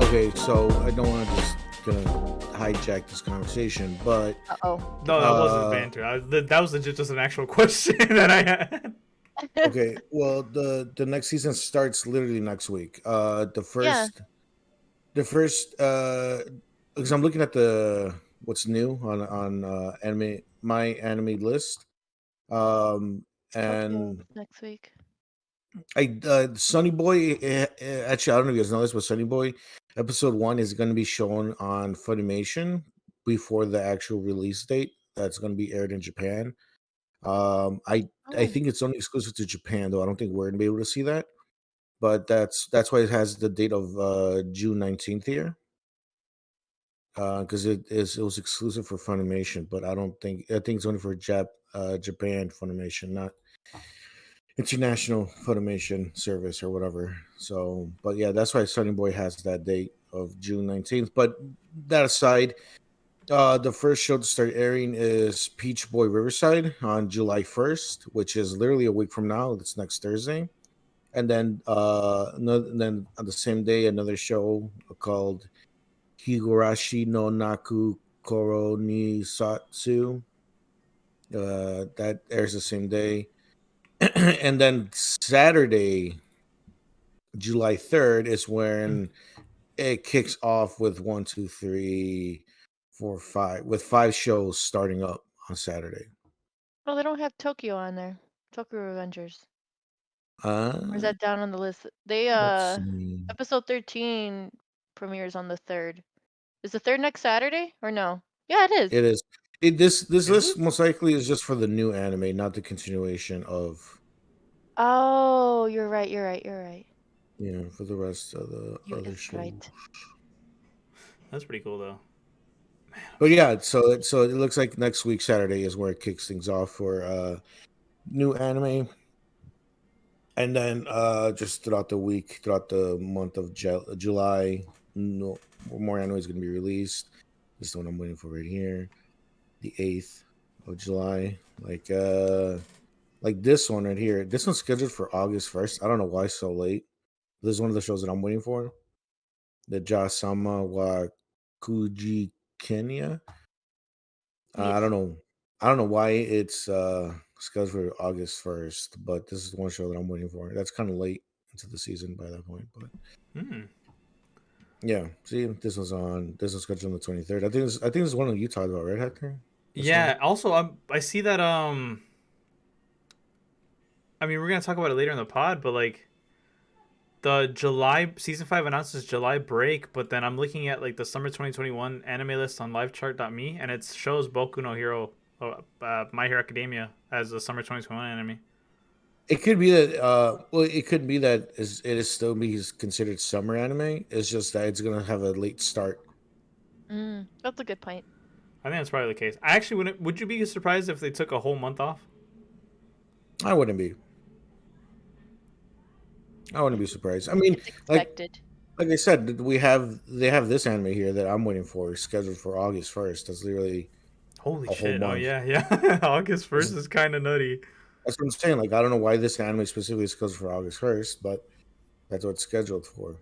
Okay, so I don't want to just gonna hijack this conversation, but Oh. No, that wasn't banter. That was legit just an actual question that I had. okay, well the next season starts literally next week. The first because I'm looking at the what's new on anime my anime list. And Next week. Sunny Boy, actually I don't know if you guys know this, but Sunny Boy episode 1 is going to be shown on Funimation before the actual release date that's going to be aired in Japan. I think it's only exclusive to Japan, though I don't think we're going to be able to see that, but that's why it has the date of June 19th here, because it was exclusive for Funimation, but I think it's only for Japan Funimation, not international Funimation service or whatever. So, but yeah, that's why Sunny Boy has that date of June 19th. But that aside, the first show to start airing is Peach Boy Riverside on July 1st, which is literally a week from now. It's next Thursday. And then then on the same day, another show called Higurashi no Naku Koro ni Satsu. That airs the same day. And then Saturday, July 3rd, is when it kicks off with 1, 2, 3, 4, 5, with 5 shows starting up on Saturday. Oh, they don't have Tokyo on there. Tokyo Revengers. Uh, Or is that down on the list? They let's see. episode 13 premieres on the 3rd. Is the 3rd next Saturday or no? Yeah, it is. It is. This Is list it? most likely is just for the new anime, not the continuation of. Oh, you're right. For the rest of the You other is shows. right. That's pretty cool, though. But yeah, so it looks like next week Saturday is where it kicks things off for new anime, and then just throughout the week, throughout the month of July, no more anime is going to be released. This is the one I'm waiting for right here, the 8th of July. Like this one right here. This one's scheduled for August 1st. I don't know why so late. This is one of the shows that I'm waiting for. The Jasama wa Kuji Kenya. I don't know. I don't know why it's scheduled for August 1st, but this is the one show that I'm waiting for. That's kind of late into the season by that point, but yeah. See, this one's scheduled on the 23rd. I think this is one that you talked about, right, Hector? Yeah. Also, I see that. I mean, we're gonna talk about it later in the pod, but like, the July season 5 announces July break, but then I'm looking at like the summer 2021 anime list on livechart.me, and it shows Boku no Hero, My Hero Academia, as a summer 2021 anime. It could be that. Well, it could be that it is still be considered summer anime. It's just that it's gonna have a late start. That's a good point. I think that's probably the case. I actually wouldn't. Would you be surprised if they took a whole month off? I wouldn't be. I wouldn't be surprised. I mean, It's expected. like I said, they have this anime here that I'm waiting for, scheduled for August 1st. That's literally Holy a whole shit! Oh month. yeah. August 1st is kind of nutty. That's what I'm saying. Like, I don't know why this anime specifically is scheduled for August 1st, but that's what it's scheduled for.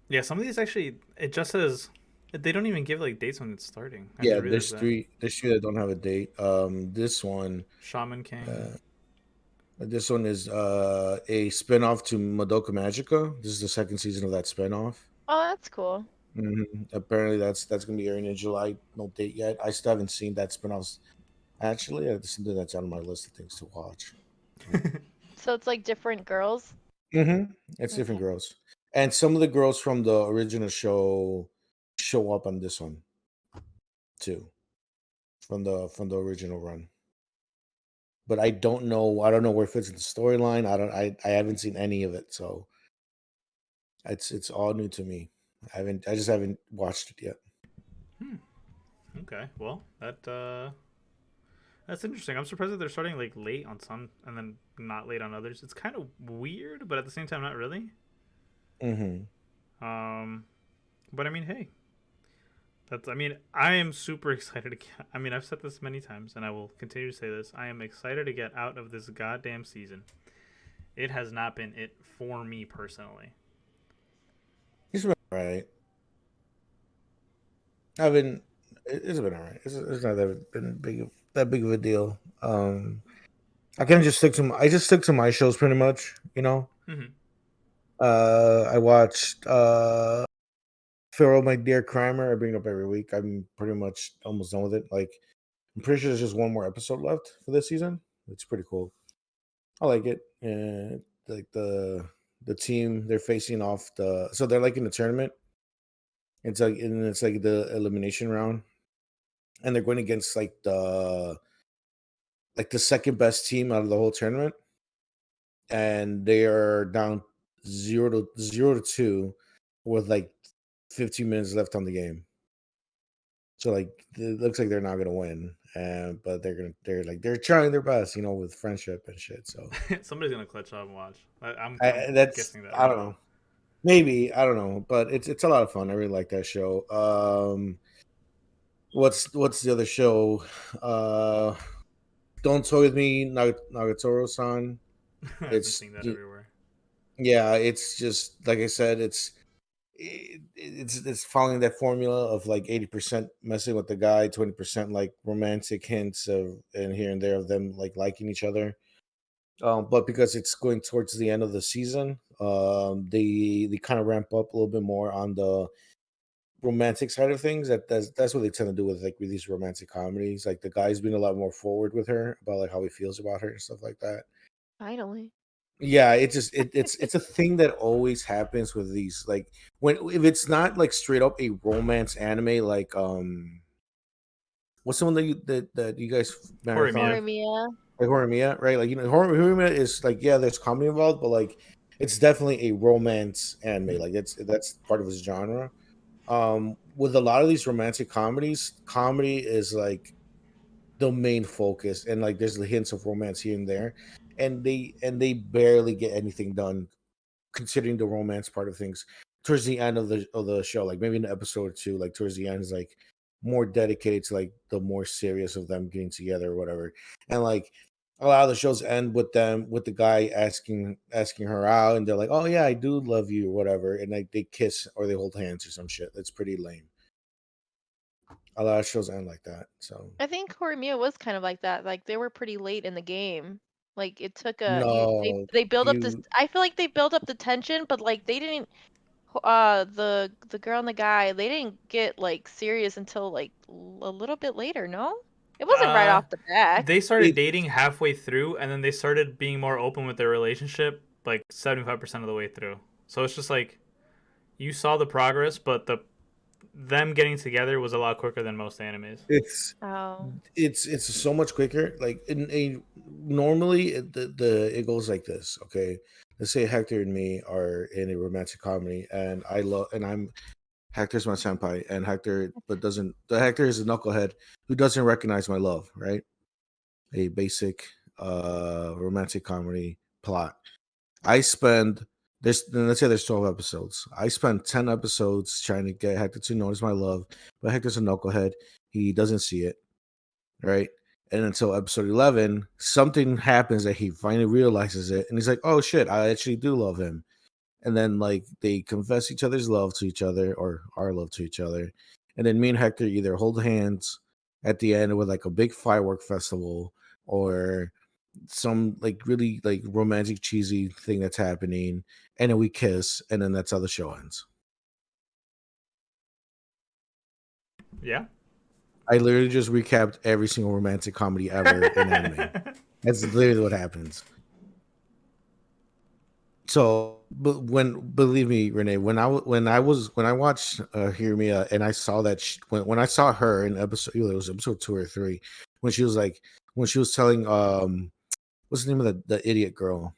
Yeah, some of these actually, it just says they don't even give like dates when it's starting. Yeah, there's three that don't have a date. This one, Shaman King. This one is a spinoff to Madoka Magica. This is the second season of that spinoff. Oh, that's cool. Apparently, that's gonna be airing in July. No date yet. I still haven't seen that spinoff. Actually, it's something that's on my list of things to watch. So it's like different girls. It's different girls, and some of the girls from the original show up on this one too, from the original run. But I don't know where it fits in the storyline. I haven't seen any of it, so it's all new to me. I just haven't watched it yet. Okay, well that's interesting. I'm surprised that they're starting like late on some and then not late on others. It's kind of weird, but at the same time, not really. But I mean, hey, I am super excited to get. I mean, I've said this many times, and I will continue to say this. I am excited to get out of this goddamn season. It has not been it for me personally. He's right. I've been. It's been alright. It's not that big of a deal. I kind of just stick to my shows pretty much. You know. Mhm. I watched Pharaoh, My Dear Crimer. I bring it up every week. I'm pretty much almost done with it. Like, I'm pretty sure there's just one more episode left for this season. It's pretty cool. I like it. And like the team they're facing off so they're like in the tournament. It's like the elimination round, and they're going against like the second best team out of the whole tournament, and they are down 0-2 with like 15 minutes left on the game. So like it looks like they're not gonna win, but they're trying their best, with friendship and shit. So Somebody's gonna clutch up and watch. I'm that's guessing that. I don't know, maybe I don't know, but it's a lot of fun. I really like that show. What's the other show? Don't Toy With Me, Nagatoro-san. I've been It's seeing that everywhere. yeah, it's just like I said, it's following that formula of like 80% messing with the guy, 20% like romantic hints of and here and there of them like liking each other. But because it's going towards the end of the season, they kind of ramp up a little bit more on the romantic side of things. That's what they tend to do with these romantic comedies. Like the guy's been a lot more forward with her about like how he feels about her and stuff like that. Finally. Yeah, it's a thing that always happens with these like if it's not like straight up a romance anime like what's the one that you guys marathon? Horimiya. Like Horimiya, right? Like Horimiya is like there's comedy involved, but like it's definitely a romance anime. Like that's part of its genre. With a lot of these romantic comedies, comedy is like the main focus, and like there's the hints of romance here and there, and they barely get anything done considering the romance part of things towards the end of the show. Like maybe in episode 2, like towards the end is like more dedicated to like the more serious of them getting together or whatever. And like a lot of the shows end with the guy asking her out, and they're like, "Oh yeah, I do love you," or whatever, and like they kiss or they hold hands or some shit. That's pretty lame. A lot of shows end like that. So I think Horimiya was kind of like that. Like they were pretty late in the game. Like it took no, they build up this. you I feel like they built up the tension, but like they didn't. The girl and the guy, they didn't get like serious until like a little bit later. No, it wasn't right off the bat. They started it, dating halfway through, and then they started being more open with their relationship like 75% of the way through. So it's just like you saw the progress, but them getting together was a lot quicker than most animes. Oh. It's so much quicker. Like normally it goes like this. Okay, let's say Hector and me are in a romantic comedy, and I'm Hector's my senpai, and Hector is a knucklehead who doesn't recognize my love. Right, a basic romantic comedy plot. I spend let's say there's 12 episodes. I spend 10 episodes trying to get Hector to notice my love, but Hector's a knucklehead. He doesn't see it, right? And until episode 11, something happens that he finally realizes it, and he's like, "Oh shit, I actually do love him." And then like they confess each other's love to each other or our love to each other, and then me and Hector either hold hands at the end with like a big firework festival or some like really like romantic cheesy thing that's happening, and then we kiss, and then that's how the show ends. Yeah. I literally just recapped every single romantic comedy ever in anime. That's literally what happens. So, but believe me, Renee, when I watched Hear Me Out, and I saw that when I saw her in episode, it was episode 2 or 3, when she was telling what's the name of the idiot girl,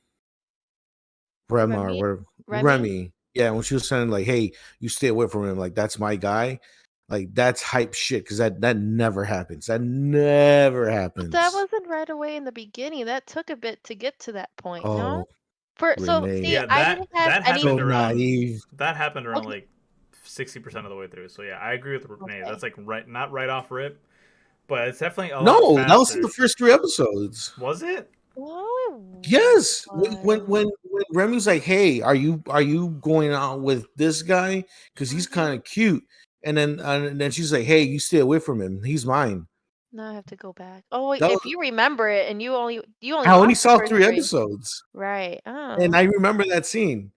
Rema or whatever, Remy. Yeah, when she was saying like, "Hey, you stay away from him," like that's my guy. Like that's hype shit because that never happens. That never happens. But that wasn't right away in the beginning. That took a bit to get to that point. No. Renee. Yeah, I didn't have that any. happened around. Naive. That happened around Okay. like 60% of the way through. So yeah, I agree with Renee. Okay. That's like not right off rip, but it's definitely a lot No, faster. that was in the first 3 episodes. Was it? Yes. When Remy's like, "Hey, are you going out with this guy? Because he's kind of cute." And then she's like, "Hey, you stay away from him. He's mine." Now I have to go back. Oh wait, That if was, you remember it and you only I only watched the saw first 3 3. episodes, Right. and Oh. I remember that scene.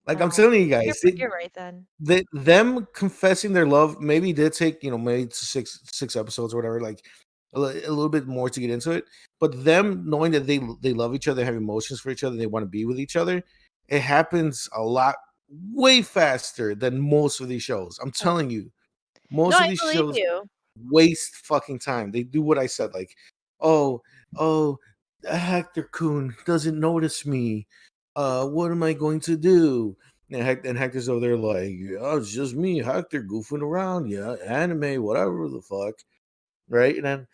Like I'm Oh. telling you guys, You're right then. them confessing their love maybe did take maybe six episodes or whatever, like a little bit more to get into it. But them knowing that they love each other, have emotions for each other, they want to be with each other, it happens a lot way faster than most of these shows. I'm Oh. telling you, No, most of I these believe shows you. waste fucking time. They do what I said, like, oh, Hector Kun doesn't notice me. What am I going to do? And Hector's over there like, oh, it's just me, Hector, goofing around, yeah, anime, whatever the fuck, right? Then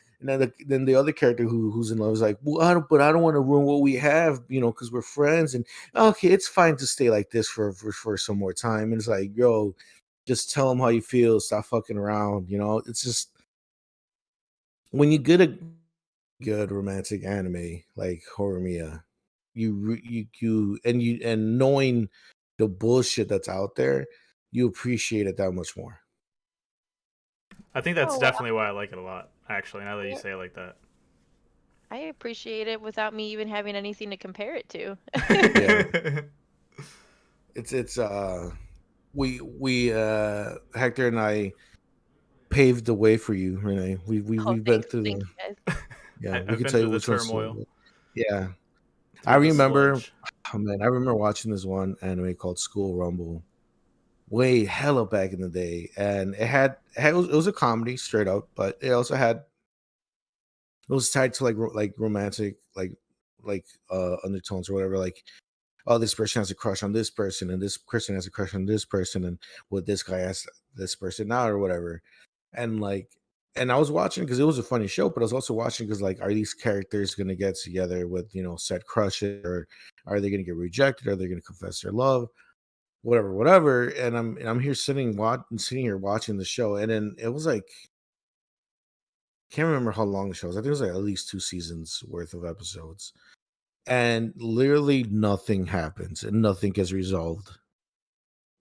the other character who's in love is like, well, I don't want to ruin what we have, because we're friends, and okay, it's fine to stay like this for some more time. And it's like, yo, just tell them how you feel, stop fucking around, It's just when you get a good romantic anime like Horimiya, and knowing the bullshit that's out there, you appreciate it that much more. I think that's Oh, definitely why I like it a lot. Actually, now that you yeah. say it like that. I appreciate it without me even having anything to compare it to. Yeah. It's we Hector and I paved the way for you, Renee. Oh, We've been thanks. through Thank the you guys. yeah. We I've can been tell through you the which one's turmoil, yeah. I through the remember. sludge. Oh man, I remember watching this one anime called School Rumble way hella back in the day, and it was a comedy straight up, but it also had it was tied to like romantic undertones or whatever. Like, oh, this person has a crush on this person, and this person has a crush on this person, and what this guy has this person now or whatever. And and I was watching because it was a funny show, but I was also watching because like, are these characters gonna get together with said crushes, or are they gonna get rejected? Are they gonna confess their love? Whatever. And I'm here sitting here watching the show, and then it was like, can't remember how long the show was. I think it was like at least 2 seasons worth of episodes, and literally nothing happens and nothing gets resolved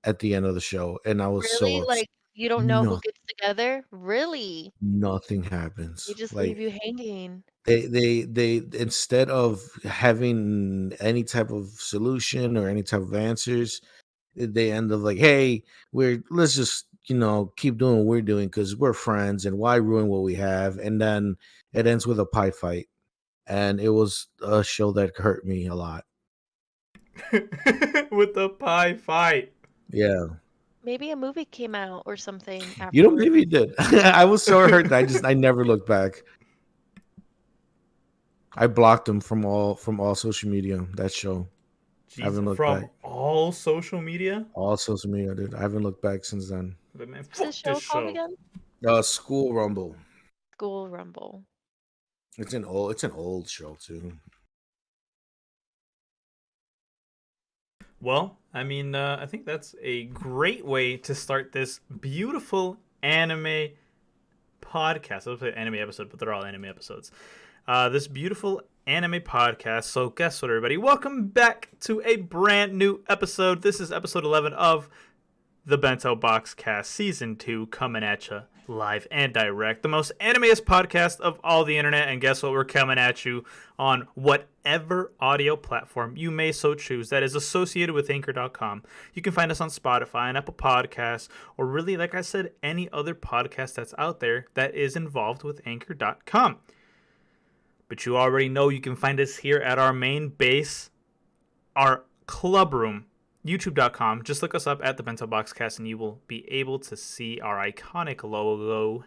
at the end of the show. And I was so Really? upset. Like, you don't know who No, gets together? Really? nothing They happens. just leave Like you hanging. they instead of having any type of solution or any type of answers, they end up like, hey, let's just keep doing what we're doing because we're friends, and why ruin what we have? And then it ends with a pie fight, and it was a show that hurt me a lot. With the pie fight. Yeah, Maybe a movie came out or something afterwards. maybe it did. I was so hurt that I never looked back. I blocked them from all social media. That show. I Jesus, haven't looked from back. all social media? All social media, dude. I haven't looked back since then. But man, What's this fuck this show called show. again? School Rumble. School Rumble. It's an old show too. Well, I mean, I think that's a great way to start this beautiful anime podcast. I was say anime episode, but they're all anime episodes. This beautiful anime podcast. So guess what, everybody? Welcome back to a brand new episode. This is episode 11 of the Bento Boxcast Season 2 coming at you live and direct. The most animeist podcast of all the internet. And guess what? We're coming at you on whatever audio platform you may so choose that is associated with Anchor.com. You can find us on Spotify and Apple Podcasts, or really, like I said, any other podcast that's out there that is involved with Anchor.com. But you already know you can find us here at our main base, our club room, youtube.com. Just look us up at the Bento Boxcast and you will be able to see our iconic logo.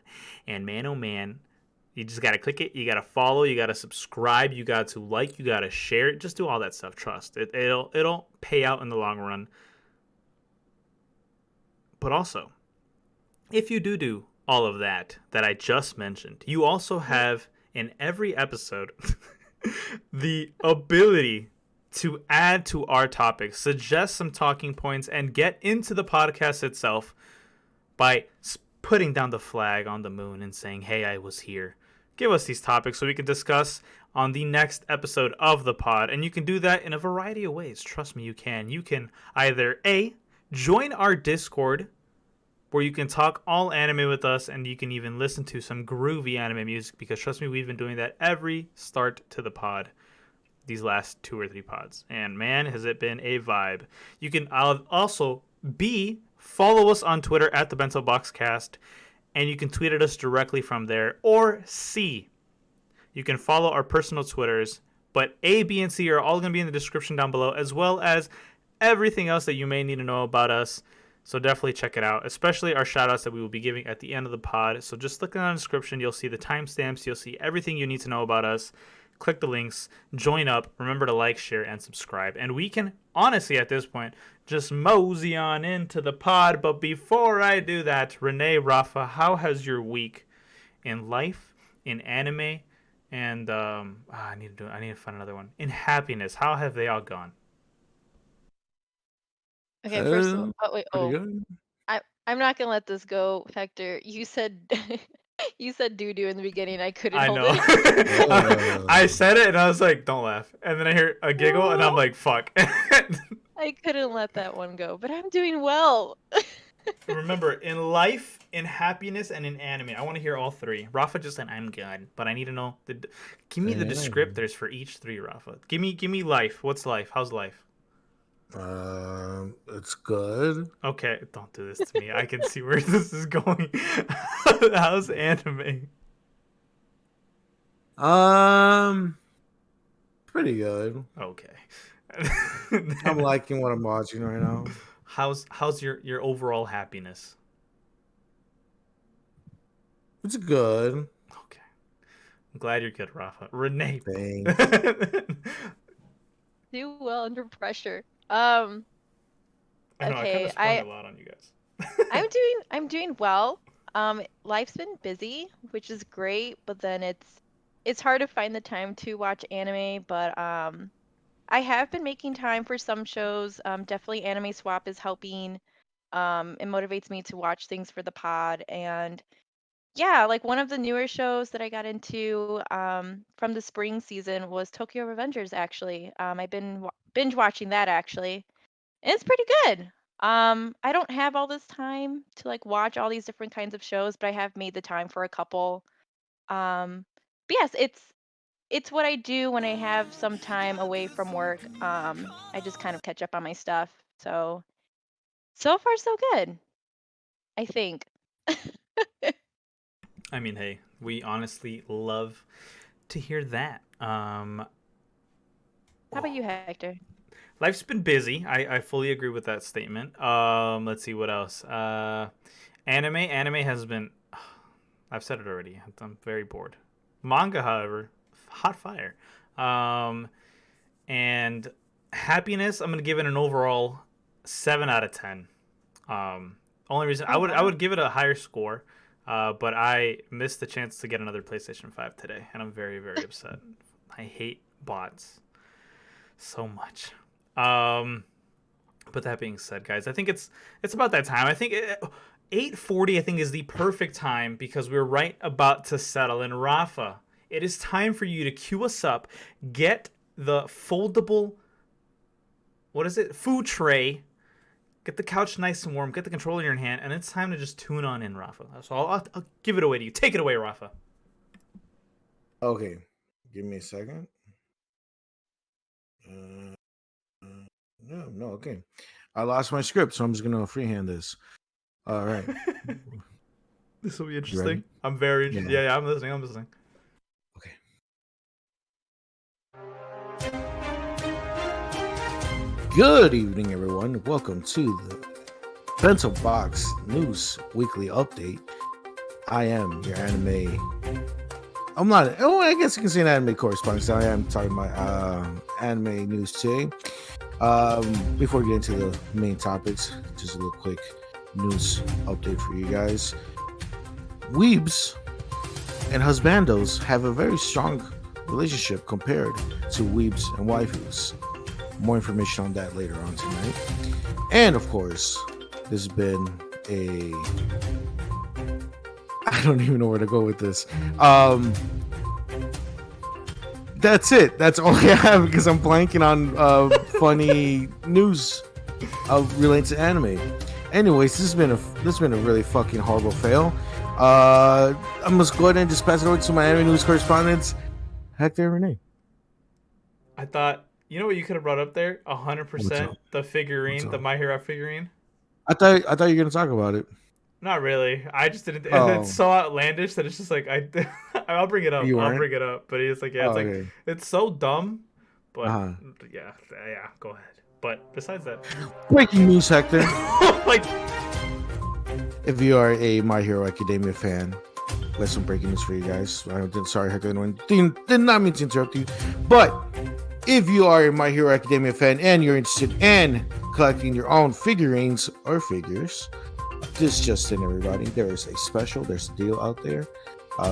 And man, oh man, you just got to click it. You got to follow. You got to subscribe. You got to like. You got to share it. Just do all that stuff. Trust. It'll pay out in the long run. But also, if you do all of that I just mentioned, you also have in every episode the ability to add to our topics, suggest some talking points, and get into the podcast itself by putting down the flag on the moon and saying, hey, I was here. Give us these topics so we can discuss on the next episode of the pod. And you can do that in a variety of ways. Trust me, you can. You can either A, join our Discord where you can talk all anime with us, and you can even listen to some groovy anime music, because trust me, we've been doing that every start to the pod these last 2 or 3 pods, and man, has it been a vibe. You can also follow us on Twitter at the Bento Boxcast, and you can tweet at us directly from there, or C, you can follow our personal Twitters, but A, B, and C are all going to be in the description down below, as well as everything else that you may need to know about us. So definitely check it out, especially our shout-outs that we will be giving at the end of the pod. So just look in the description. You'll see the timestamps. You'll see everything you need to know about us. Click the links. Join up. Remember to like, share, and subscribe. And we can, honestly, at this point, just mosey on into the pod. But before I do that, Renee, Rafa, how has your week in life, in anime, and I need to find another one. In happiness, how have they all gone? Okay, first of all, wait, Good. I'm not gonna let this go, Hector. You said you said doo-doo in the beginning. I couldn't I hold know. it. I said it and I was like, don't laugh. And then I hear a giggle and I'm like, fuck. I couldn't let that one go, but I'm doing well. Remember, in life, in happiness, and in anime, I want to hear all 3. Rafa just said, I'm good, but I need to know. Give me the descriptors for each 3, Rafa. Give me life. What's life? How's life? It's good. Okay, don't do this to me. I can see where this is going. How's anime? Pretty good. Okay. I'm liking what I'm watching right now. How's your overall happiness? It's good. Okay. I'm glad you're good, Rafa. Renee. Thanks. Do well under pressure. I know, Okay, I kind of sprung a lot on you guys. I'm doing well. Life's been busy, which is great, but then it's hard to find the time to watch anime, but I have been making time for some shows. Definitely Anime Swap is helping. It motivates me to watch things for the pod, and yeah, like one of the newer shows that I got into from the spring season was Tokyo Revengers, actually. I've been binge watching that, actually. And it's pretty good. I don't have all this time to like watch all these different kinds of shows, but I have made the time for a couple. But yes, it's what I do when I have some time away from work. I just kind of catch up on my stuff. So far so good, I think. I mean, hey, we honestly love to hear that. How about you, Hector? Life's been busy. I fully agree with that statement. Let's see what else. Anime has been. I've said it already. I'm very bored. Manga, however, hot fire. And happiness, I'm gonna give it an overall 7 out of 10. Only reason I would give it a higher score. But I missed the chance to get another PlayStation 5 today, and I'm very, very upset. I hate bots so much. But that being said, guys, I think it's about that time. I think 8:40, I think, is the perfect time because we're right about to settle. And Rafa, it is time for you to cue us up, get the foldable, food tray. Get the couch nice and warm. Get the controller in your hand, and it's time to just tune on in, Rafa. So I'll give it away to you. Take it away, Rafa. Okay, give me a second. No, okay. I lost my script, so I'm just gonna freehand this. All right. This will be interesting. I'm very interested. Yeah, I'm listening. Okay. Good evening, everyone. Welcome to the Bento Box News Weekly Update. I am your anime. I'm not. Oh, I guess you can say an anime correspondent. So I am talking about anime news today. Before we get into the main topics, just a little quick news update for you guys. Weebs and husbandos have a very strong relationship compared to weebs and waifus. More information on that later on tonight. And of course, there's been a... I don't even know where to go with this. That's it. That's all I have because I'm blanking on funny news related to anime. Anyways, this has been a really fucking horrible fail. I must go ahead and just pass it over to my anime news correspondents, Hector Renee. I thought, you know what you could have brought up there? What's 100% up? the figurine, What's the up? My Hero figurine. I thought you were gonna talk about it. Not really. I just didn't. Oh. It's so outlandish that it's just like I'll bring it up. You I'll weren't? bring it up. But it's like, yeah, it's Oh, like okay. it's so dumb. But Uh-huh. yeah. Go ahead. But besides that, Breaking news, Hector. like, If you are a My Hero Academia fan, got some breaking news for you guys. Sorry, Hector, did not mean to interrupt you. But if you are a My Hero Academia fan and you're interested in collecting your own figurines or figures, this just in, everybody. There's a deal out there.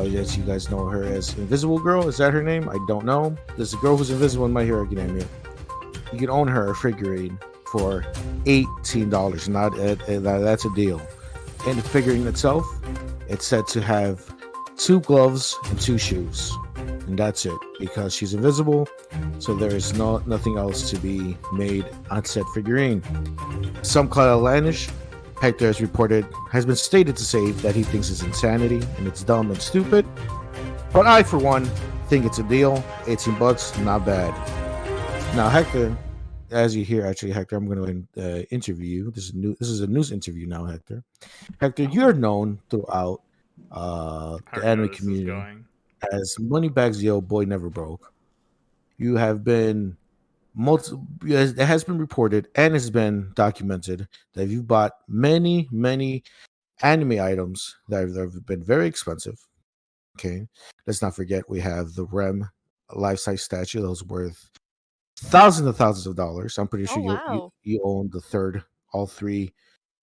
Yes, you guys know her as Invisible Girl. Is that her name? I don't know. There's a girl who's invisible in My Hero Academia. You can own her figurine for $18. That's a deal. And the figurine itself, it's said to have 2 gloves and 2 shoes, and that's it, because she's invisible. So there is nothing else to be made on said figurine. Some call it outlandish. Hector has been stated to say that he thinks it's insanity and it's dumb and stupid. But I, for one, think it's a deal. $18, not bad. Now, Hector, as you hear, actually, Hector, I'm going to interview you. This is a news interview now, Hector. Hector, you're known throughout the anime community as Moneybags Yo Boy Never Broke. You have been it has been reported and has been documented that you've bought many anime items that have been very expensive. Okay, let's not forget we have the Rem life-size statue that was worth thousands of dollars. I'm pretty sure wow. you own all 3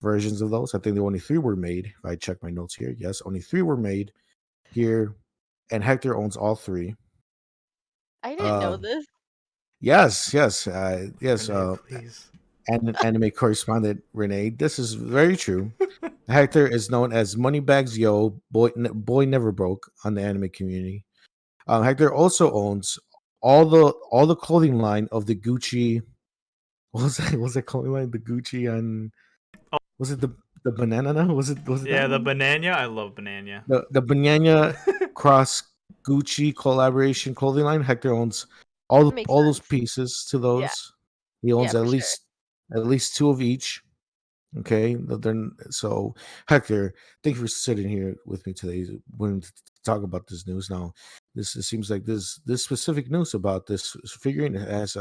versions of those. I think the only 3 were made. If I check my notes here, yes, only 3 were made here, and Hector owns all 3. I didn't know this. Yes. Renee, please. And anime correspondent Renee, this is very true. Hector is known as Moneybags Yo Boy Never Broke on the anime community. Hector also owns all the clothing line of the Gucci. What was that clothing line? The Gucci and was it the banana? Was it the banana? I love banana. The banana cross Gucci collaboration clothing line. Hector owns all those pieces to those. Yeah. He owns at least 2 of each. Okay, so Hector, thank you for sitting here with me today when to talk about this news. Now, it seems like this specific news about this figurine has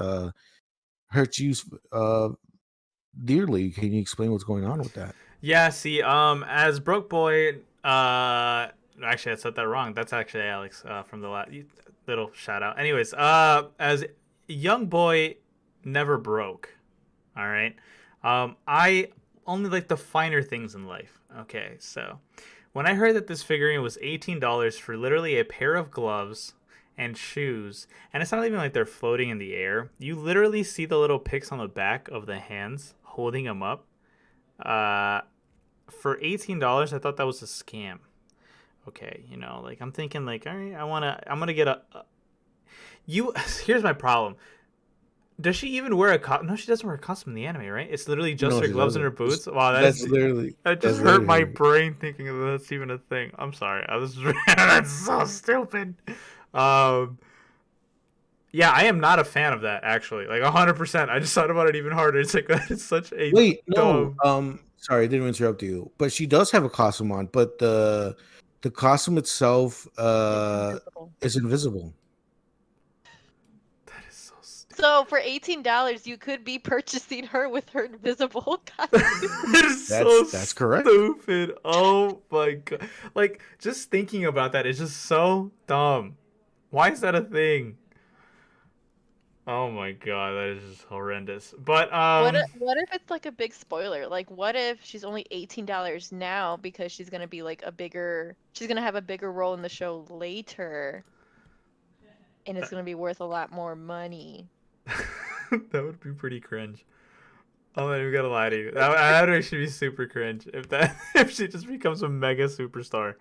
hurt you dearly. Can you explain what's going on with that? Yeah, see, as broke boy, actually I said that wrong. That's actually Alex from the little shout out. Anyways, as young boy never broke. All right. I only like the finer things in life. Okay, so when I heard that this figurine was $18 for literally a pair of gloves and shoes, and it's not even like they're floating in the air. You literally see the little pics on the back of the hands holding them up. For $18, I thought that was a scam. Okay, like I'm thinking like, all right, I'm gonna get here's my problem. Does she even wear a costume? No, she doesn't wear a costume in the anime, right? It's literally just her gloves and her boots. Wow, that just hurt my brain thinking that that's even a thing. I'm sorry. That's so stupid. Yeah, I am not a fan of that, actually. Like 100%. I just thought about it even harder. It's like it's such a sorry, I didn't interrupt you. But she does have a costume on, but the costume itself is invisible. So for $18, you could be purchasing her with her invisible costume. That's correct. Stupid. Oh my god! Like just thinking about that is just so dumb. Why is that a thing? Oh my god, that is just horrendous. But what if it's like a big spoiler? Like what if she's only $18 now because she's gonna be like she's gonna have a bigger role in the show later, and it's gonna be worth a lot more money. That would be pretty cringe. I'm not even gonna lie to you. That would actually be super cringe if she just becomes a mega superstar.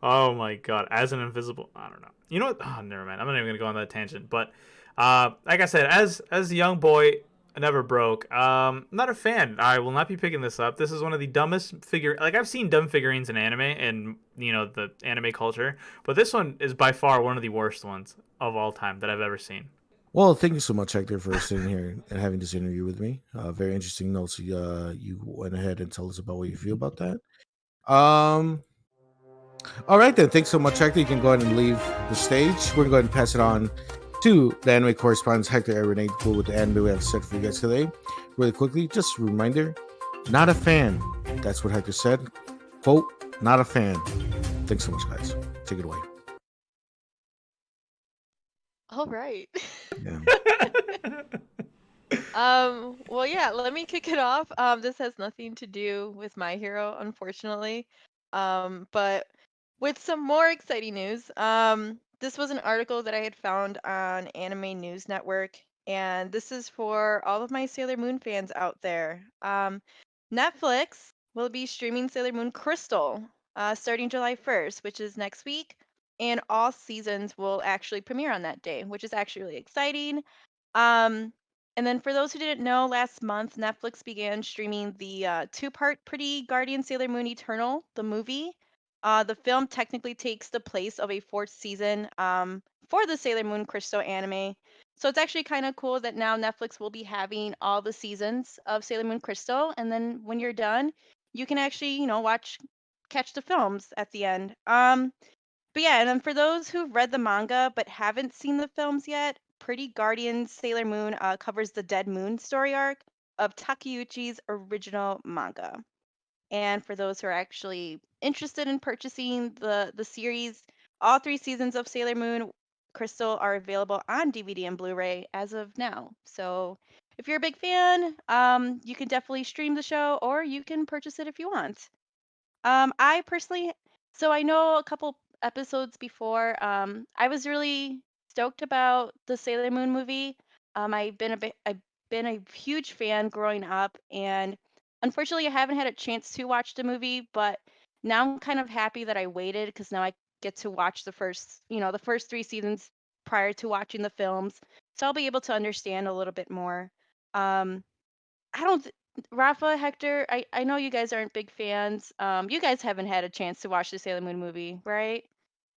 Oh my god, as an invisible, I don't know. You know what? Oh, never mind. I'm not even gonna go on that tangent. But like I said, as a young boy, never broke. Not a fan. I will not be picking this up. This is one of the dumbest figure. Like, I've seen dumb figurines in anime and the anime culture, but this one is by far one of the worst ones of all time that I've ever seen. Well, thank you so much, Hector, for sitting here and having this interview with me. Very interesting notes. You went ahead and told us about what you feel about that. All right, then. Thanks so much, Hector. You can go ahead and leave the stage. We're going to go ahead and pass it on to the anime correspondent, Hector and Renee, cool with the anime we have set for you guys today. Really quickly, just a reminder, not a fan. That's what Hector said. Quote, not a fan. Thanks so much, guys. Take it away. All right. Yeah. Well, yeah, let me kick it off. This has nothing to do with My Hero, unfortunately. But with some more exciting news, this was an article that I had found on Anime News Network, and this is for all of my Sailor Moon fans out there. Netflix will be streaming Sailor Moon Crystal starting July 1st, which is next week, and all seasons will actually premiere on that day, which is actually really exciting. Um, and then for those who didn't know, last month Netflix began streaming the two-part Pretty Guardian Sailor Moon Eternal, the movie. The film technically takes the place of a fourth season for the Sailor Moon Crystal anime. So it's actually kind of cool that now Netflix will be having all the seasons of Sailor Moon Crystal, and then when you're done, you can actually, catch the films at the end. But yeah, and then for those who've read the manga but haven't seen the films yet, Pretty Guardian Sailor Moon covers the Dead Moon story arc of Takeuchi's original manga. And for those who are actually interested in purchasing the series, all three seasons of Sailor Moon Crystal are available on DVD and Blu-ray as of now. So if you're a big fan, you can definitely stream the show or you can purchase it if you want. I personally, so I know a couple episodes before, I was really stoked about the Sailor Moon movie. I've been a huge fan growing up, and unfortunately, I haven't had a chance to watch the movie. But now I'm kind of happy that I waited because now I get to watch the first three seasons prior to watching the films, so I'll be able to understand a little bit more. Um, I don't th- Rafa, Hector, I know you guys aren't big fans. You guys haven't had a chance to watch the Sailor Moon movie, right?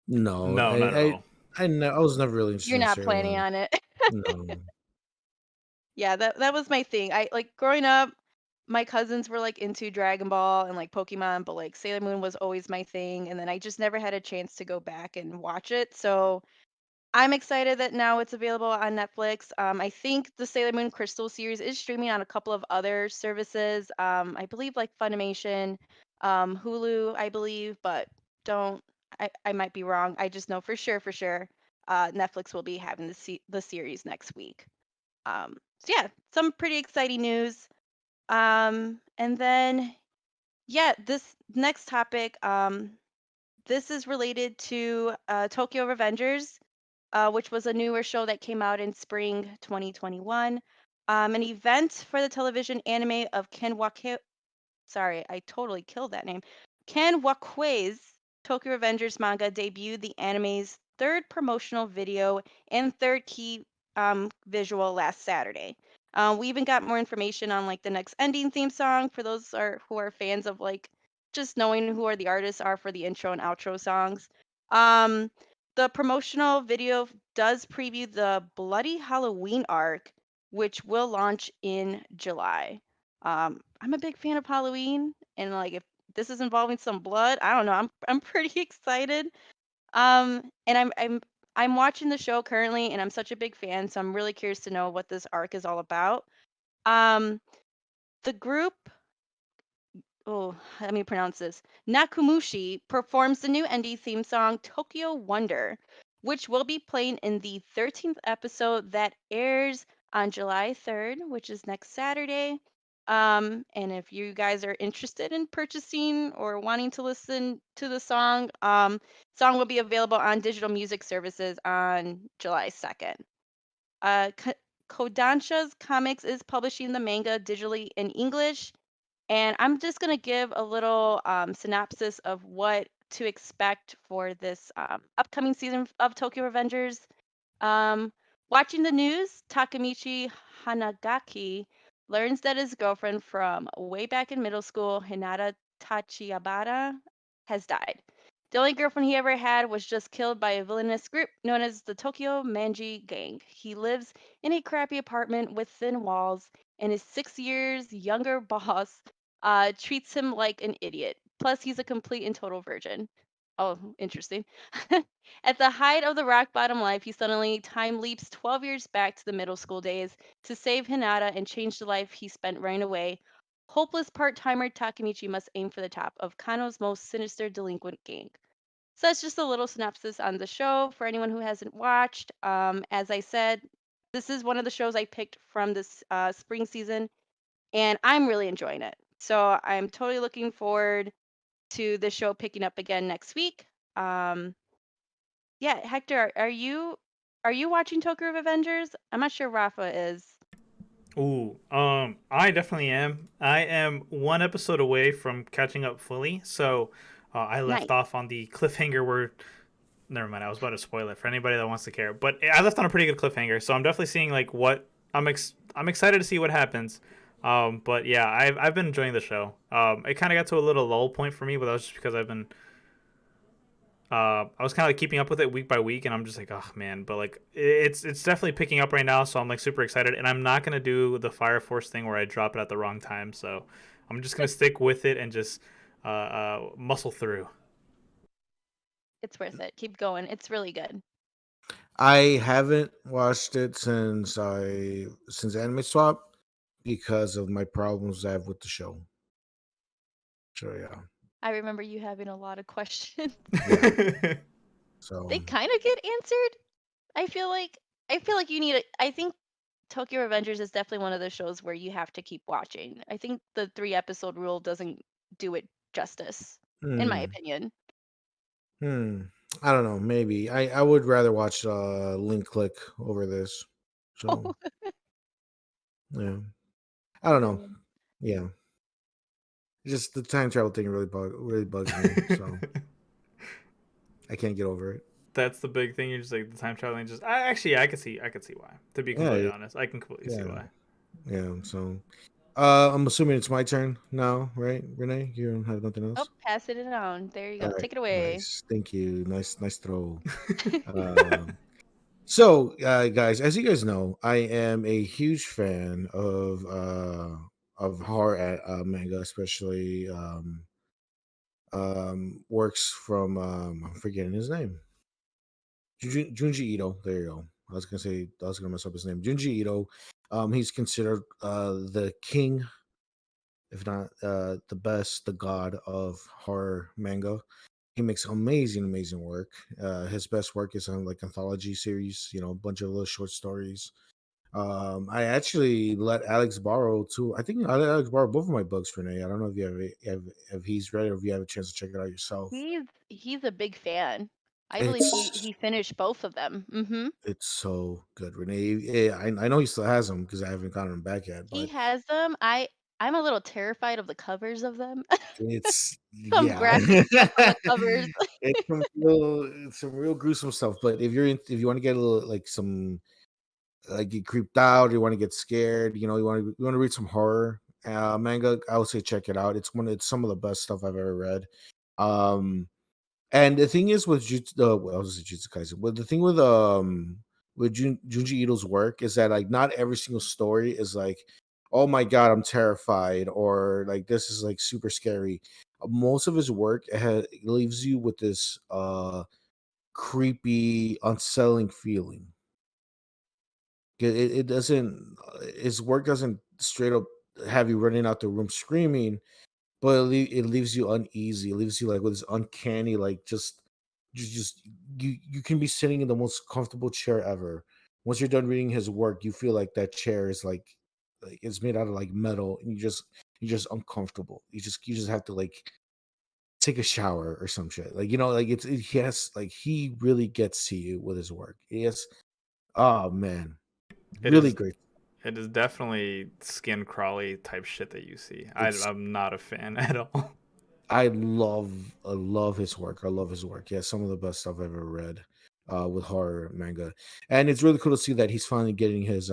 No, No, not at all. I was never really interested You're in not Sailor planning Moon. on it. No. Yeah, that was my thing. I like growing up, my cousins were like into Dragon Ball and like Pokemon, but like Sailor Moon was always my thing, and then I just never had a chance to go back and watch it. So I'm excited that now it's available on Netflix. I think the Sailor Moon Crystal series is streaming on a couple of other services. I believe like Funimation, Hulu, I believe, but don't I might be wrong. I just know for sure, Netflix will be having the series next week. So yeah, some pretty exciting news. And then yeah, this next topic, this is related to Tokyo Revengers, which was a newer show that came out in spring 2021. An event for the television anime of Ken Wake. Sorry, I totally killed that name. Ken Wakue's Tokyo Revengers manga debuted the anime's third promotional video and third key visual last Saturday. We even got more information on like the next ending theme song for those who are fans of like just knowing who are the artists are for the intro and outro songs. Um, the promotional video does preview the Bloody Halloween arc, which will launch in July. I'm a big fan of Halloween, and like if this is involving some blood, I don't know. I'm pretty excited. And I'm watching the show currently, and I'm such a big fan, so I'm really curious to know what this arc is all about. Um, the group, oh, let me pronounce this. Nakumushi performs the new ND theme song Tokyo Wonder, which will be playing in the 13th episode that airs on July 3rd, which is next Saturday. And if you guys are interested in purchasing or wanting to listen to the song will be available on digital music services on July 2nd. Kodansha's Comics is publishing the manga digitally in English, and I'm just going to give a little synopsis of what to expect for this upcoming season of Tokyo Revengers. Um, Watching the news, Takamichi Hanagaki learns that his girlfriend from way back in middle school, Hinata Tachibara, has died. The only girlfriend he ever had was just killed by a villainous group known as the Tokyo Manji Gang. He lives in a crappy apartment with thin walls, and his 6 years younger boss treats him like an idiot. Plus, he's a complete and total virgin. Oh, interesting. At the height of the rock bottom life, he suddenly time leaps 12 years back to the middle school days to save Hinata and change the life he spent running away. Hopeless part timer Takamichi must aim for the top of Kano's most sinister delinquent gang. So that's just a little synopsis on the show for anyone who hasn't watched. As I said, this is one of the shows I picked from this spring season, and I'm really enjoying it. So I'm totally looking forward to the show picking up again next week. Um, yeah, Hector, are you watching Tokyo Revengers? I'm not sure Rafa is. Ooh, I definitely am. I am one episode away from catching up fully. So, I left Nice. off on the cliffhanger where. Never mind. I was about to spoil it for anybody that wants to care. But I left on a pretty good cliffhanger, so I'm definitely seeing like what I'm excited to see what happens. But yeah, I've been enjoying the show. It kind of got to a little lull point for me, but that was just because I was kind of like keeping up with it week by week, and I'm just like, oh man. But like, it's definitely picking up right now, so I'm like super excited. And I'm not gonna do the Fire Force thing where I drop it at the wrong time. So I'm just gonna stick with it and just muscle through. It's worth it. Keep going. It's really good. I haven't watched it since Anime Swap because of my problems I have with the show. So yeah, I remember you having a lot of questions. yeah. So They kind of get answered. I feel like you need it. I think Tokyo Revengers is definitely one of those shows where you have to keep watching. I think the 3 episode rule doesn't do it justice, in my hmm, opinion. I don't know. Maybe I would rather watch Link Click over this. So yeah, I don't know. Um, Yeah, just the time travel thing really bugs me. So I can't get over it. That's the big thing. You're just like the time traveling. Just I could see why. To be Yeah, completely honest, I can completely see yeah, why. yeah. So I'm assuming it's my turn now, right, Renee? You don't have nothing oh, else. pass it on. There you All go. right, Take it away. nice. Thank you. Nice throw. Um, guys, as you guys know, I am a huge fan of horror manga, especially works from I'm forgetting his name, Junji Ito. There you go. I was gonna mess up his name. Junji Ito. He's considered the king, if not the best, the god of horror manga. He makes amazing work. His best work is on like anthology series, a bunch of little short stories. I actually let Alex borrow two. I think I let Alex borrow both of my books, Renee. I don't know if if he's read it or if you have a chance to check it out yourself. He's a big fan. I believe he It's he finished both of them. Mm-hmm. it's so good, Renee. Yeah, I know he still has them because I haven't gotten them back yet. He But has them. I'm a little terrified of the covers of them. it's Some yeah, graphic stuff on the covers. it's some real gruesome stuff. But if you want to get a little like some like get creeped out, you want to get scared, you want to read some horror manga, I would say check it out. It's some of the best stuff I've ever read. Um and the thing is with I was Jujutsu Kaisen. But the thing with Junji Ito's work is that like not every single story is like, oh my god, I'm terrified, or like this is like super scary. Most of his work leaves you with this creepy, unsettling feeling. It doesn't his work doesn't straight up have you running out the room screaming, but it leaves you uneasy. It leaves you like with this uncanny, like just you can be sitting in the most comfortable chair ever. Once you're done reading his work, you feel like that chair is like it's made out of like metal, and you're just uncomfortable. You just have to like take a shower or some shit. Like like he really gets to you with his work. Yes. Oh man, It really is great. it is definitely skin crawly type shit that you see. It's I'm not a fan at all. I love his work. I love his work. Yeah, some of the best stuff I've ever read. with horror manga, and it's really cool to see that he's finally getting his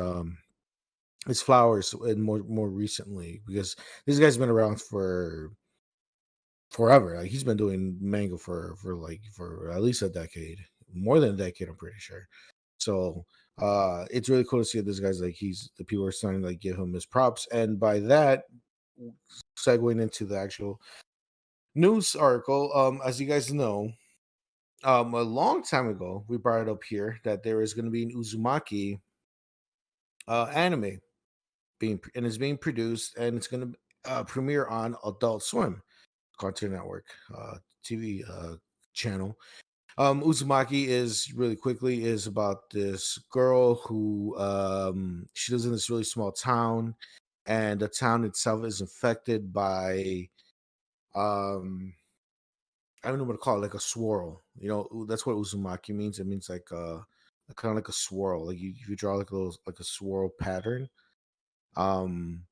flowers and more recently, because this guy's been around for forever. Like he's been doing manga for at least a decade, more than a decade, I'm pretty sure. So it's really cool to see that this guy's like the people are starting to like give him his props, and by that, segueing into the actual news article, as you guys know, a long time ago we brought it up here that there is going to be an Uzumaki anime and it's being produced, and it's going to premiere on Adult Swim Cartoon Network TV channel. Uzumaki is really quickly is about this girl who she lives in this really small town, and the town itself is infected by I don't know what to call it, like a swirl. You know, that's what Uzumaki means. It means like kind of like a swirl. Like you draw like a little like a swirl pattern. Um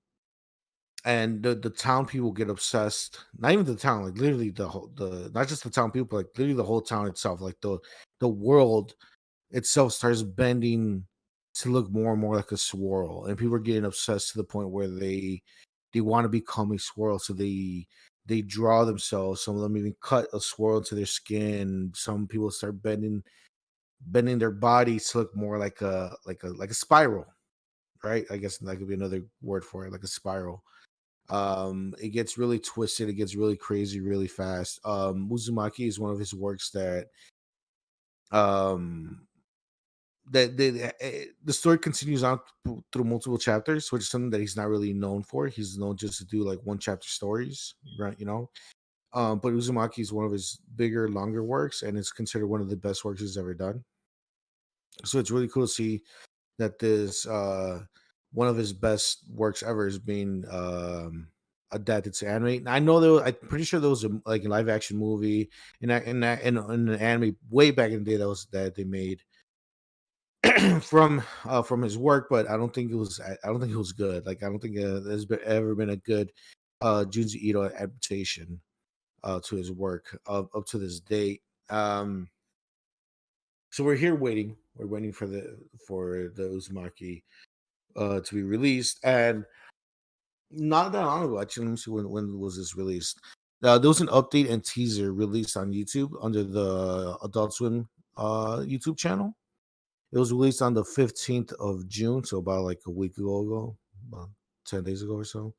and the town people get obsessed. Not even the town, like literally the not just the town people, like literally the whole town itself, like the world itself starts bending to look more and more like a swirl, and people are getting obsessed to the point where they want to become a swirl, so they draw themselves. Some of them even cut a swirl into their skin. Some people start bending their bodies to look more like a spiral, right? I guess that could be another word for it, like a spiral. It gets really twisted, it gets really crazy really fast. Uzumaki is one of his works that um the story continues on through multiple chapters, which is something that he's not really known for. He's known just to do like one chapter stories, right? You know, but Uzumaki is one of his bigger, longer works, and it's considered one of the best works he's ever done. So it's really cool to see that this one of his best works ever is being adapted to anime. I know I'm pretty sure there was a like a live action movie in an anime way back in the day that they made from his work, but I don't think it was good. Like I don't think ever been a good Junji Ito adaptation to his work up to this date. So we're here waiting. We're waiting for the Uzumaki to be released, and not that long ago. Actually, let me see when was this released. There was an update and teaser released on YouTube under the Adult Swim YouTube channel. It was released on the 15th of June, so about like a week ago, about 10 days ago or so.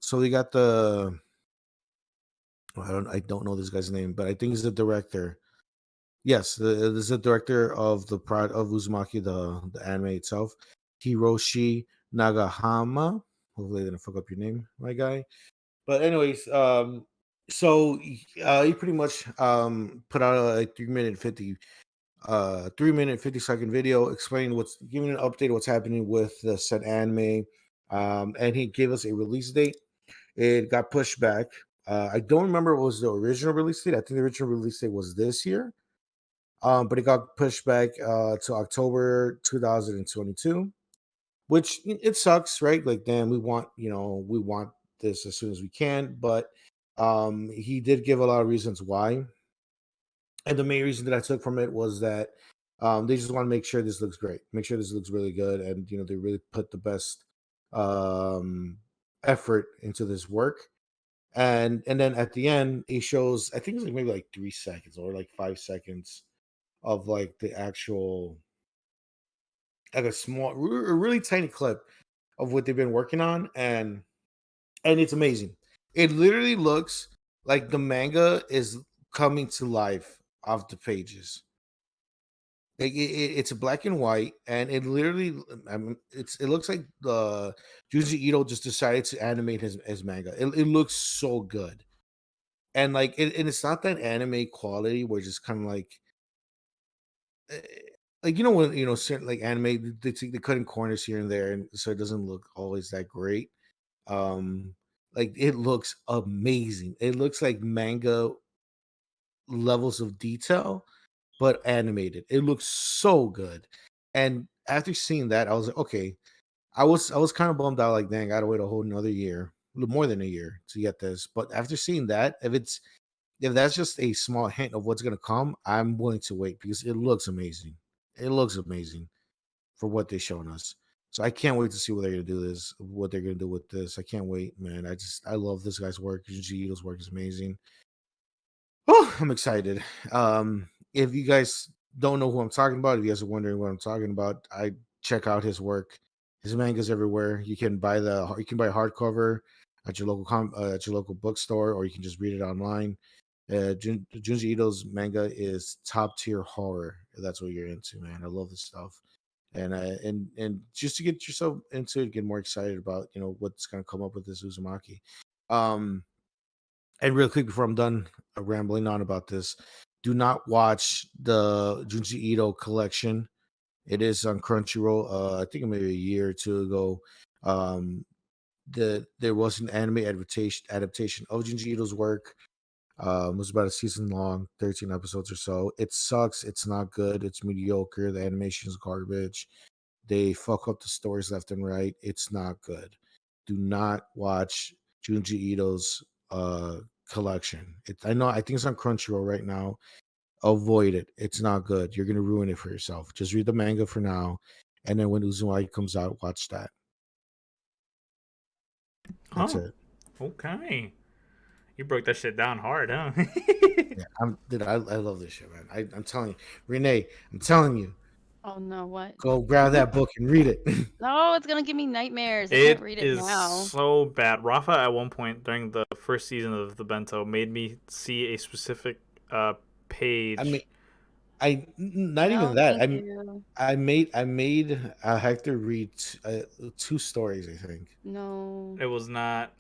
So we got I don't know this guy's name, but I think he's the director. Yes, this is the director of the Pride of Uzumaki, the anime itself. Hiroshi Nagahama. Hopefully I didn't fuck up your name, my guy. But anyways, so he pretty much put out a 3-minute 50-second video explaining giving an update of what's happening with the said anime. And he gave us a release date. It got pushed back. I don't remember what was the original release date. I think the original release date was this year. But it got pushed back to October 2022, which it sucks, right? Like, damn, we want this as soon as we can. But he did give a lot of reasons why. And the main reason that I took from it was that they just want to make sure this looks great, make sure this looks really good, and they really put the best um, effort into this work. And then at the end, he shows, I think it's like maybe like 3 seconds or like 5 seconds of like the actual, like a really tiny clip of what they've been working on, and it's amazing. It literally looks like the manga is coming to life off the pages. Like it's black and white, and it literally, I mean, it looks like the Junji Ito just decided to animate his manga. It looks so good, and and it's not that anime quality where it's just kind of eh, like when certain like anime they cut in corners here and there, and so it doesn't look always that great. Um, like it looks amazing. It looks like manga levels of detail, but animated. It looks so good. And after seeing that, I was like, okay. I was kind of bummed out, like, dang, I gotta wait a whole another year, more than a year to get this. But after seeing that, if it's if that's just a small hint of what's gonna come, I'm willing to wait because it looks amazing. It looks amazing for what they're showing us. So I can't wait to see what they're gonna do this, what they're gonna do with this. I can't wait, man. I love this guy's work. Junji Ito's work is amazing. Oh, I'm excited. If you guys don't know who I'm talking about, if you guys are wondering what I'm talking about, I check out his work. His manga's everywhere. You can buy hardcover at your local bookstore, or you can just read it online. Junji Ito's manga is top tier horror. If that's what you're into, man. I love this stuff, and just to get yourself into it, get more excited about what's gonna come up with this Uzumaki. And real quick before I'm done rambling on about this, do not watch the Junji Ito collection. It is on Crunchyroll. I think maybe a year or two ago. There was an anime adaptation of Junji Ito's work. It was about a season long, 13 episodes or so. It sucks. It's not good. It's mediocre. The animation is garbage. They fuck up the stories left and right. It's not good. Do not watch Junji Ito's collection. I think it's on Crunchyroll right now. Avoid it. It's not good. You're gonna ruin it for yourself. Just read the manga for now, and then when Uzumaki comes out, watch that. That's it. Okay. You broke that shit down hard, huh? Yeah, I love this shit, man. I'm telling you, Renee. I'm telling you. Oh no, what? Go grab that book and read it. No, it's gonna give me nightmares. I can't read it is now. so bad. Rafa at one point during the first season of the Bento made me see a specific page. I mean, not even that. I made Hector read 2 stories. I think. No. It was not.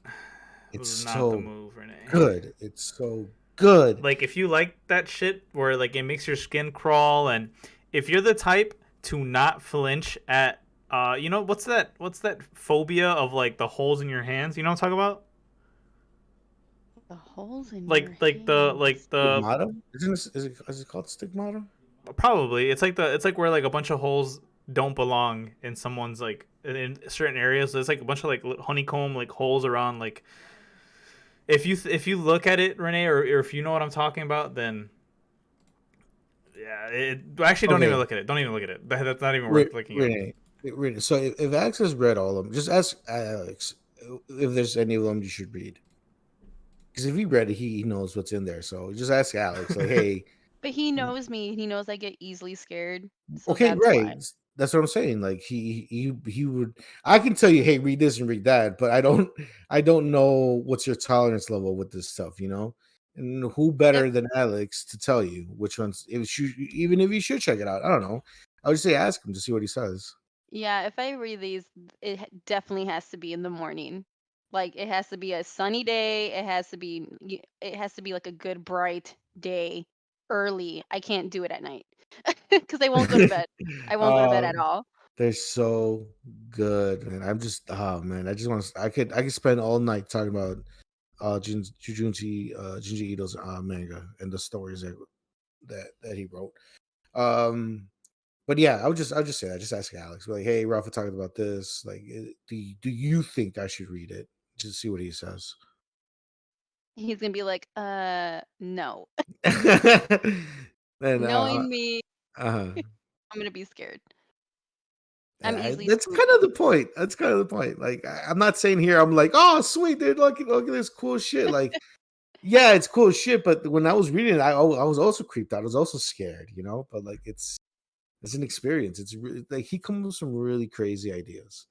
It's so the move, Renee. Good. It's so good. Like if you like that shit where like it makes your skin crawl, and if you're the type to not flinch at what's that phobia of like the holes in your hands? You know what I'm talking about? The holes in like your the stigmata? Is it called stigmata? Probably. It's like where like a bunch of holes don't belong in someone's like in certain areas. So it's like a bunch of like honeycomb like holes around like. If you look at it, Renee, or if you know what I'm talking about, then yeah, actually don't even look at it. Don't even look at it. That's not even worth looking at. Renee, so if Alex has read all of them, just ask Alex if there's any of them you should read. Because if he read it, he knows what's in there. So just ask Alex, like, hey. But he knows me. He knows I get easily scared. So Okay, that's right. why. That's what I'm saying. Like he would. I can tell you, hey, read this and read that, but I don't know what's your tolerance level with this stuff, And who better than Alex to tell you which ones? Even if you should check it out, I don't know. I would just say ask him to see what he says. Yeah, if I read these, it definitely has to be in the morning. Like it has to be a sunny day. It has to be like a good bright day, early. I can't do it at night because I won't go to bed. I won't go to bed at all. They're so good, and I'm just man, I just want to. I could spend all night talking about Junji Ito's manga and the stories that he wrote. But yeah, I'll just say that. Just ask Alex, like, hey, Rafa talking about this. Like, do you think I should read it? Just see what he says. He's gonna be like, no. And, Knowing me, uh-huh. I'm gonna be scared. That's kind of the point. That's kind of the point. Like, I'm not saying here, I'm like, oh, sweet, dude, look at this cool shit. Like, yeah, it's cool shit. But when I was reading it, I was also creeped out. I was also scared, But like, it's an experience. It's really, like he comes with some really crazy ideas.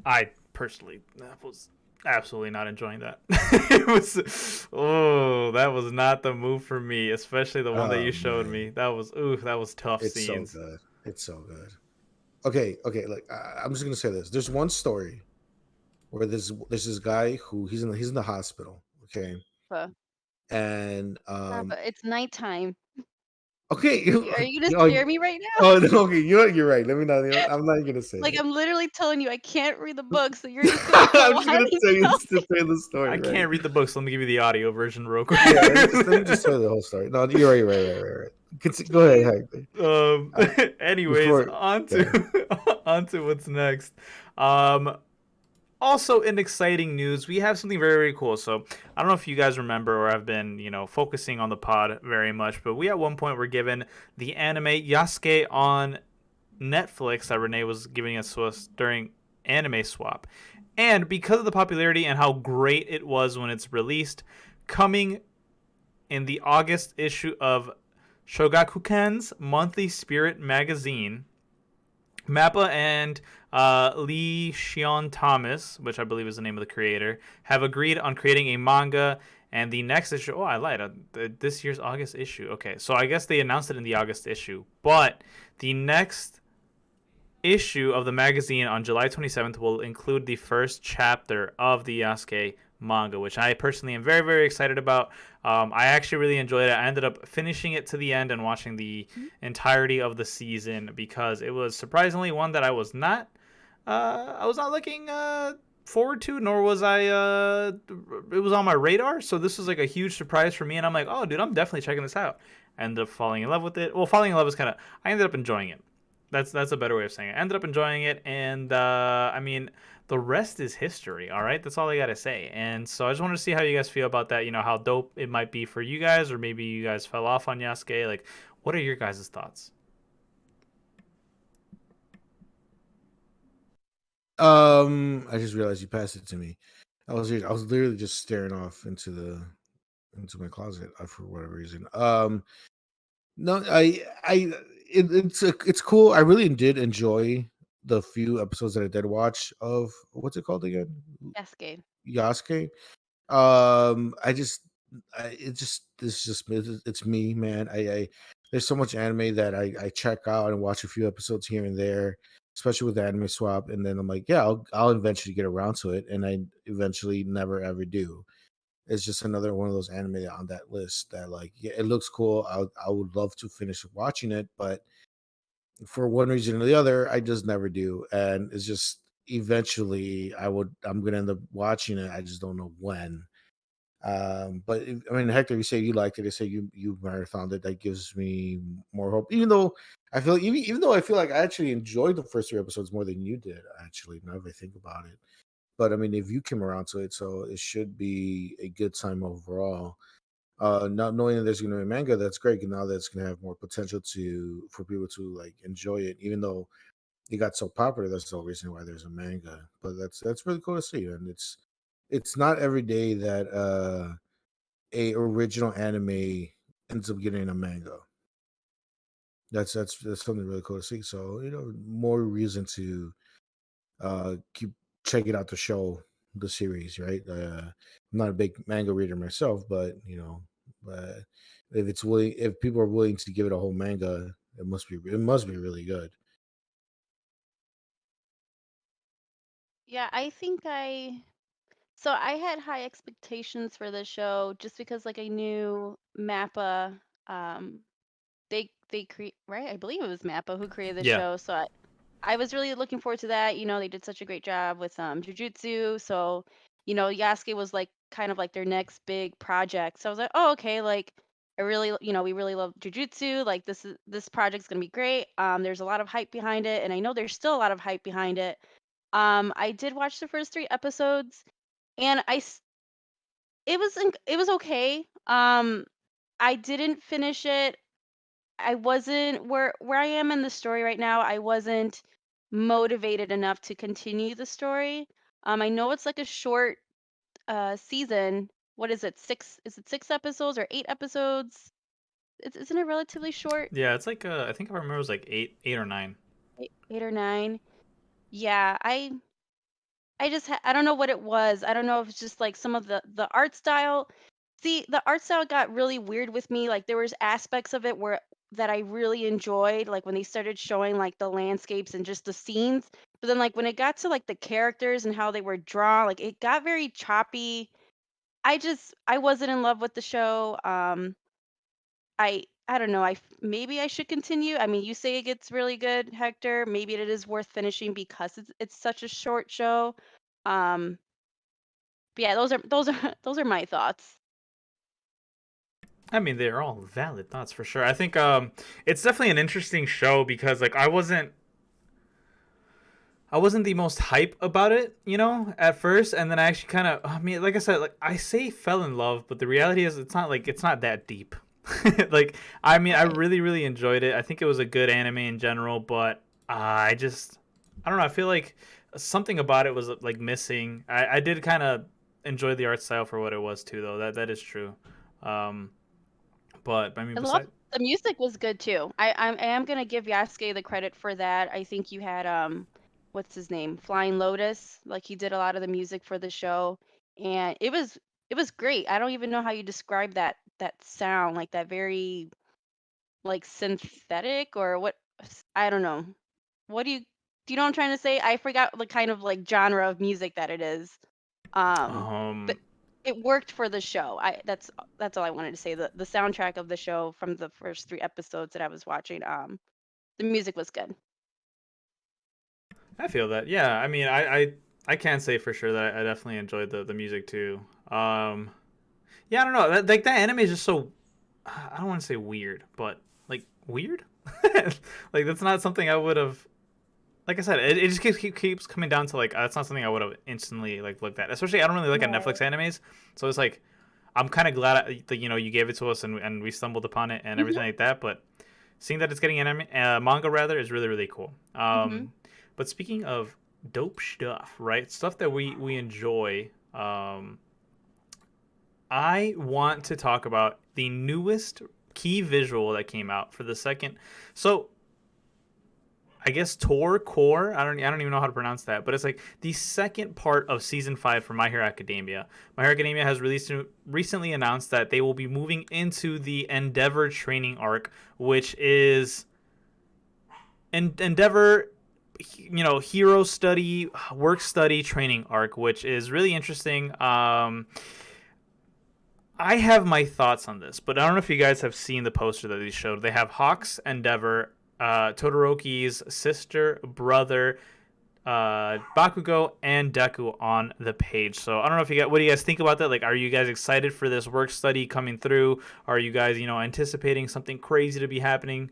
I personally was absolutely not enjoying that. That was not the move for me, especially the one that you showed me. That was tough scenes. So good. It's so good. Okay, like I'm just gonna say this. There's one story where there's this guy who he's in the hospital. Okay, and it's nighttime. Okay, are you gonna scare me right now? Oh, no, okay, you're right. Let me not. I'm not gonna say. Like, I'm literally telling you, I can't read the book, so you're just gonna I'm just gonna tell you to say the story. I can't read the book, so let me give you the audio version real quick. Yeah, let me just tell you the whole story. No, you're right. Go ahead, Hector. Anyways, on to what's next. also in exciting news, we have something very, very cool. So I don't know if you guys remember or have been, focusing on the pod very much, but we at one point were given the anime Yasuke on Netflix that Renee was giving us to us during Anime Swap. And because of the popularity and how great it was when it's released, coming in the August issue of Shogakukan's monthly Spirit magazine, Mappa and Lee Shion Thomas, which I believe is the name of the creator, have agreed on creating a manga. And the next issue, oh, I lied. This year's August issue. Okay, so I guess they announced it in the August issue. But the next issue of the magazine on July 27th will include the first chapter of the Yasuke manga, which I personally am very, very excited about. I actually really enjoyed it. I ended up finishing it to the end and watching the entirety of the season because it was surprisingly one that I was not looking forward to, nor was I it was on my radar. So this was like a huge surprise for me, and I'm like, oh dude, I'm definitely checking this out. I ended up falling in love with it. Well, falling in love is kind of, I ended up enjoying it. That's a better way of saying it. I ended up enjoying it, and I mean, the rest is history, all right? That's all I got to say. And so I just wanted to see how you guys feel about that, how dope it might be for you guys, or maybe you guys fell off on Yasuke. Like, what are your guys' thoughts? I just realized you passed it to me. I was literally just staring off into my closet for whatever reason. No, it's cool. I really did enjoy the few episodes that I did watch of what's it called again? Cascade. Yasuke. I just, it's me, man. I there's so much anime that I check out and watch a few episodes here and there, especially with the anime swap, and then I'm like, yeah, I'll eventually get around to it, and I eventually never ever do. It's just another one of those anime on that list that, like, yeah, it looks cool. I would love to finish watching it, but for one reason or the other, I just never do, and it's just eventually I'm gonna end up watching it. I just don't know when. But I mean, Hector, you say you liked it. I say you marathoned it. That gives me more hope. Even though I feel even though I feel like I actually enjoyed the first three episodes more than you did. Actually, now that I think about it. But I mean, if you came around to it, so it should be a good time overall. Not knowing that there's going to be a manga, that's great. And now that's going to have more potential for people to like enjoy it, even though it got so popular. That's the whole reason why there's a manga. But that's really cool to see, and it's not every day that a original anime ends up getting a manga. That's something really cool to see. So more reason to keep checking out the series, right? I'm not a big manga reader myself, but but if people are willing to give it a whole manga, it must be really good. Yeah, I think I had high expectations for the show just because like I knew Mappa, um they create, right? I believe it was Mappa who created the Yeah. show. So I was really looking forward to that. They did such a great job with Jujutsu. So, Yasuke was like kind of like their next big project. So I was like, oh, okay, like I really, we really love Jujutsu. Like this project's gonna be great. There's a lot of hype behind it, and I know there's still a lot of hype behind it. I did watch the first 3 episodes, and it was okay. I didn't finish it. I wasn't where I am in the story right now. I wasn't motivated enough to continue the story. I know it's like a short season. What is it? Is it 6 episodes or 8 episodes? Isn't it relatively short? Yeah, it's like I think I remember it was like eight or nine. Eight or nine. Yeah, I just I don't know what it was. I don't know if it's just like some of the art style. See, the art style got really weird with me. Like there was aspects of it where that I really enjoyed, like when they started showing like the landscapes and just the scenes. But then like when it got to like the characters and how they were drawn, like it got very choppy. I wasn't in love with the show. I don't know. Maybe I should continue. I mean, you say it gets really good, Hector. Maybe it is worth finishing because it's such a short show. Um, but yeah, those are those are my thoughts. I mean, they're all valid thoughts for sure. I think it's definitely an interesting show because like I wasn't the most hype about it, at first, and then I actually kind of, I mean, like I said, like I say fell in love, but the reality is it's not that deep. Like, I mean, I Right. really really enjoyed it. I think it was a good anime in general, but I don't know. I feel like something about it was like missing. I did kind of enjoy the art style for what it was too, though. That is true. Um, but I mean, I love besides, the music was good too. I am gonna give Yasuke the credit for that. I think you had what's his name? Flying Lotus. Like he did a lot of the music for the show. And it was great. I don't even know how you describe that sound, like that very like synthetic or what I don't know. What do you know what I'm trying to say? I forgot the kind of like genre of music that it is. But um, it worked for the show. That's all I wanted to say. The soundtrack of the show from the first 3 episodes that I was watching, the music was good. I feel that. Yeah, I mean, I can't say for sure that I definitely enjoyed the music too. Yeah, I don't know. That anime is just so. I don't want to say weird, but like weird. Like that's not something I would have. Like I said, it just keeps coming down to like that's not something I would have instantly like looked at. Especially I don't really look at Right. Netflix animes, so it's like I'm kind of glad that you gave it to us and we stumbled upon it and everything Mhm. like that. But seeing that it's getting anime manga rather is really really cool. Mhm. But speaking of dope stuff, right? Stuff that we enjoy. I want to talk about the newest key visual that came out for the second. So I guess Tor Core. I don't even know how to pronounce that, but it's like the second part of season 5 for My Hero Academia. My Hero Academia has recently announced that they will be moving into the Endeavor training arc, which is Endeavor, hero study, work study training arc, which is really interesting. I have my thoughts on this, but I don't know if you guys have seen the poster that they showed. They have Hawk's Endeavor, Todoroki's sister, brother, Bakugo, and Deku on the page. So I don't know if what do you guys think about that? Like, are you guys excited for this work study coming through? Are you guys, anticipating something crazy to be happening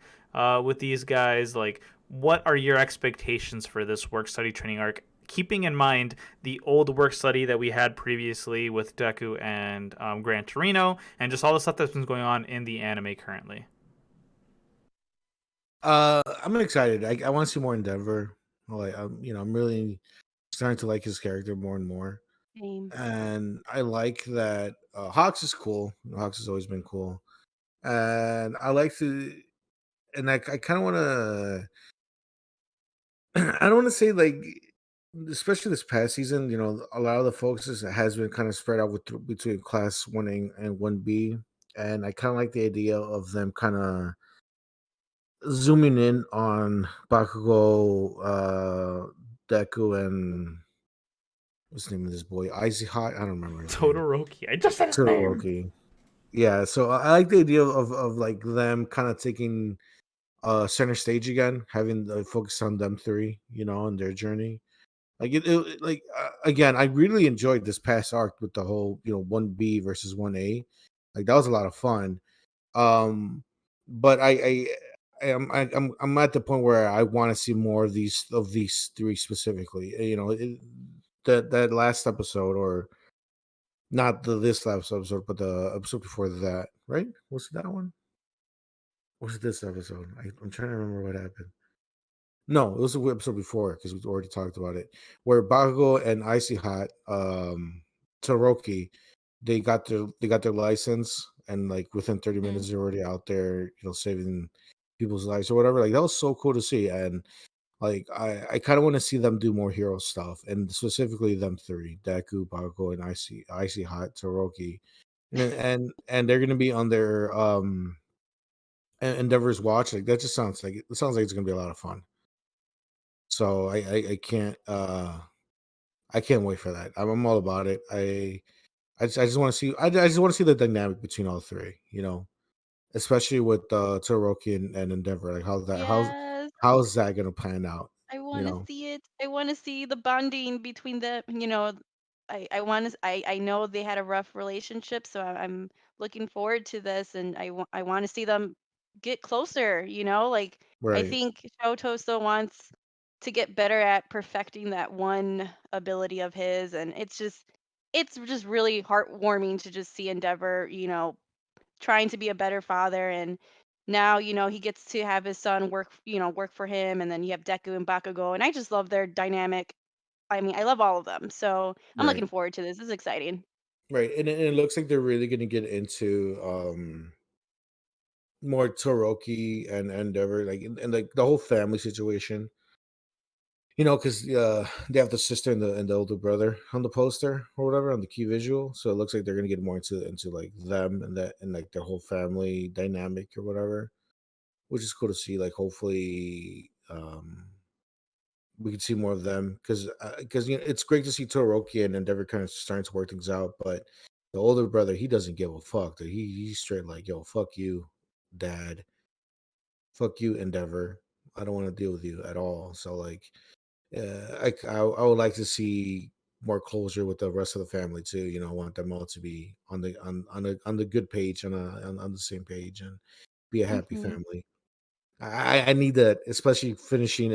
with these guys? Like, what are your expectations for this work study training arc? Keeping in mind the old work study that we had previously with Deku and Gran Torino, and just all the stuff that's been going on in the anime currently. I'm excited. I want to see more Endeavor. Like, I'm really starting to like his character more and more, Same. and I like that Hawks is cool. Hawks has always been cool, and I like to, and I kind of want to. I don't want to say like, especially this past season. A lot of the focus has been kind of spread out between class 1A and 1B, and I kind of like the idea of them kind of zooming in on Bakugo, Deku, and what's the name of this boy? Icy Hot. I don't remember his name. Todoroki. I just said his name. Todoroki. Yeah, so I like the idea of like them kind of taking center stage again, having the focus on them three, and their journey. Like like again, I really enjoyed this past arc with the whole 1B versus 1A. Like that was a lot of fun. But I'm at the point where I want to see more of these three specifically. That last episode, or not this last episode, but the episode before that, right? Was it that one? Or was it this episode? I'm trying to remember what happened. No, it was the episode before because we already talked about it. Where Bakugo and Icy Hot, Todoroki, they got their license, and like within 30 Mhm. minutes they're already out there, saving people's lives or whatever. Like that was so cool to see, and like I kind of want to see them do more hero stuff, and specifically them three: Deku, Bakugo, and Icy Hot, Todoroki, and they're gonna be on their Endeavor's watch. Like that just sounds like it's gonna be a lot of fun. So I can't I can't wait for that. I'm all about it. I just want to see I just want to see the dynamic between all three, especially with Todoroki and Endeavor. Like Yes. how's that gonna pan out? I You want to know? see it. I want to see the bonding between them. I want to. I know they had a rough relationship, so I'm looking forward to this, and I want to see them get closer. Like I Right. think Shoto still wants to get better at perfecting that one ability of his, and it's just really heartwarming to just see Endeavor, trying to be a better father. And now, he gets to have his son work for him, and then you have Deku and Bakugo, and I just love their dynamic. I mean, I love all of them. So I'm Right. looking forward to this. This is exciting. Right. And it looks like they're really going to get into more Toroki and Endeavor, like and like the whole family situation. Because they have the sister and the older brother on the poster or whatever on the key visual, so it looks like they're gonna get more into like them and that and like their whole family dynamic or whatever, which is cool to see. Like hopefully, we can see more of them because it's great to see Toroki and Endeavor kind of starting to work things out, but the older brother he doesn't give a fuck. He's straight like, yo, fuck you, dad, fuck you, Endeavor. I don't want to deal with you at all. So like. I would like to see more closure with the rest of the family too. I want them all to be on the good page on the same page and be a happy Hmm. family. I need that, especially finishing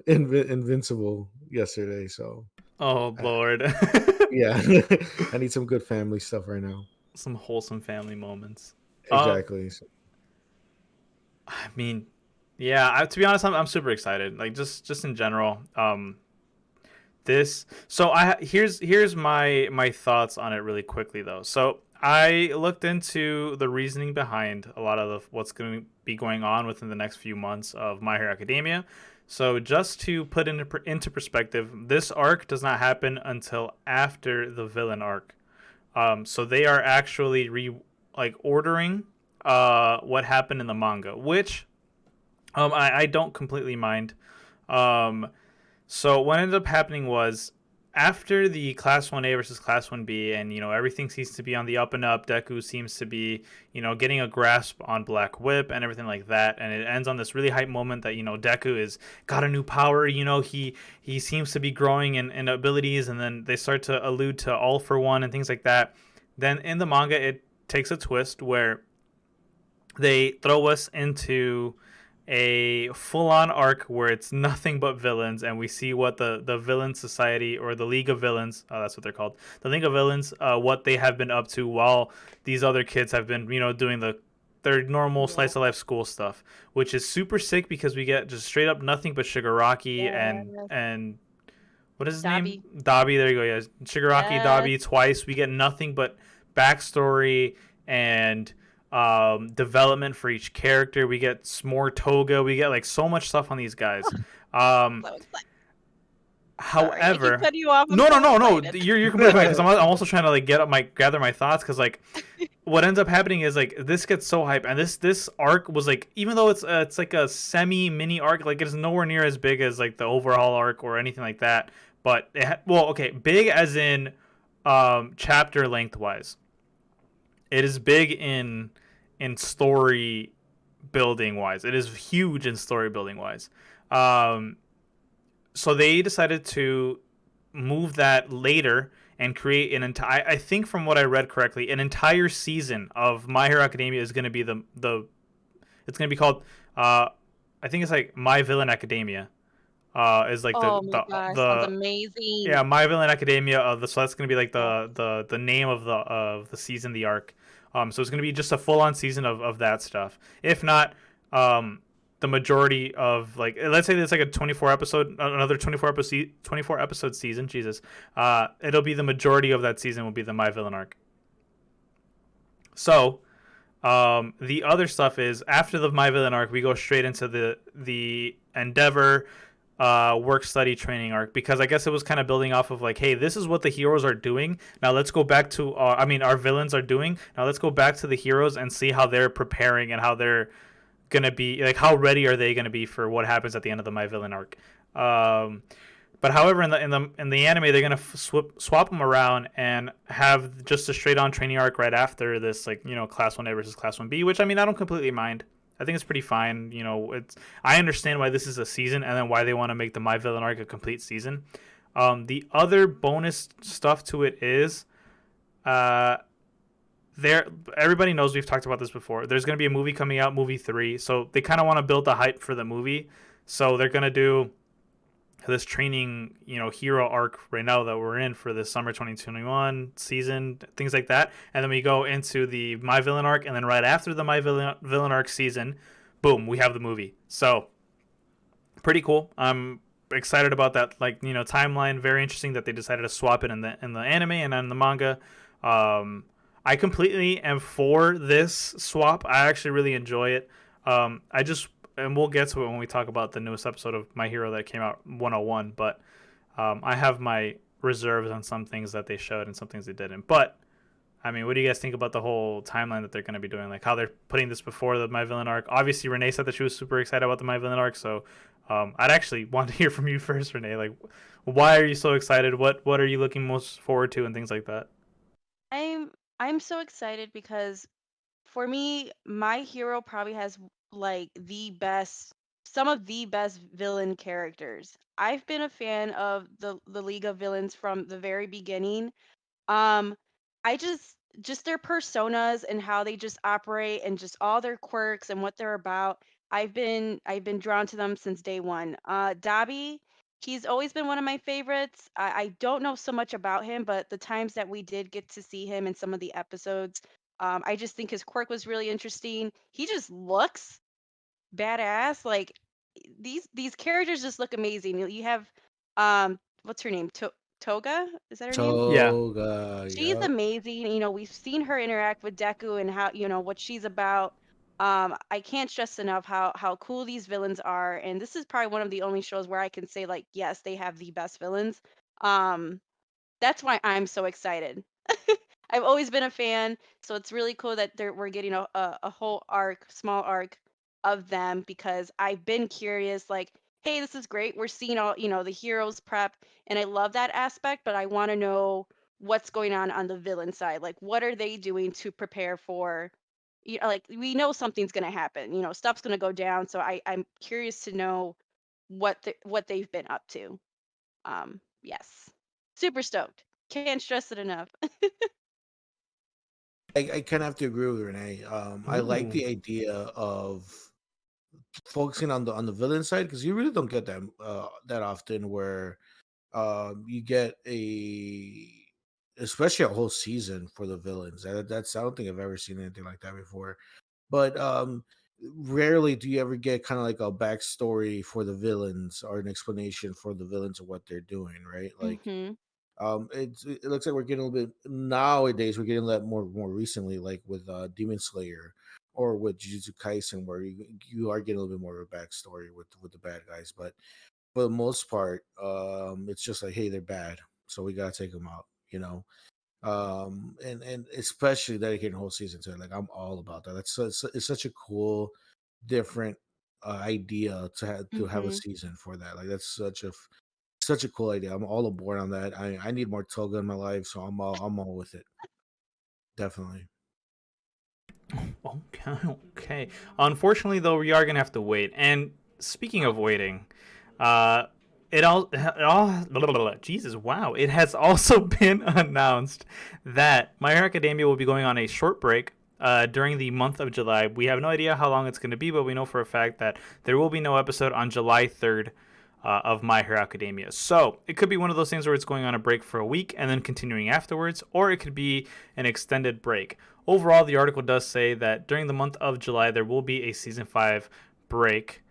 Invincible yesterday. So Oh uh, Lord. yeah, I need some good family stuff right now. Some wholesome family moments. Um, Exactly. So, I mean, yeah. To be honest, I'm super excited. Like just in general. This. So here's my thoughts on it really quickly though. So I looked into the reasoning behind a lot of what's going to be going on within the next few months of My Hero Academia. So just to put into perspective, this arc does not happen until after the villain arc. So they are actually ordering what happened in the manga, which I don't completely mind. Um, so what ended up happening was after the Class 1A versus Class 1B, and everything seems to be on the up and up. Deku seems to be getting a grasp on Black Whip and everything like that, and it ends on this really hype moment that Deku is got a new power. He seems to be growing in abilities, and then they start to allude to All for One and things like that. Then in the manga, it takes a twist where they throw us into a full-on arc where it's nothing but villains, and we see what the villain society, or the League of Villains, that's what they're called, the League of Villains, what they have been up to while these other kids have been doing their normal Yeah. slice of life school stuff, which is super sick because we get just straight up nothing but Shigaraki Yes. and what is his name? Dobby. Dabi. There you go. Yeah, Shigaraki, Yes. Dabi twice. We get nothing but backstory and development for each character. We get more Toga. We get like so much stuff on these guys. Um, So excited. Sorry, I keep however, cutting you off. I'm no, no, so no, no. excited. You're completely fine because I'm also trying to like gather my thoughts because like what ends up happening is like this gets so hype, and this arc was like, even though it's like a semi mini arc, like it's nowhere near as big as like the overall arc or anything like that. But okay, big as in chapter lengthwise. It is big in story building wise. It is huge in story building wise. Um, so they decided to move that later and create an entire. I think from what I read correctly, an entire season of My Hero Academia is going to be the. It's going to be called. I think it's like My Villain Academia. Is like Oh my gosh, sounds the amazing. yeah, My Villain Academia. So that's gonna be like Yeah. the name of the season, the arc. So it's gonna be just a full on season of that stuff. If not, the majority of like, let's say it's like a 24 episode, another 24 episode season. Jesus, it'll be the majority of that season will be the My Villain arc. So, the other stuff is after the My Villain arc, we go straight into the Endeavor work study training arc, because I guess it was kind of building off of like, hey, this is what the heroes are doing. Now let's go back to our villains are doing. Now let's go back to the heroes and see how they're preparing and how they're gonna be, like, how ready are they gonna be for what happens at the end of the My Villain arc. But however, in the anime, they're gonna swap them around and have just a straight on training arc right after this, like, Class 1A versus Class 1B, which I mean I don't completely mind. I think it's pretty fine. I understand why this is a season and then why they want to make the My Villain arc a complete season. The other bonus stuff to it is, everybody knows, we've talked about this before. There's going to be a movie coming out, movie 3. So they kind of want to build the hype for the movie. So they're gonna do this training, hero arc right now that we're in for the summer 2021 season, things like that. And then we go into the My Villain arc, and then right after the My Villain arc season, boom, we have the movie. So pretty cool. I'm excited about that, timeline. Very interesting that they decided to swap it in the anime and in the manga. I completely am for this swap. I actually really enjoy it. And we'll get to it when we talk about the newest episode of My Hero that came out, 101. But I have my reserves on some things that they showed and some things they didn't. But I mean, what do you guys think about the whole timeline that they're going to be doing? Like how they're putting this before the My Villain arc. Obviously, Renee said that she was super excited about the My Villain arc. So I'd actually want to hear from you first, Renee. Like, why are you so excited? What are you looking most forward to and things like that? I'm so excited because for me, My Hero probably has like some of the best villain characters. I've been a fan of the League of Villains from the very beginning. Um, I just their personas and how they just operate and just all their quirks and what they're about. I've been drawn to them since day one. Dabi, he's always been one of my favorites. I don't know so much about him, but the times that we did get to see him in some of the episodes, I just think his quirk was really interesting. He just looks badass. Like these characters just look amazing. You have what's her name? Toga? Is that her name? Yeah. Toga, She's yep. amazing. We've seen her interact with Deku and how, what she's about. I can't stress enough how cool these villains are. And this is probably one of the only shows where I can say, like, yes, they have the best villains. Um, that's why I'm so excited. I've always been a fan, so it's really cool that we're getting a whole small arc of them because I've been curious, like, hey, this is great. We're seeing all, the heroes prep, and I love that aspect, but I want to know what's going on the villain side. Like, what are they doing to prepare for, like, we know something's going to happen, stuff's going to go down. So I'm curious to know what they've been up to. Yes. Super stoked. Can't stress it enough. I kind of have to agree with Renee. I like Ooh. the idea of focusing on the villain side because you really don't get that often where you get especially a whole season for the villains. That's I don't think I've ever seen anything like that before. But rarely do you ever get kind of like a backstory for the villains or an explanation for the villains of what they're doing, right? Like Mm-hmm. it looks like we're getting a little bit nowadays. We're getting a lot more recently, like with Demon Slayer or with Jujutsu Kaisen, where you are getting a little bit more of a backstory with the bad guys. But for the most part, it's just like, hey, they're bad, so we gotta take them out, and especially dedicating a whole season to it. Like I'm all about that. It's such a cool, different idea to have a Mm-hmm. season for that. Like that's such a cool idea. I'm all aboard on that. I need more Toga in my life, so I'm all with it. Definitely. Okay. Unfortunately, though, we are gonna have to wait. And speaking of waiting, it all Jesus, wow! It has also been announced that My Hero Academia will be going on a short break during the month of July. We have no idea how long it's going to be, but we know for a fact that there will be no episode on July 3rd of My Hero Academia. So it could be one of those things where it's going on a break for a week and then continuing afterwards, or it could be an extended break. Overall, the article does say that during the month of July, there will be a season 5 break,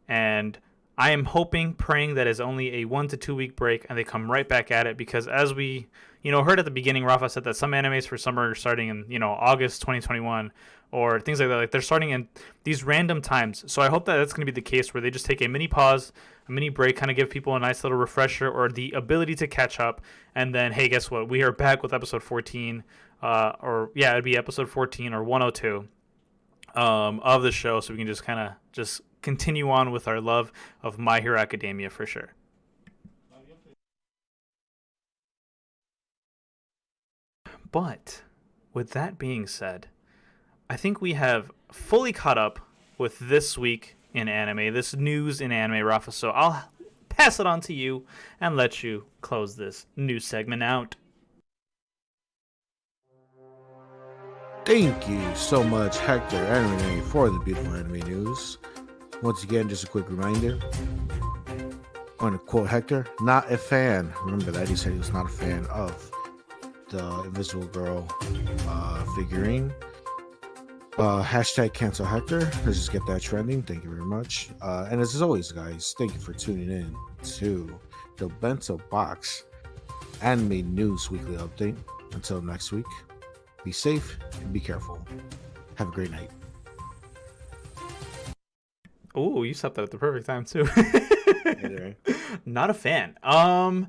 and I am hoping, praying that it's only a 1 to 2 week break and they come right back at it, because as we heard at the beginning, Rafa said that some animes for summer are starting in August 2021 or things like that. Like they're starting in these random times. So I hope that that's going to be the case where they just take a mini pause, a mini break, kind of give people a nice little refresher or the ability to catch up. And then, hey, guess what? We are back with episode 14, it'd be episode 14 or 102 of the show, so we can just kind of just continue on with our love of My Hero Academia for sure. But with that being said, I think we have fully caught up with this week in anime, this news in anime, Rafa. So I'll pass it on to you and let you close this news segment out. Thank you so much, Hector and Renee, for the beautiful anime news. Once again, just a quick reminder. I'm going to quote Hector, not a fan. Remember that he said he was not a fan of the Invisible Girl figurine. Hashtag cancel Hector. Let's just get that trending. Thank you very much. And as always, guys, thank you for tuning in to the Bento Box Anime News Weekly Update. Until next week, be safe and be careful. Have a great night. Oh, you stopped that at the perfect time too. Hey, Not a fan. I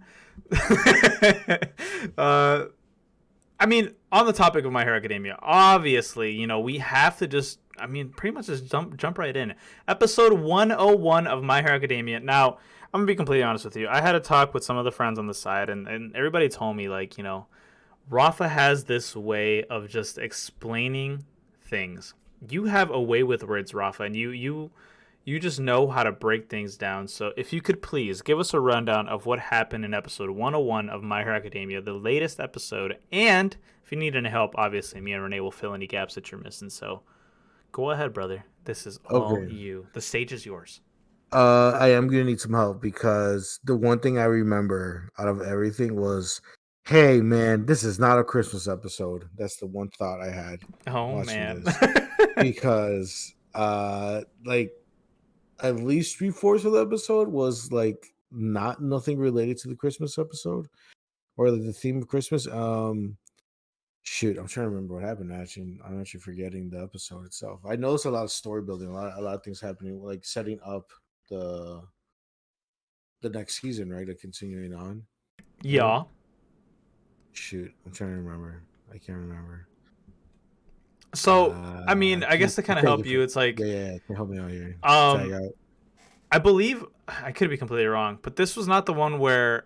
mean, on the topic of My Hero Academia, obviously, you know, we have to just, I mean, pretty much just jump right in. Episode 101 of My Hero Academia. Now, I'm gonna be completely honest with you. I had a talk with some of the friends on the side, and everybody told me, like, you know, Rafa has this way of just explaining things. You have a way with words, Rafa, and you just know how to break things down. So if you could please give us a rundown of what happened in episode 101 of My Hero Academia, the latest episode. And if you need any help, obviously, me and Renee will fill any gaps that you're missing. So go ahead, brother. This is all you. The stage is yours. I am going to need some help because the one thing I remember out of everything was, hey, man, this is not a Christmas episode. That's the one thought I had watching this. Because, like, at least 3/4 of the episode was like nothing related to the Christmas episode or like the theme of Christmas. Shoot, I'm trying to remember what happened. Actually, I'm actually forgetting the episode itself. I noticed a lot of story building, a lot of things happening, like setting up the next season, right? Like continuing on. Yeah. Shoot, I'm trying to remember. I can't remember. So, I mean, I guess to kind of help you, it's like, yeah, help me out here. I believe, I could be completely wrong, but this was not the one where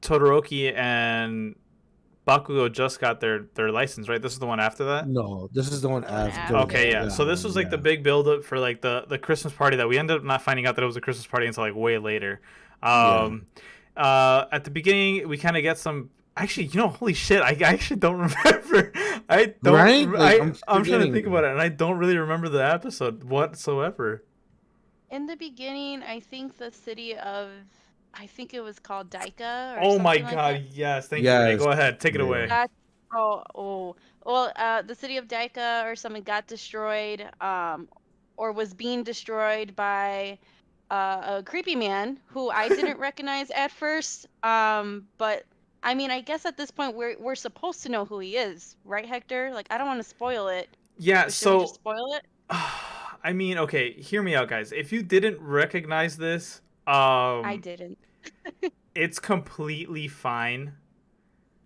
Todoroki and Bakugo just got their license, right? This is the one after that? No, this is the one after. Okay, yeah. So this was like the big build-up for like the Christmas party that we ended up not finding out that it was a Christmas party until like way later. At the beginning, we kind of get some... Actually, you know, holy shit, I actually don't remember. I don't. Right? Like, I'm trying to think about it, and I don't really remember the episode whatsoever. In the beginning, I think the city of, I think it was called Daika. Or oh my like god, that. Yes. Thank you, Renee. Go ahead, take it away. Well, the city of Daika or something got destroyed, or was being destroyed by a creepy man who I didn't recognize at first. But I mean, I guess at this point we're supposed to know who he is, right, Hector? Like, I don't want to spoil it. Yeah, should we just spoil it? I mean, okay, hear me out, guys. If you didn't recognize this, I didn't. It's completely fine.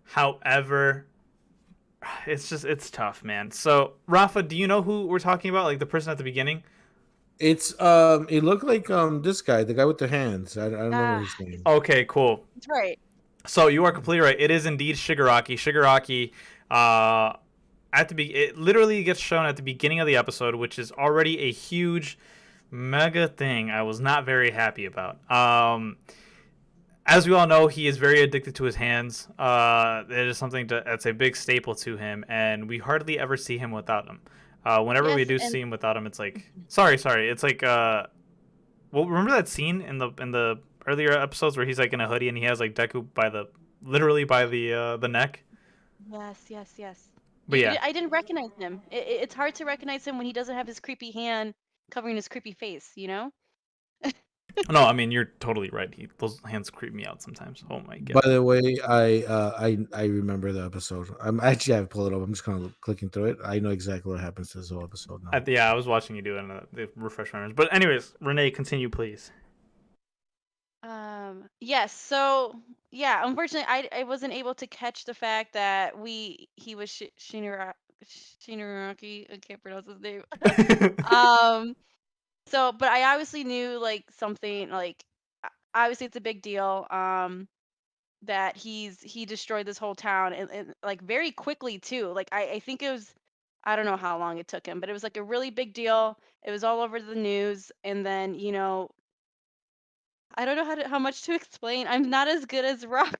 However, it's tough, man. So, Rafa, do you know who we're talking about? Like the person at the beginning? It's it looked like this guy, the guy with the hands. I don't remember his name. Okay, cool. That's right. So you are completely right. It is indeed Shigaraki. Shigaraki, it literally gets shown at the beginning of the episode, which is already a huge, mega thing. I was not very happy about. As we all know, he is very addicted to his hands. It is something that's a big staple to him, and we hardly ever see him without them. Whenever we do see him without him, it's like sorry. It's like well, remember that scene in the earlier episodes where he's like in a hoodie and he has like Deku literally by the neck. Yes. But yeah, I didn't recognize him. It's hard to recognize him when he doesn't have his creepy hand covering his creepy face. You know. No, I mean you're totally right. Those hands creep me out sometimes. Oh my god. By the way, I remember the episode. I'm actually I have to pull it up. I'm just kind of clicking through it. I know exactly what happens to this whole episode now. I was watching you do it and refresh memories. But anyways, Renee, continue please. Yes. So yeah, unfortunately, I wasn't able to catch the fact that he was Shinaraki. I can't pronounce his name. So, but I obviously knew like something like obviously it's a big deal. That he destroyed this whole town and like very quickly too. Like I think it was, I don't know how long it took him, but it was like a really big deal. It was all over the news, and then I don't know how much to explain. I'm not as good as Rafa.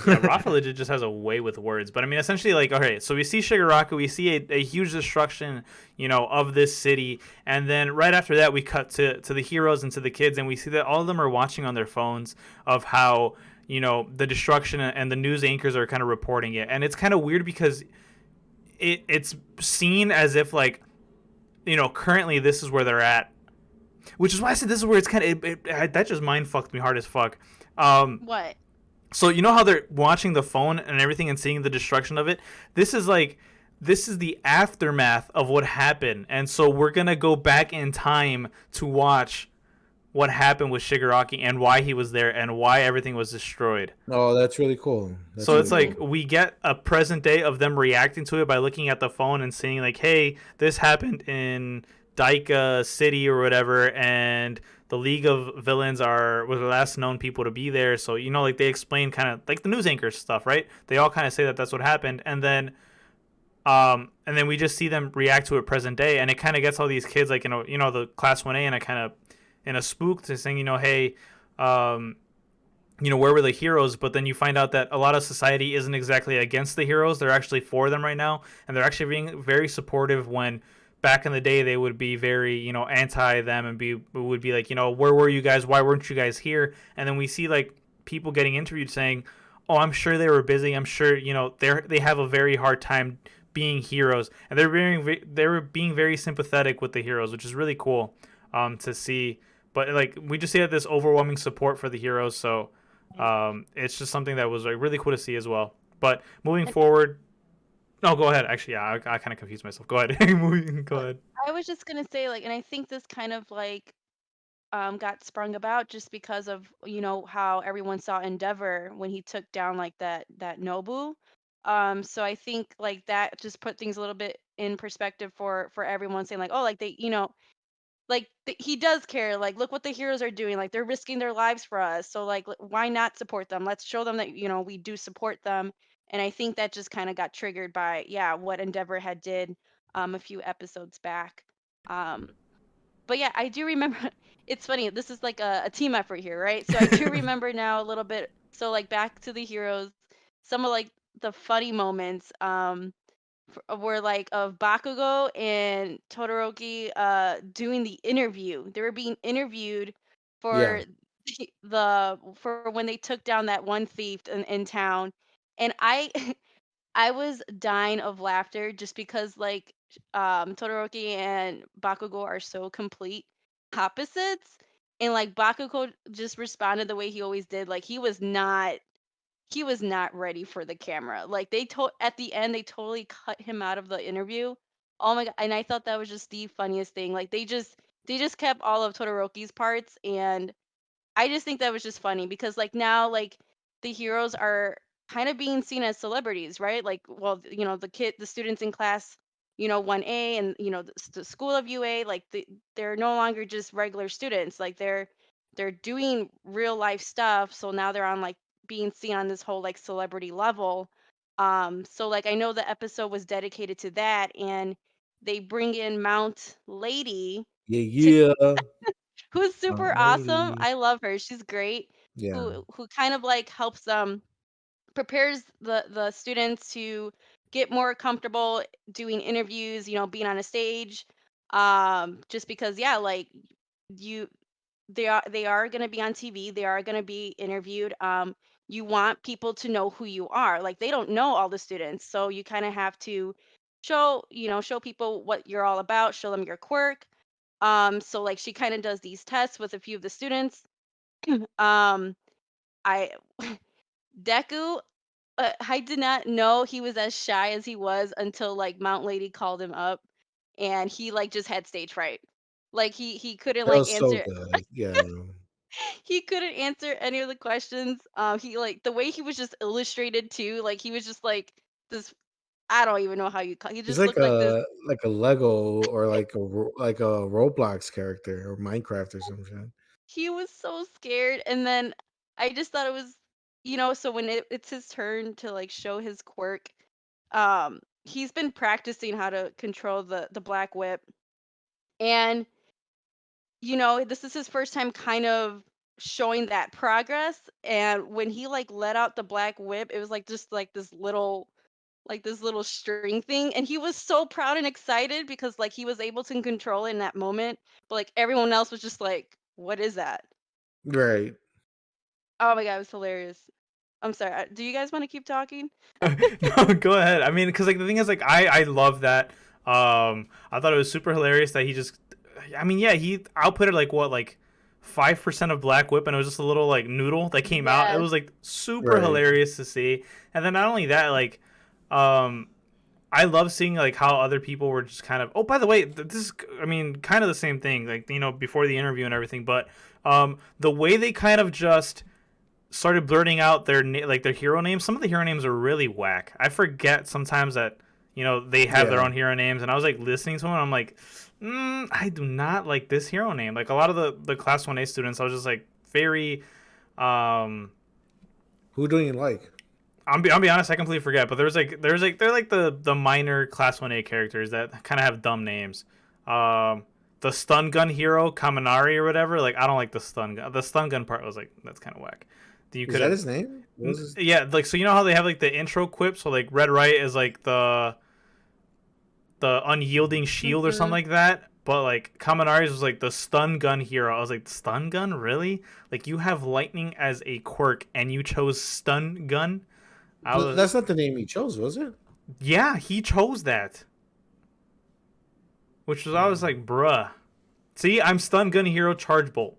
Yeah, Rafa legit just has a way with words. But I mean, essentially, like, okay, so we see Shigaraki, we see a huge destruction, of this city, and then right after that, we cut to the heroes and to the kids, and we see that all of them are watching on their phones of how the destruction, and the news anchors are kind of reporting it, and it's kind of weird because it's seen as if like currently this is where they're at, which is why I said this is where it's kind of that just mind fucked me hard as fuck. What? So how they're watching the phone and everything and seeing the destruction of it. This is the aftermath of what happened, and so we're gonna go back in time to watch what happened with Shigaraki and why he was there and why everything was destroyed. Oh, that's really cool. That's So it's really like cool. we get a present day of them reacting to it by looking at the phone and seeing like, hey, this happened in Daika City or whatever, and the League of Villains were the last known people to be there. So like they explain kind of like the news anchors stuff, right? They all kind of say that that's what happened, and then we just see them react to it present day, and it kind of gets all these kids like the class 1A and I kind of in a spook to saying hey, where were the heroes? But then you find out that a lot of society isn't exactly against the heroes. They're actually for them right now, and they're actually being very supportive when back in the day they would be very anti them and would be like where were you guys? Why weren't you guys here? And then we see like people getting interviewed saying, oh, I'm sure they were busy. I'm sure they have a very hard time being heroes, and they were being very sympathetic with the heroes, which is really cool to see. But like we just see that this overwhelming support for the heroes, so it's just something that was like really cool to see as well. But moving forward, no, go ahead. Actually, yeah, I kind of confused myself. Go ahead. Go ahead. I was just gonna say, like, and I think this kind of like got sprung about just because of how everyone saw Endeavor when he took down like that Nobu. So I think like that just put things a little bit in perspective for everyone, saying like, oh, like they like he does care, like look what the heroes are doing, like they're risking their lives for us, so like why not support them? Let's show them that we do support them. And I think that just kind of got triggered by what Endeavor had did a few episodes back. um but yeah, I do remember. It's funny, this is like a team effort here, right? So I do remember now a little bit. So like back to the heroes, some of like the funny moments were like of Bakugo and Todoroki doing the interview. They were being interviewed Yeah. for for when they took down that one thief in town. And I I was dying of laughter just because like Todoroki and Bakugo are so complete opposites. And like Bakugo just responded the way he always did. Like he was not ready for the camera. Like they told at the end they totally cut him out of the interview. Oh my god, and I thought that was just the funniest thing. Like they just kept all of Todoroki's parts, and I just think that was just funny because like now like the heroes are kind of being seen as celebrities, right? Like well, the students in class, 1A, and the school of UA, like they're no longer just regular students. Like they're doing real life stuff, so now they're on like being seen on this whole like celebrity level. So like I know the episode was dedicated to that, and they bring in Mount Lady to Yeah, yeah. who's super awesome. Lady. I love her. She's great. Yeah. Who kind of like helps them, prepares the students to get more comfortable doing interviews, being on a stage. Just because like you they are going to be on TV, they are going to be interviewed. You want people to know who you are. Like they don't know all the students, so you kind of have to show people what you're all about, show them your quirk. So like she kind of does these tests with a few of the students. um I Deku, I did not know he was as shy as he was until like Mount Lady called him up, and he like just had stage fright. Like he couldn't That like was so answer good. Yeah. he couldn't answer any of the questions. He like the way he was just illustrated too, like he was just like this. I don't even know how you call. He He's just looked like this. like a Lego or like a Roblox character or Minecraft or something. He was so scared, and then I just thought it was, so when it's his turn to like show his quirk, he's been practicing how to control the black whip, and this is his first time kind of showing that progress. And when he like let out the black whip, it was like just like this little string thing, and he was so proud and excited because like he was able to control it in that moment, but like everyone else was just like, what is that? Right. Oh my god, it was hilarious. I'm sorry, do you guys want to keep talking? No, go ahead. I mean, because like the thing is, like I love that. I thought it was super hilarious that he just. I mean, yeah, he outputted like what, like 5% of Black Whip, and it was just a little like noodle that came out. It Yes. was like super Right. hilarious to see. And then not only that, like, I love seeing like how other people were just kind of. Oh, by the way, this is, I mean, kind of the same thing. Like, you know, before the interview and everything, but the way they kind of just started blurting out their like their hero names. Some of the hero names are really whack. I forget sometimes that, you know, they have their Yeah. own hero names, and I was like listening to them, and I'm like, I do not like this hero name. Like a lot of the class 1A students, I was just like very Who do you like? I'll be honest, I completely forget. But they're like the minor class 1A characters that kind of have dumb names. The stun gun hero Kaminari or whatever. Like I don't like the stun gun. The stun gun part was like, that's kind of whack. You Is could that his name? What was his... Yeah, like, so you know how they have like the intro quip, so like Red Right is like the unyielding shield or something like that, but like Kaminari's was like the stun gun hero. I was like, stun gun, really? Like you have lightning as a quirk and you chose stun gun? That's not the name he chose, was it? Yeah, he chose that, which was, I was like, bruh. See, I'm stun gun hero charge bolt.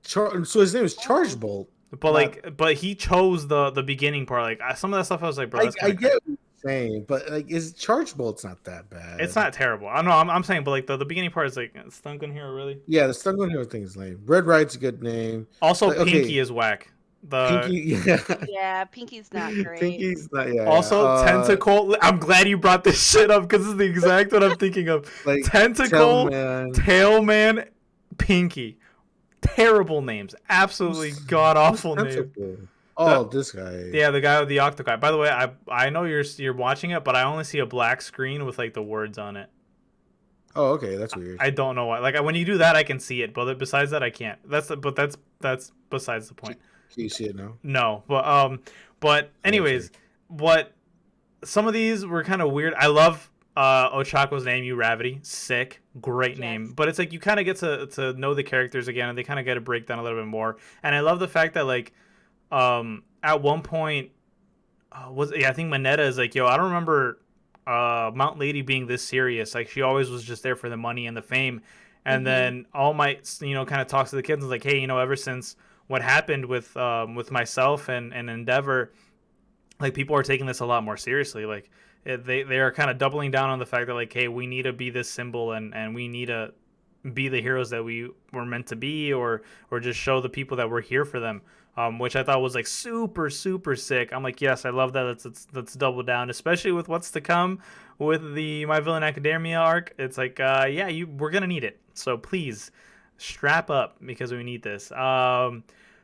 So his name is Charge Bolt. But like, but he chose the beginning part. Like some of that stuff, I was like, bro, that's I get what you're saying, but like, his Charge Bolt's not that bad. it's not terrible. I know, I'm saying, but like the beginning part is like, stun gun hero, really? Yeah, the Stun Gun Hero thing is lame. Red Right's a good name. Also, Like, okay. Pinky is whack. Pinky, yeah. Yeah, Pinky's not great. Pinky's not. Yeah. Also, Tentacle. I'm glad you brought this shit up because it's the exact what I'm thinking of. like Tentacle, Tailman. Tailman, Pinky. Terrible names. Absolutely god awful names. Tentacle? Oh, this guy. Yeah, the guy with the octopi. By the way, I know you're watching it, but I only see a black screen with like the words on it. Oh, okay, that's weird. I don't know why. Like when you do that, I can see it, but besides that, I can't. That's besides the point. Can you see it now? No, but anyways, what some of these were kind of weird. I love Ochako's name, Uravity. Sick, great name. But it's like you kind of get to know the characters again, and they kind of get to break down a little bit more. And I love the fact that like at one point I think Mineta is like, yo, I don't remember Mount Lady being this serious. Like she always was just there for the money and the fame. And then All Might, you know, kind of talks to the kids and is like, hey, you know, ever since what happened with myself and Endeavor, like people are taking this a lot more seriously. Like they are kind of doubling down on the fact that like, hey, we need to be this symbol and we need to be the heroes that we were meant to be, or just show the people that we're here for them. Which I thought was like super, super sick. I'm like, yes, I love that. Let's double down, especially with what's to come with the My Villain Academia arc. It's like, yeah, we're gonna need it. So please strap up because we need this.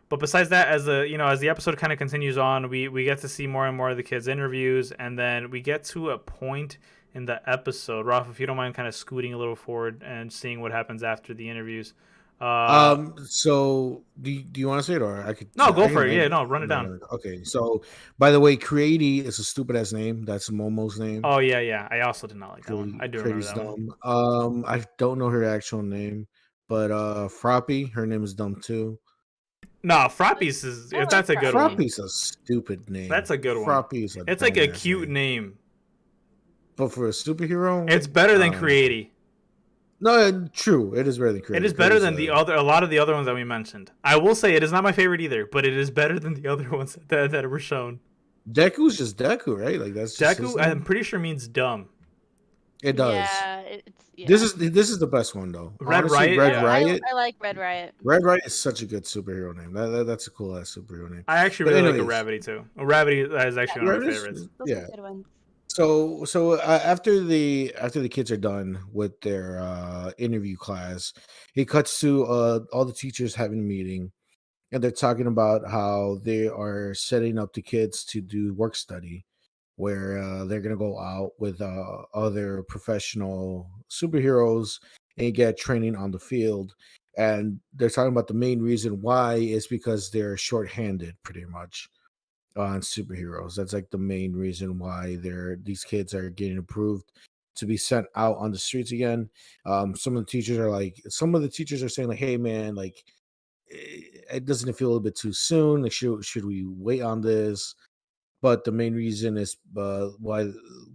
But besides that, as the episode kind of continues on, we get to see more and more of the kids' interviews, and then we get to a point in the episode. Rafa, if you don't mind kind of scooting a little forward and seeing what happens after the interviews. So do you want to say it, or I could? No, go I for can, it. Yeah, no, run it down. Okay. So, by the way, Creaty is a stupid ass name. That's Momo's name. Oh yeah. I also did not like that one. I do remember that one. I don't know her actual name, but Froppy, her name is dumb too. No, Froppy's that's a good one. Froppy's a stupid name. That's a good one. Froppy's it's like a cute name. But for a superhero, it's better than Creaty. No, true. It is better than Creaty. It is better than a lot of the other ones that we mentioned. I will say it is not my favorite either, but it is better than the other ones that were shown. Deku's just Deku, right? Like that's just Deku. I'm pretty sure means dumb. It does. Yeah, This is the best one though. Red Honestly, Riot. Riot. I like Red Riot. Red Riot is such a good superhero name. That's a cool ass superhero name. I actually really like Uravity too. Uravity is actually one of my favorites. Those are good ones. So after the kids are done with their interview class, it cuts to all the teachers having a meeting, and they're talking about how they are setting up the kids to do work study, where they're gonna go out with other professional superheroes and get training on the field. and they're talking about the main reason why is because they're shorthanded, pretty much, on superheroes. That's like the main reason why these kids are getting approved to be sent out on the streets again. Some of the teachers are saying like, "Hey, man, like, it doesn't it feel a little bit too soon? Like, should we wait on this?" But the main reason is why.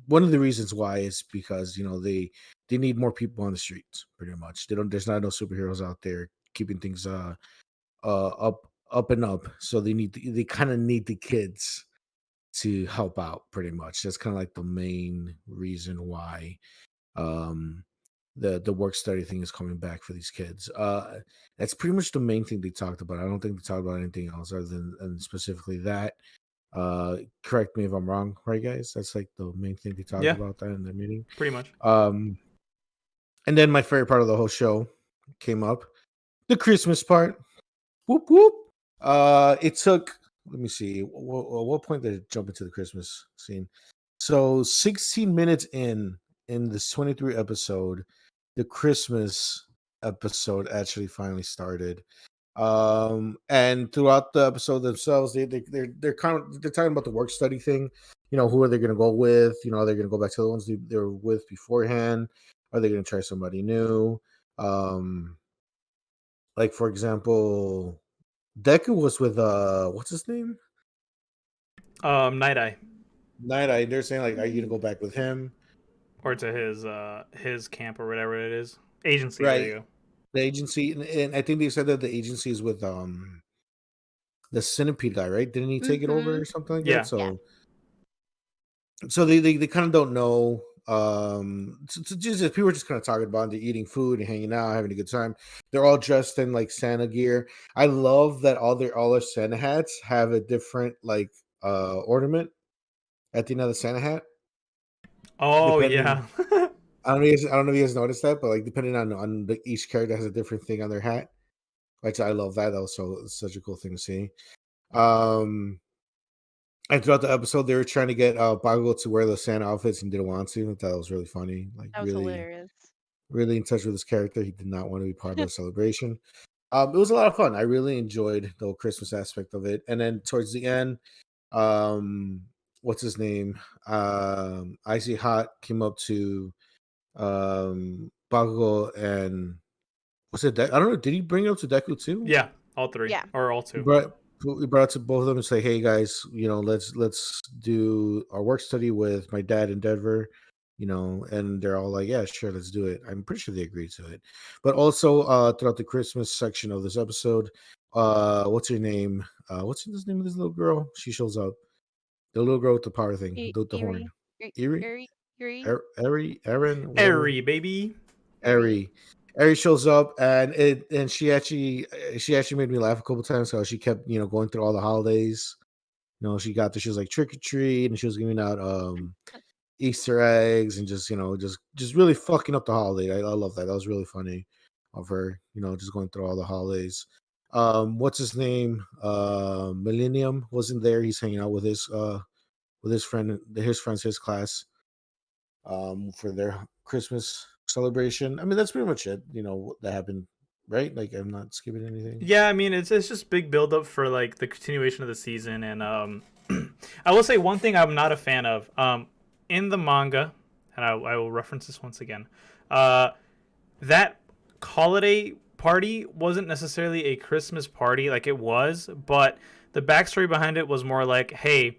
One of the reasons why is because they need more people on the streets. Pretty much, they don't. There's not no superheroes out there keeping things up and up. So they kind of need the kids to help out. Pretty much, that's kind of like the main reason why um the work study thing is coming back for these kids. That's pretty much the main thing they talked about. I don't think they talked about anything else other than specifically that. Correct me if I'm wrong, right, guys? That's like the main thing they talked Yeah, about that in the meeting. pretty much. And then my favorite part of the whole show came up, the Christmas part. Whoop whoop. It took. Let me see. What point did it jump into the Christmas scene? So 16 minutes in this 23 episode, the Christmas episode actually finally started. And throughout the episode themselves, they're talking about the work study thing. Who are they going to go with? Are they going to go back to the ones they were with beforehand? Are they going to try somebody new? Like, for example, Deku was with what's his name? Night Eye, Night Eye. They're saying like, are you going to go back with him? or to his camp or whatever it is. Agency. Right. There you go. The agency, and I think they said that the agency is with the Centipede guy, right? Didn't he take it over or something like Yeah. that? So they kind of don't know. Just people are just kind of talking about it. They're eating food and hanging out, having a good time. They're all dressed in like Santa gear. I love that all their Santa hats have a different like ornament at the end of the Santa hat. Oh Depending- yeah. I don't know if you guys noticed that, but like depending on each character has a different thing on their hat, which I love that. That was such a cool thing to see. And throughout the episode, they were trying to get Bago to wear the Santa outfits and didn't want to. I thought that was really funny. Like That was really, hilarious. really in touch with his character. He did not want to be part of the celebration. It was a lot of fun. I really enjoyed the whole Christmas aspect of it. And then towards the end, what's his name? Icy Hot came up to Bago and was it? I don't know. Did he bring it up to Deku too? Yeah, all three. Yeah. Or all two. We brought it to both of them and say, "Hey guys, let's do our work study with my dad in Denver." And they're all like, "Yeah, sure, let's do it." I'm pretty sure they agreed to it. But also, throughout the Christmas section of this episode, what's her name? What's the name of this little girl? She shows up. The little girl with the power thing, the horn. Eri, Aaron, Airy, baby. Eri shows up and she actually made me laugh a couple times. So she kept going through all the holidays. She got there. She was like trick or treat, and she was giving out Easter eggs and just really fucking up the holiday. I love that. That was really funny of her. Just going through all the holidays. What's his name? Millennium wasn't there. He's hanging out with his friend, his class. For their Christmas celebration. I mean, that's pretty much it. That happened, right? Like, I'm not skipping anything. Yeah, I mean, it's just big build up for like the continuation of the season, and I will say one thing I'm not a fan of. In the manga, and I will reference this once again. That holiday party wasn't necessarily a Christmas party, like it was, but the backstory behind it was more like, hey.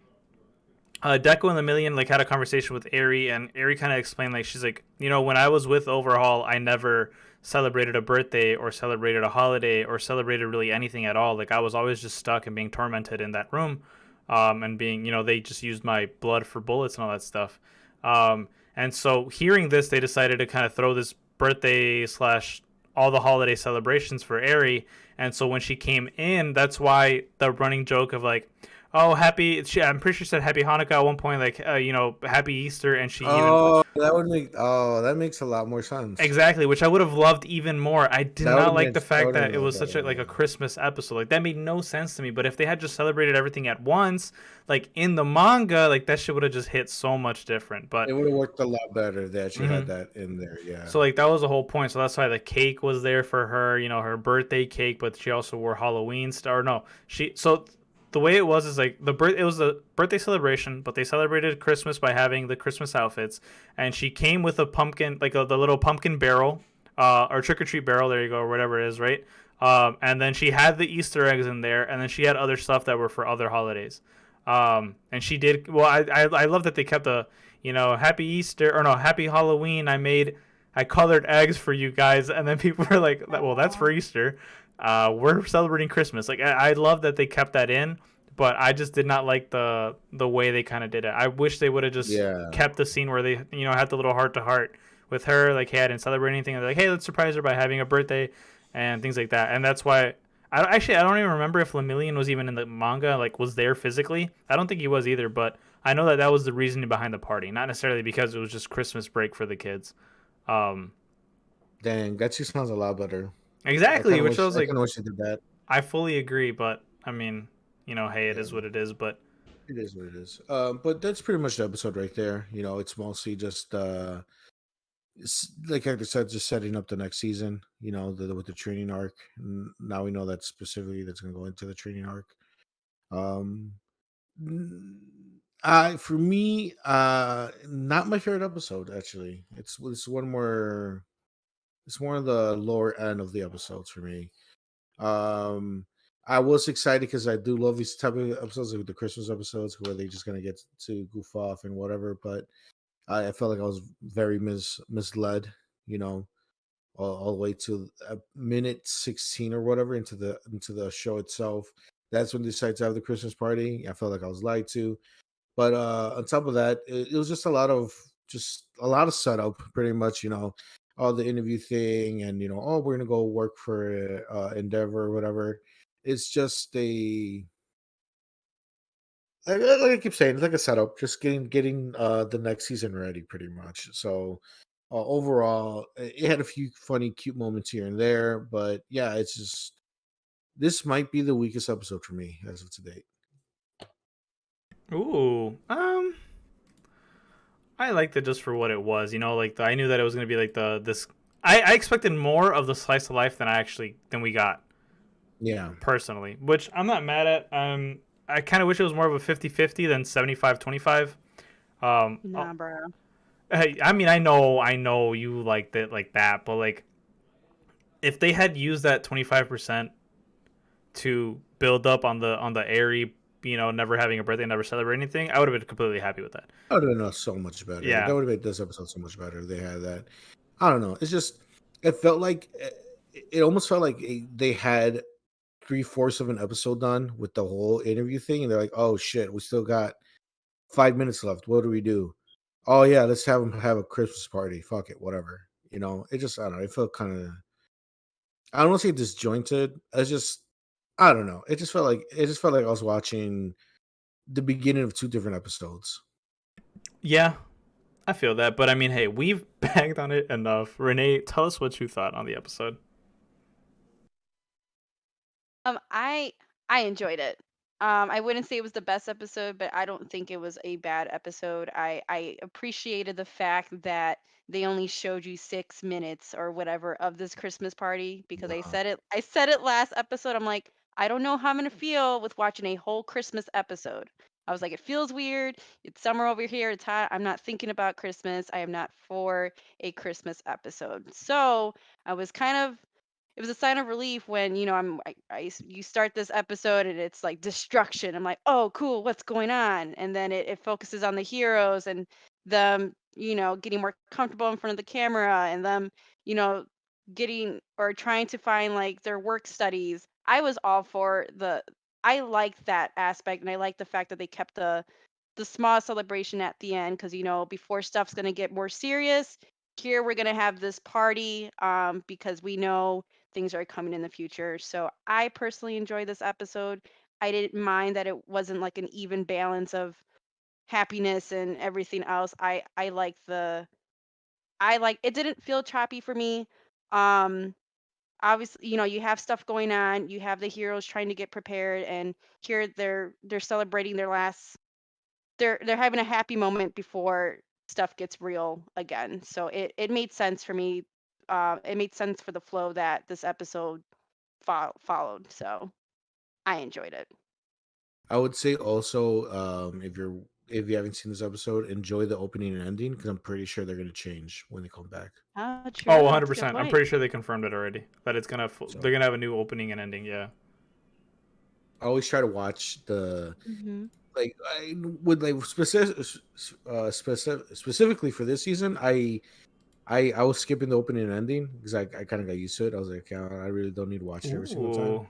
Deco and the Million like had a conversation with Eri, and Eri kind of explained like she's like, when I was with Overhaul, I never celebrated a birthday or celebrated a holiday or celebrated really anything at all. Like I was always just stuck and being tormented in that room, and being they just used my blood for bullets and all that stuff. And so hearing this, they decided to kind of throw this birthday / all the holiday celebrations for Eri. And so when she came in, that's why the running joke of like, oh, happy. I'm pretty sure she said Happy Hanukkah at one point, like Happy Easter, and she even That makes a lot more sense. exactly, which I would have loved even more. I did That would not have like been the fact that a it lot was such a better. Christmas episode. Like that made no sense to me. But if they had just celebrated everything at once, like in the manga, like that shit would have just hit so much different. But It would have worked a lot better if they actually had mhm. that in there. Yeah. So like that was the whole point. So that's why the cake was there for her, her birthday cake, but she also wore Halloween star. No, the way it was is like it was the birthday celebration, but they celebrated Christmas by having the Christmas outfits, and she came with a pumpkin, like the little pumpkin barrel, or trick or treat barrel. There you go, or whatever it is, right? And then she had the Easter eggs in there, and then she had other stuff that were for other holidays. And she did well. I love that they kept a Happy Easter or no Happy Halloween. I colored eggs for you guys, and then people were like, "Well, that's for Easter. We're celebrating Christmas." Like I love that they kept that in, but I just did not like the way they kind of did it. I wish they would have just kept the scene where they had the little heart to heart with her, like hey, I didn't celebrate anything. And they're like, hey, let's surprise her by having a birthday and things like that. And that's why I don't even remember if Lemillion was even in the manga, like was there physically. I don't think he was either, but I know that was the reasoning behind the party, not necessarily because it was just Christmas break for the kids. Um, Dang, that just sounds a lot better. exactly, which I was I like, kind of wish they did that. I fully agree, but I mean, hey, it Yeah, is what it is. But it is what it is. But that's pretty much the episode right there. It's mostly just like I said, just setting up the next season. With the training arc. Now we know that specifically that's going to go into the training arc. Um, for me, not my favorite episode actually. It's one more. It's more of the lower end of the episodes for me. Um, I was excited because I do love these type of episodes, like the Christmas episodes, where they just gonna get to goof off and whatever. But I felt like I was very misled. You know, all the way to minute 16 or whatever into the show itself. That's when they decided to have the Christmas party. I felt like I was lied to. But on top of that, it was just a lot of setup, pretty much. All the interview thing, and oh, we're gonna go work for Endeavor or whatever. It's just like I keep saying, it's like a setup, just getting the next season ready, pretty much. So overall, it had a few funny, cute moments here and there, but yeah, it's just this might be the weakest episode for me as of today. ooh, I liked it just for what it was. Like I knew that it was gonna be like this. I expected more of the slice of life than we got Yeah. personally, which I'm not mad at. I kind of wish it was more of a 50-50 than 75-25. Nah, bro. I mean, I know you liked it like that, but like if they had used that 25% to build up on the airy, never having a birthday, never celebrate anything, I would have been completely happy with that. That would have been so much better. Yeah, That would have made this episode so much better if they had that. I don't know. It's just it felt like it almost felt like they had 3/4 of an episode done with the whole interview thing, and they're like, "Oh shit, we still got 5 minutes left. What do we do? Oh yeah, let's have them have a Christmas party. Fuck it, whatever." It just I don't know. It felt kind of I don't want to say disjointed. It's just I don't know. It just felt like I was watching the beginning of two different episodes. yeah, I feel that. But I mean, hey, we've bagged on it enough. Renee, tell us what you thought on the episode. I enjoyed it. I wouldn't say it was the best episode, but I don't think it was a bad episode. I appreciated the fact that they only showed you 6 minutes or whatever of this Christmas party because I No. said it. I said it last episode. I'm like, I don't know how I'm gonna feel with watching a whole Christmas episode. I was like, it feels weird. It's summer over here. It's hot. I'm not thinking about Christmas. I am not for a Christmas episode. So I was kind of it was a sign of relief when you start this episode and it's like destruction. I'm like, oh cool, what's going on? And then it focuses on the heroes and them getting more comfortable in front of the camera and them you know getting or trying to find like their work studies. I was all for the I liked that aspect, and I like the fact that they kept the small celebration at the end because before stuff's going to get more serious, here we're going to have this party because we know things are coming in the future. So I personally enjoy this episode. I didn't mind that it wasn't like an even balance of happiness and everything else. I like it didn't feel choppy for me. Um Obviously, you have stuff going on. You have the heroes trying to get prepared, and here they're celebrating their last. They're having a happy moment before stuff gets real again. So it made sense for me. It made sense for the flow that this episode followed. So I enjoyed it. I would say also, if you haven't seen this episode, enjoy the opening and ending because I'm pretty sure they're gonna change when they come back. Oh, Oh, true. That's a good 100%. I'm point. pretty sure they confirmed it already. That it's gonna So they're gonna have a new opening and ending. Yeah. I always try to watch the Hmm. like I would like specifically for this season. I was skipping the opening and ending because I kind of got used to it. I was like, I really don't need to watch it every single time.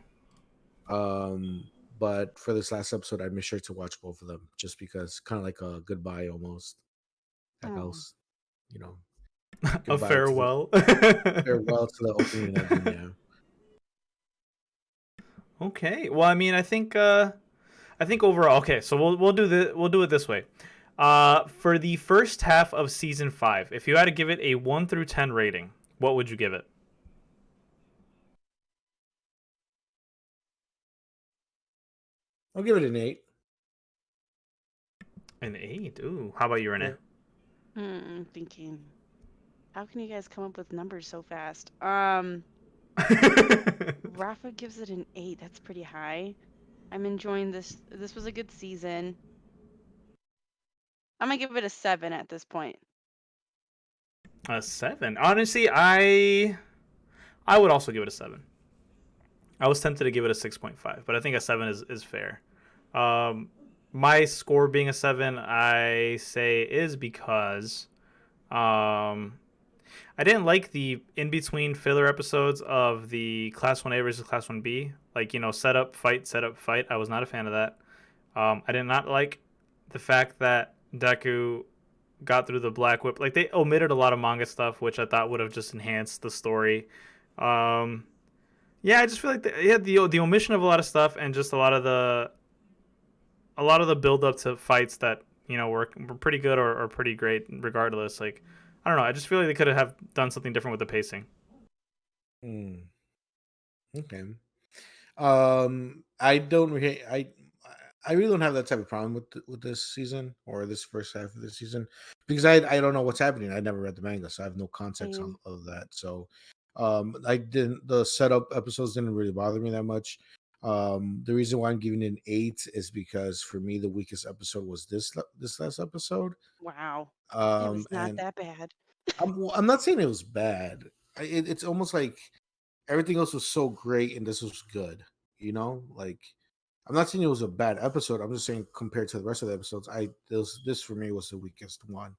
Ooh. Um, but for this last episode, I made sure to watch both of them just because, kind of like a goodbye almost. Like I Oh. was, you know, A goodbye to the farewell. farewell to the opening and ending. Yeah. Okay. Well, I mean, I think overall, okay. So we'll do it this way. For the first half of season 5, if you had to give it a 1 through 10 rating, what would you give it? I'll give it an 8. An 8. Ooh. How about you, Renee? Yeah. I'm thinking, how can you guys come up with numbers so fast? Rafa gives it an 8. That's pretty high. I'm enjoying this. This was a good season. I'm gonna give it a 7 at this point. A 7. Honestly, I would also give it a 7. I was tempted to give it a 6.5, but I think a 7 is fair. My score being a 7, I say is because um, I didn't like the in between filler episodes of the Class 1A versus Class 1B. Like, setup, fight, setup, fight. I was not a fan of that. I did not like the fact that Deku got through the Black Whip. Like, they omitted a lot of manga stuff, which I thought would have just enhanced the story. Um, yeah, I just feel like the omission of a lot of stuff and just a lot of the build up to fights that were pretty good or pretty great regardless. Like, I don't know. I just feel like they could have done something different with the pacing. Mm, okay. I don't really. I really don't have that type of problem with this season or this first half of the season because I don't know what's happening. I never read the manga, so I have no context Same. of that. So, I didn't. The setup episodes didn't really bother me that much. The reason why I'm giving it an 8 is because for me the weakest episode was this last episode. Wow. It was not And that bad. I'm not saying it was bad. It's almost like everything else was so great and this was good. Like I'm not saying it was a bad episode. I'm just saying compared to the rest of the episodes, this for me was the weakest one.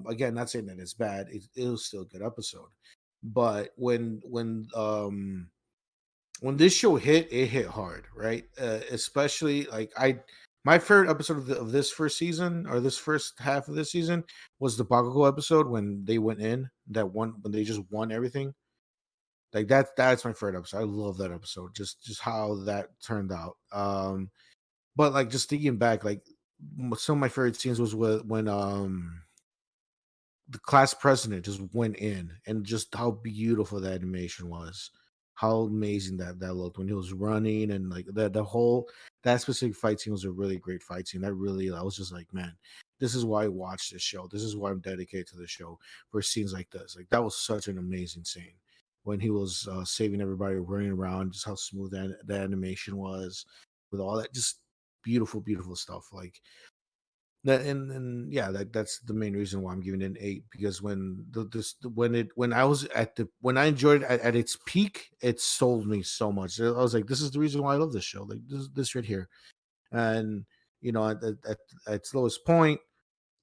Again, not saying that it's bad. It was still a good episode. But when this show hit, it hit hard, right? Especially like my favorite episode of this first season or this first half of this season was the Bakugo episode when they went in when they just won everything. Like that's my favorite episode. I love that episode. Just how that turned out. But like just thinking back, like some of my favorite scenes was when the class president just went in and just how beautiful that animation was, how amazing that looked when he was running and like that specific fight scene was a really great fight scene. I was just like, man, this is why I watch this show. This is why I'm dedicated to the show for scenes like this. Like that was such an amazing scene when he was saving everybody, running around, just how smooth that animation was with all that just beautiful, beautiful stuff. Like that and yeah, that's the main reason why I'm giving it an 8 because when I enjoyed it at its peak, it sold me so much. I was like, this is the reason why I love this show. Like this right here, and at its lowest point,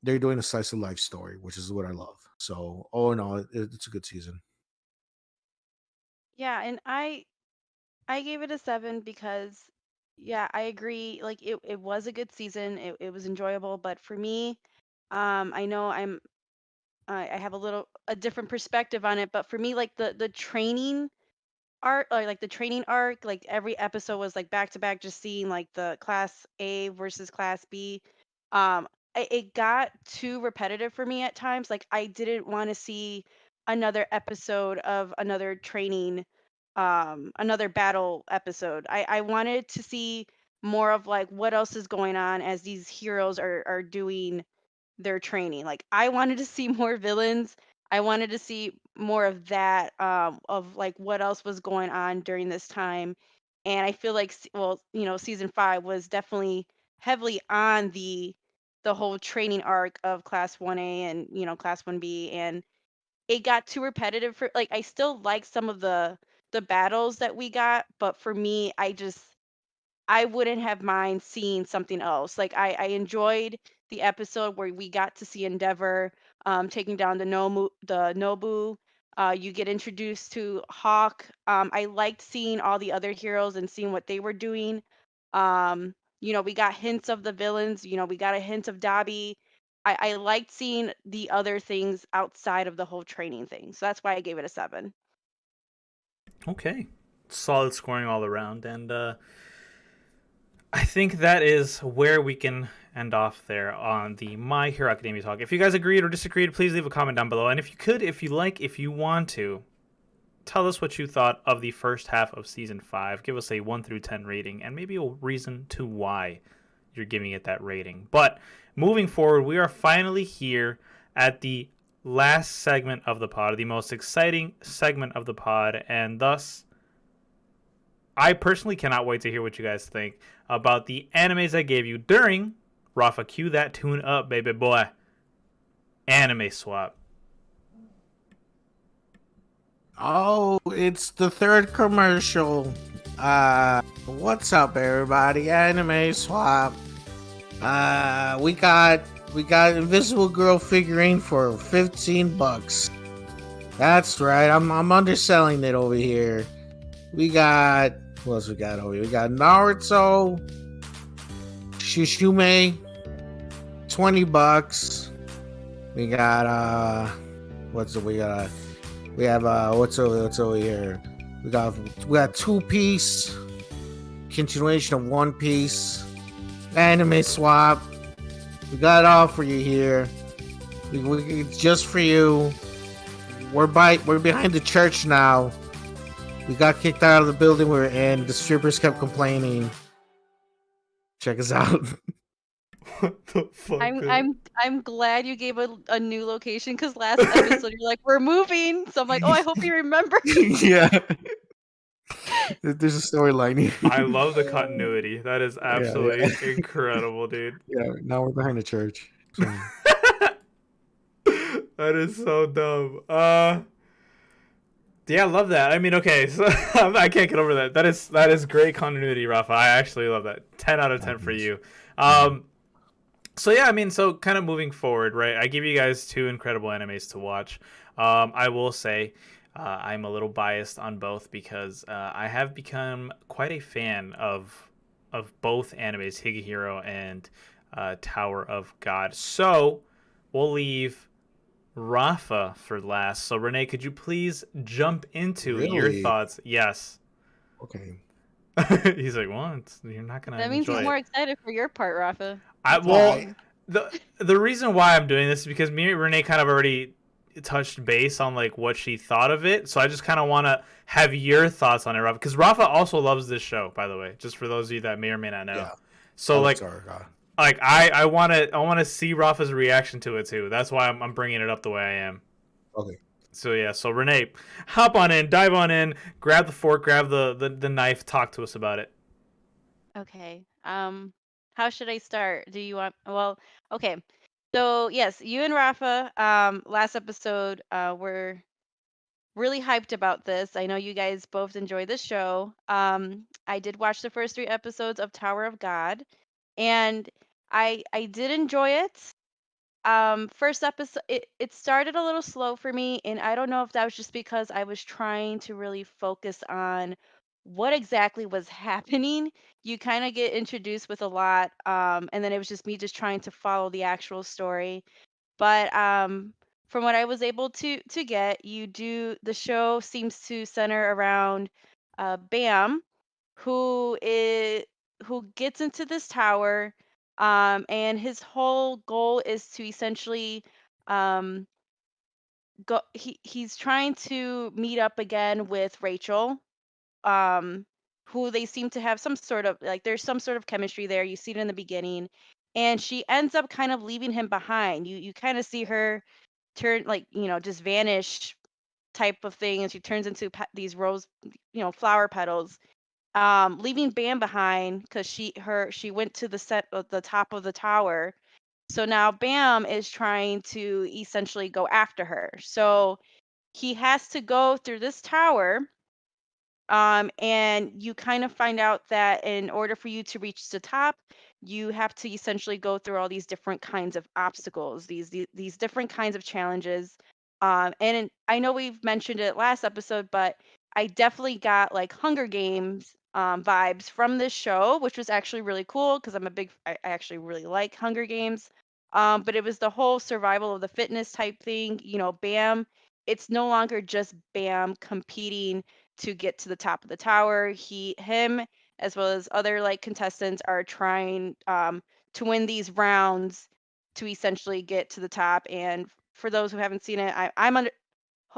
they're doing a slice of life story, which is what I love. So, oh no, it's a good season. Yeah, and I gave it a 7 because yeah, I agree. Like it was a good season. It was enjoyable, but for me, I know I have a different perspective on it, but for me, like the training arc, or like the training arc, like every episode was like back to back, just seeing like the class A versus class B. It got too repetitive for me at times. Like I didn't want to see another episode of another training, another battle episode. I wanted to see more of like what else is going on as these heroes are doing their training. Like I wanted to see more villains. I wanted to see more of that, of like what else was going on during this time. And I feel like well, season 5 was definitely heavily on the whole training arc of class 1A and class 1B, and it got too repetitive for like I still like some of the battles that we got, but for me I wouldn't have mind seeing something else. Like I enjoyed the episode where we got to see Endeavor taking down the Nobu. You get introduced to Hawk. I liked seeing all the other heroes and seeing what they were doing. We got hints of the villains. We got a hint of Dabi. I liked seeing the other things outside of the whole training thing. So that's why I gave it a 7. Okay, solid scoring all around, and I think that is where we can end off there on the My Hero Academia talk. If you guys agreed or disagreed, please leave a comment down below. And if you could, if you want to, tell us what you thought of the first half of season 5. Give us a 1 through 10 rating and maybe a reason to why you're giving it that rating. But moving forward, we are finally here at the last segment of the pod, the most exciting segment of the pod, and thus I personally cannot wait to hear what you guys think about the animes I gave you during Rafa, cue that tune up, baby boy. Anime swap. Oh, it's the third commercial. What's up, everybody? Anime swap. We got Invisible Girl figurine for $15. That's right. I'm underselling it over here. We got what else we got over here? We got Naruto, Shishume, $20. We got what's it? We have what's over here? We got Two Piece, continuation of One Piece, anime swap. We got it all for you here. It's just for you. We're behind the church now. We got kicked out of the building we were in. The strippers kept complaining. Check us out. What the fuck? I'm glad you gave a new location, because last episode you're like, we're moving. So I'm like, oh, I hope you remember. Yeah. There's a storyline here. I love the continuity. That is absolutely incredible, dude. Yeah, now we're behind the church. So. That is so dumb. Yeah, I love that. I mean, okay, so I can't get over that. That is great continuity, Rafa. I actually love that. 10 out of 10 for you. So yeah, I mean, so kind of moving forward, right? I give you guys 2 incredible animes to watch. I will say I'm a little biased on both because I have become quite a fan of both animes, Higehiro and Tower of God. So we'll leave Rafa for last. So Renee, could you please jump into your thoughts? Yes. Okay. He's like, well, you're not gonna. That means he's more excited for your part, Rafa. The reason why I'm doing this is because me and Renee kind of already touched base on like what she thought of it. So I just kind of want to have your thoughts on it, Rafa, because Rafa also loves this show, by the way, just for those of you that may or may not know. Yeah. So I want to see Rafa's reaction to it too. That's why I'm bringing it up the way I am. Okay. So yeah, so Renee, hop on in, dive on in, grab the fork, grab the knife, talk to us about it. Okay. How should I start? Do you want? Well, okay. So yes, you and Rafa, last episode, were really hyped about this. I know you guys both enjoy this show. I did watch the first 3 episodes of Tower of God, and I did enjoy it. First episode, it started a little slow for me, and I don't know if that was just because I was trying to really focus on what exactly was happening. You kind of get introduced with a lot, and then it was just me just trying to follow the actual story. But from what I was able to get, the show seems to center around Bam, who gets into this tower, and his whole goal is to essentially um, he's trying to meet up again with Rachel, um, who they seem to have some sort of like there's some sort of chemistry there. You see it in the beginning, and she ends up kind of leaving him behind. You kind of see her turn like just vanish type of thing, and she turns into these rose flower petals, leaving Bam behind because she went to the top of the tower. So now Bam is trying to essentially go after her. So he has to go through this tower, and you kind of find out that in order for you to reach the top, you have to essentially go through all these different kinds of obstacles, these different kinds of challenges. And I know we've mentioned it last episode, but I definitely got like Hunger Games vibes from this show, which was actually really cool because I actually really like Hunger Games. But it was the whole survival of the fitness type thing. Bam, it's no longer just Bam competing to get to the top of the tower. Him, as well as other like contestants are trying to win these rounds to essentially get to the top. And for those who haven't seen it, I'm under.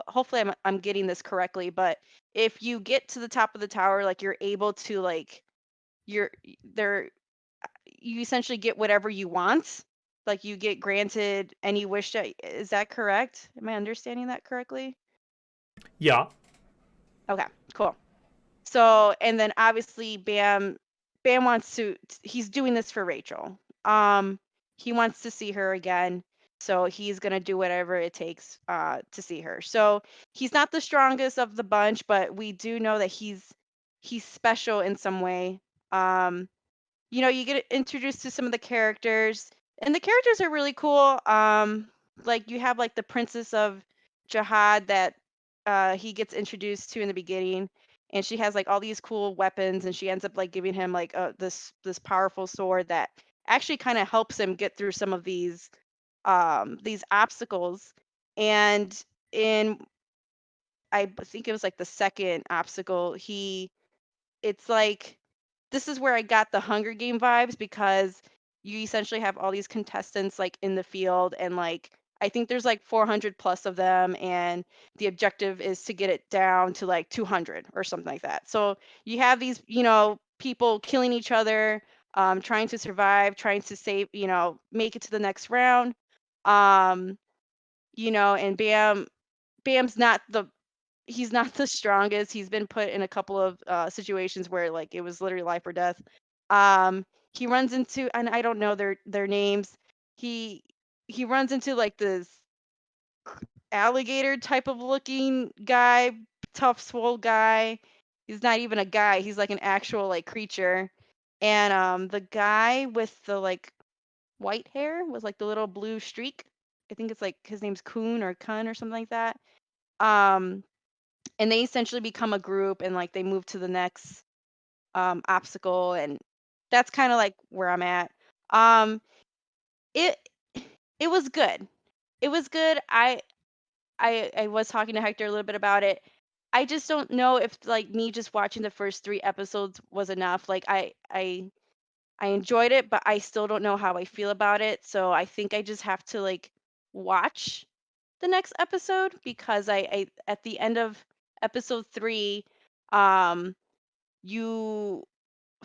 Hopefully, I'm getting this correctly, but if you get to the top of the tower, like you're able to like you're there, you essentially get whatever you want. Like you get granted any wish. Is that correct? Am I understanding that correctly? Yeah. Okay, cool. So, and then obviously Bam wants to he's doing this for Rachel. He wants to see her again. So he's going to do whatever it takes to see her. So, he's not the strongest of the bunch, but we do know that he's special in some way. Um, you get introduced to some of the characters, and the characters are really cool. Like you have like the Princess of Jihad that he gets introduced to in the beginning, and she has like all these cool weapons, and she ends up like giving him like this powerful sword that actually kind of helps him get through some of these obstacles. And in I think it was like the second obstacle, it's like this is where I got the Hunger Game vibes because you essentially have all these contestants like in the field, and like I think there's like 400 plus of them, and the objective is to get it down to like 200 or something like that. So you have these people killing each other, trying to survive, trying to save, make it to the next round. um and Bam's not the he's not the strongest. He's been put in a couple of situations where like it was literally life or death. He runs into, and I don't know their names. He runs into like this alligator type of looking guy, tough swole guy. He's not even a guy. He's like an actual like creature. And the guy with the like white hair with like the little blue streak. I think it's like his name's Kun or Kun or something like that. Um and they essentially become a group, and like they move to the next obstacle, and that's kind of like where I'm at. um it it was good. It was good. I was talking to Hector a little bit about it. I just don't know if like me just watching the first 3 episodes was enough. Like I enjoyed it, but I still don't know how I feel about it, so I think I just have to like watch the next episode, because I at the end of episode 3, um you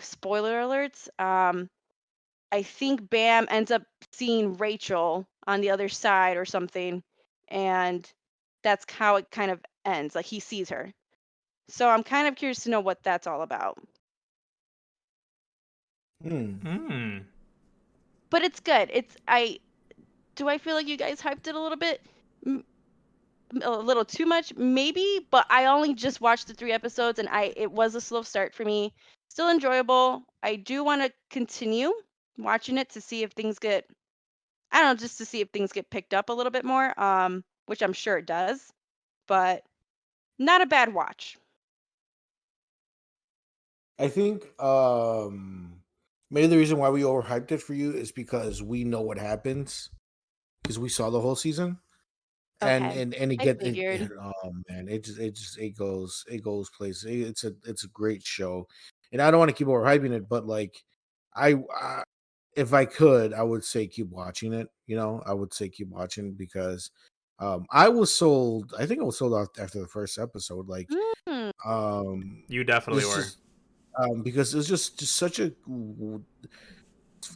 spoiler alerts, I think Bam ends up seeing Rachel on the other side or something, and that's how it kind of ends, like he sees her. So I'm kind of curious to know what that's all about. Hmm. But it's good. I feel like you guys hyped it a little bit? A little too much maybe, but I only just watched the 3 episodes, and it was a slow start for me. Still enjoyable. I do want to continue watching it to see if things get, I don't know, just to see if things get picked up a little bit more, which I'm sure it does, but not a bad watch. I think maybe the reason why we overhyped it for you is because we know what happens because we saw the whole season. Okay. and I figured. oh man, it goes places. It's a great show, and I don't want to keep overhyping it, but like I if I could, I would say keep watching it. You know, I would say keep watching because I was sold. I think I was sold out after the first episode. Like Mm. You definitely it's were. just because it was just such a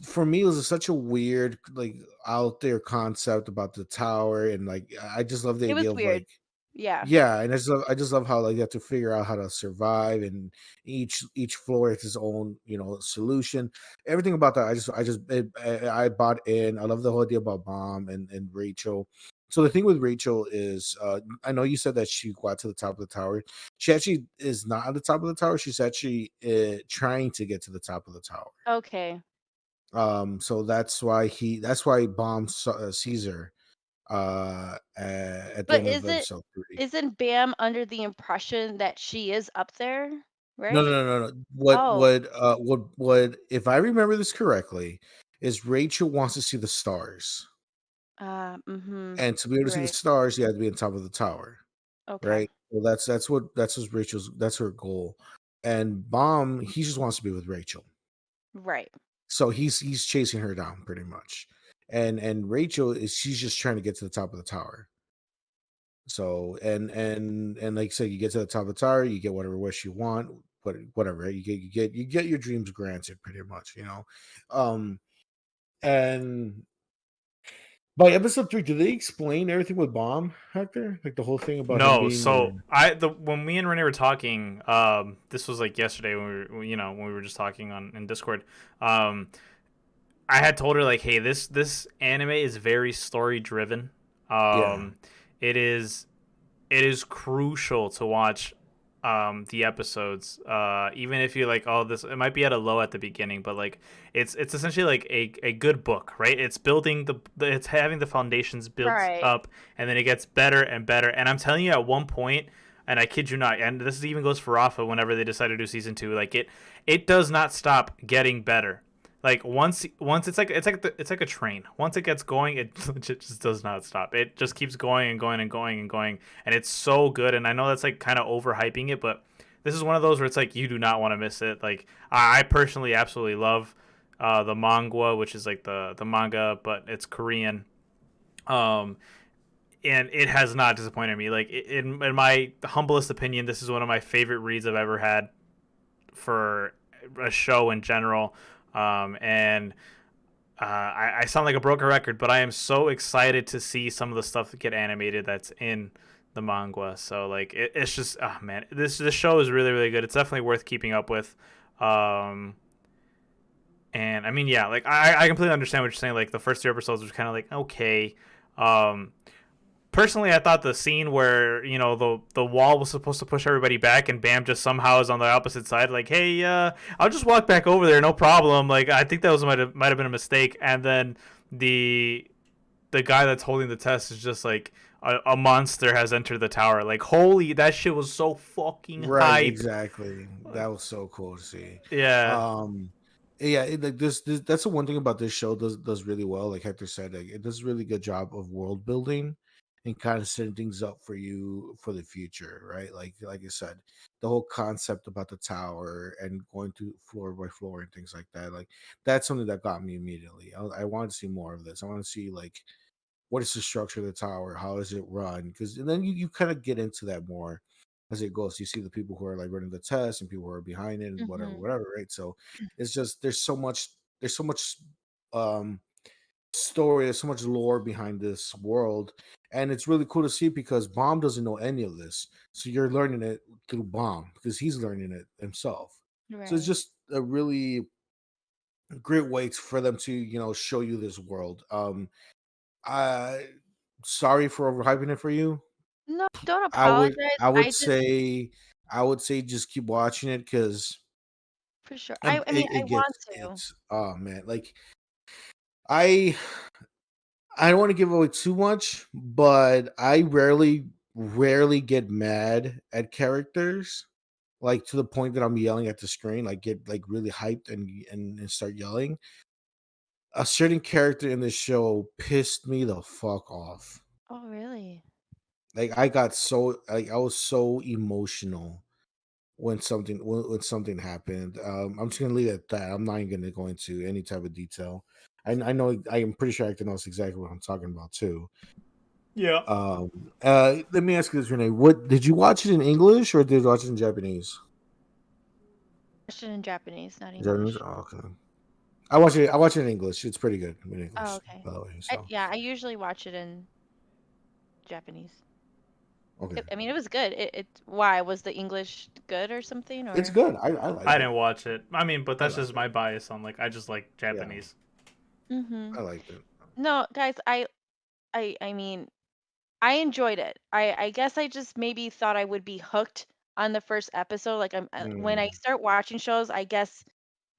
for me it was such a weird like out there concept about the tower and like I just love the It was idea of weird. like Yeah. yeah, and I just love how like you have to figure out how to survive, and each floor has its own solution. Everything about that, I bought in. I love the whole idea about Bomb and Rachel. So the thing with Rachel is, I know you said that she got to the top of the tower. She actually is not at the top of the tower. She's actually trying to get to the top of the tower. Okay. So that's why Bomb sees her at the But end of episode 3. isn't Bam under the impression that she is up there, No, no, right? no, no, no. Oh. What if I remember this correctly, is Rachel wants to see the stars. Mhm. And to be able to see the Right. stars, you have to be on top of the tower, Okay. right? Well, that's what that's her goal. And Bomb, he just wants to be with Rachel. Right. So he's chasing her down pretty much. And Rachel she's just trying to get to the top of the tower. So and like I said, you get to the top of the tower, you get whatever wish you want, but whatever you get your dreams granted, pretty much. Um, and by episode 3, do they explain everything with Bomb Hector, like the whole thing about him No, being so when me and Renee were talking, this was like yesterday when when we were just talking in Discord. I had told her like, hey, this anime is very story driven. yeah It is crucial to watch the episodes, even if you like, oh, this, it might be at a low at the beginning, but like it's essentially like a good book, right? It's building it's having the foundations built Right. up, and then it gets better and better. And I'm telling you, at one point, and I kid you not, and this even goes for Rafa, whenever they decide to do season 2, like it does not stop getting better. Like once it's like a train. Once it gets going, it just does not stop. It just keeps going and going and going and going, and it's so good. And I know that's like kind of overhyping it, but this is one of those where it's like you do not want to miss it. Like I personally absolutely love the manga, which is like the manga, but it's Korean. Um, and it has not disappointed me. Like in my humblest opinion, this is one of my favorite reads I've ever had for a show in general. And I sound like a broken record, but I am so excited to see some of the stuff get animated that's in the manga. So like it's just, oh man, this show is really really good. It's definitely worth keeping up with. And I mean, yeah, like I completely understand what you're saying. Like the first 2 episodes was kind of like okay. Um, Personally, I thought the scene where the wall was supposed to push everybody back, and Bam just somehow is on the opposite side. Like, hey, I'll just walk back over there, no problem. Like, I think that was might have been a mistake. And then the guy that's holding the test is just like a monster has entered the tower. Like, holy, that shit was so fucking right, hype. exactly. That was so cool to see. Yeah. Yeah, like this that's the one thing about this show does really well. Like Hector said, like, it does a really good job of world building and kind of setting things up for you for the future, right? Like I said, the whole concept about the tower and going through floor by floor and things like that. Like that's something that got me immediately. I want to see more of this. I want to see like what is the structure of the tower, how is it run? Because then you kind of get into that more as it goes. You see the people who are like running the test and people who are behind it and whatever, Mhm. whatever, right? So it's just there's so much um story, there's so much lore behind this world, and it's really cool to see because Bomb doesn't know any of this, so you're learning it through Bomb because he's learning it himself. So it's Right. just a really great way for them to show you this world. I sorry for overhyping it for you. No, don't I would apologize. I would I just say I would say just keep watching it because for sure. I mean, I it want gets to. it's oh man, like I I don't want to give away too much, but I rarely get mad at characters like to the point that I'm yelling at the screen, like get like really hyped and start yelling. A certain character in this show pissed me the fuck off. Oh, really? Like I got so like I was so emotional when something happened. I'm just gonna leave it at that. I'm not even gonna go into any type of detail. I know I am pretty sure Hector knows exactly what I'm talking about too. Yeah. Let me ask you this, Renee. What did you watch it in English or did you watch it in Japanese? Watched it in Japanese, not Japanese? English. Oh, okay. I watch it in English. It's pretty good in Oh, English, okay. by the way. So Yeah, I usually watch it in Japanese. okay. I mean, it was good. Why was the English good or something? It's Or good. I like I it. didn't watch it. I mean, but I that's like just it. my bias on like I just like Japanese. mm-hmm. I liked it. No, guys, I mean, I enjoyed it. I guess I just maybe thought I would be hooked on the first episode. Like when I Mm, start watching shows, I guess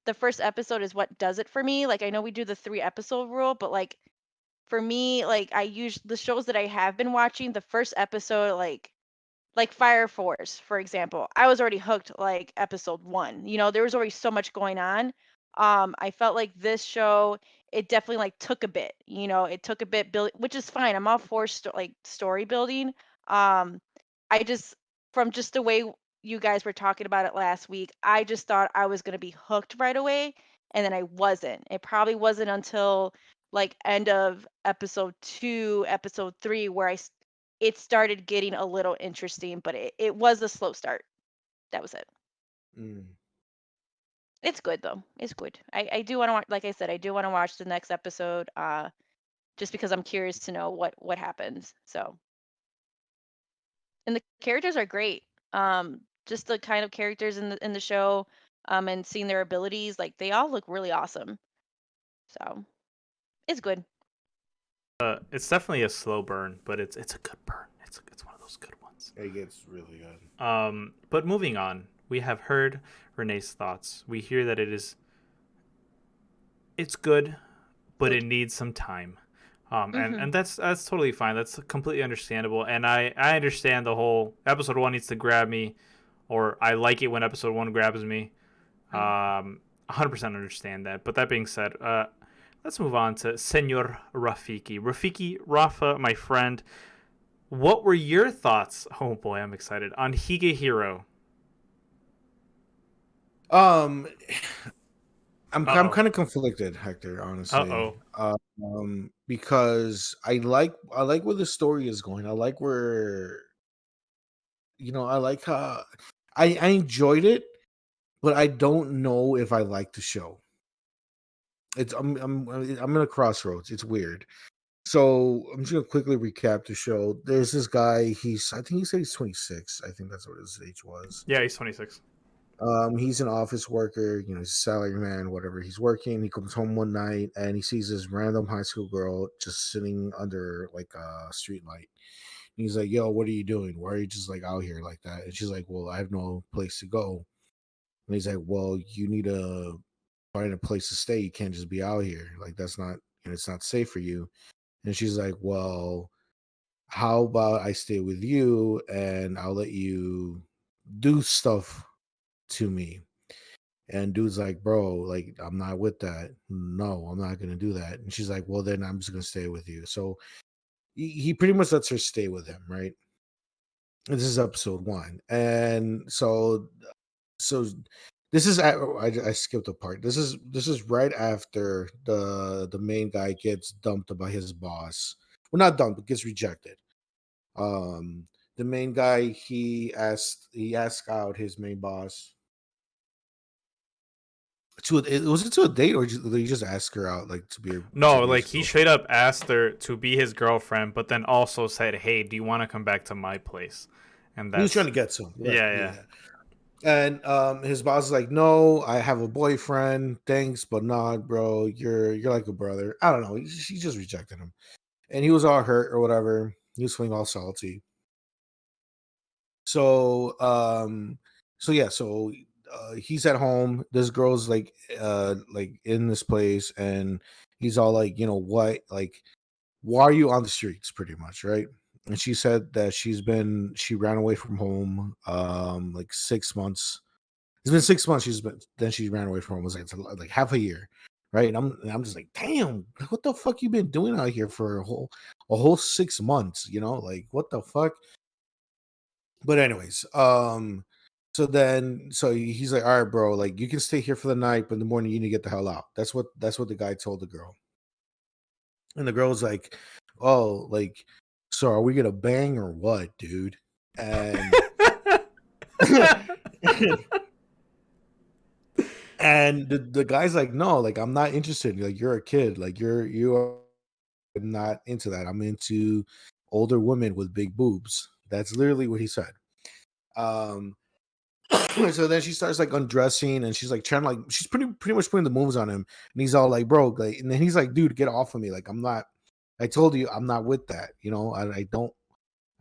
the first episode is what does it for me. Like I know we do the 3 episode rule, but like for me, like I use the shows that I have been watching, the first episode, like Fire Force, for example. I was already hooked like episode 1. You know, there was already so much going on. I felt like this show, it definitely like took a bit. You know, it took a bit build, which is fine. I'm all for like story building. Um, I just from just the way you guys were talking about it last week, I just thought I was gonna be hooked right away, and then I wasn't. It probably wasn't until like end of episode 2, episode 3, where it started getting a little interesting, but it was a slow start. That was it. mm. It's good though. It's good. I do want to watch, like I said, I do want to watch the next episode. Just because I'm curious to know what happens. So, and the characters are great. Just the kind of characters in the show, and seeing their abilities, like they all look really awesome. So it's good. It's definitely a slow burn, but it's a good burn. It's one of those good ones. It gets really good. But moving on, we have heard Renee's thoughts. We hear that it's good, but it needs some time. Mm-hmm. And that's totally fine. That's completely understandable. And I understand the whole episode 1 needs to grab me, or I like it when episode 1 grabs me. 100% understand that. But that being said, let's move on to Senor Rafiki. Rafa, my friend, what were your thoughts? Oh boy, I'm excited on Higehiro. Um, I'm Uh-oh. kind of conflicted, Hector. Honestly, Uh-oh. because I like where the story is going. I like where I like how I enjoyed it, but I don't know if I like the show. I'm in a crossroads. It's weird. So I'm just gonna quickly recap the show. There's this guy. I think he said he's 26. I think that's what his age was. Yeah, he's 26. He's an office worker. He's a salary man. Whatever. He's working. He comes home one night and he sees this random high school girl just sitting under like a street light. And he's like, "Yo, what are you doing? Why are you just like out here like that?" And she's like, "Well, I have no place to go." And he's like, "Well, you need to find a place to stay. You can't just be out here. Like that's not, it's not safe for you." And she's like, "Well, how about I stay with you and I'll let you do stuff to me?" And dude's like, "Bro, like I'm not with that. No, I'm not gonna do that." And she's like, "Well, then I'm just gonna stay with you." So he pretty much lets her stay with him, right? This is episode 1, and so this is I skipped a part. This is right after the main guy gets dumped by his boss. Well, not dumped, but gets rejected. Um, the main guy he asked out his main boss was it to a date or did he just ask her out like to be No, his like he girlfriend? straight up asked her to be his girlfriend, but then also said, "Hey, do you want to come back to my place?" And He was trying that's to get some, right? yeah, yeah. Yeah. And his boss is like, "No, I have a boyfriend. Thanks, but not, bro. You're like a brother." I don't know. She just rejected him, and he was all hurt or whatever. He was feeling all salty. So he's at home. This girl's like in this place, and he's all like, what, like, why are you on the streets, pretty much, right? And she said that she ran away from home like 6 months. It's been 6 months. She ran away from home. It was like half a year, right? And I'm just like, damn, what the fuck you been doing out here for a whole 6 months? You know, like what the fuck? But anyways, so he's like, all right, bro, like you can stay here for the night, but in the morning you need to get the hell out. That's what the guy told the girl. And the girl was like, oh, like, so are we gonna bang or what, dude? And and the guy's like, no, like I'm not interested. Like you're a kid. Like you are not into that. I'm into older women with big boobs. That's literally what he said. Um so then she starts like undressing and she's like trying to like she's pretty much putting the moves on him, and he's all like, bro, like, and then he's like, dude, get off of me. Like I told you I'm not with that. You know, I don't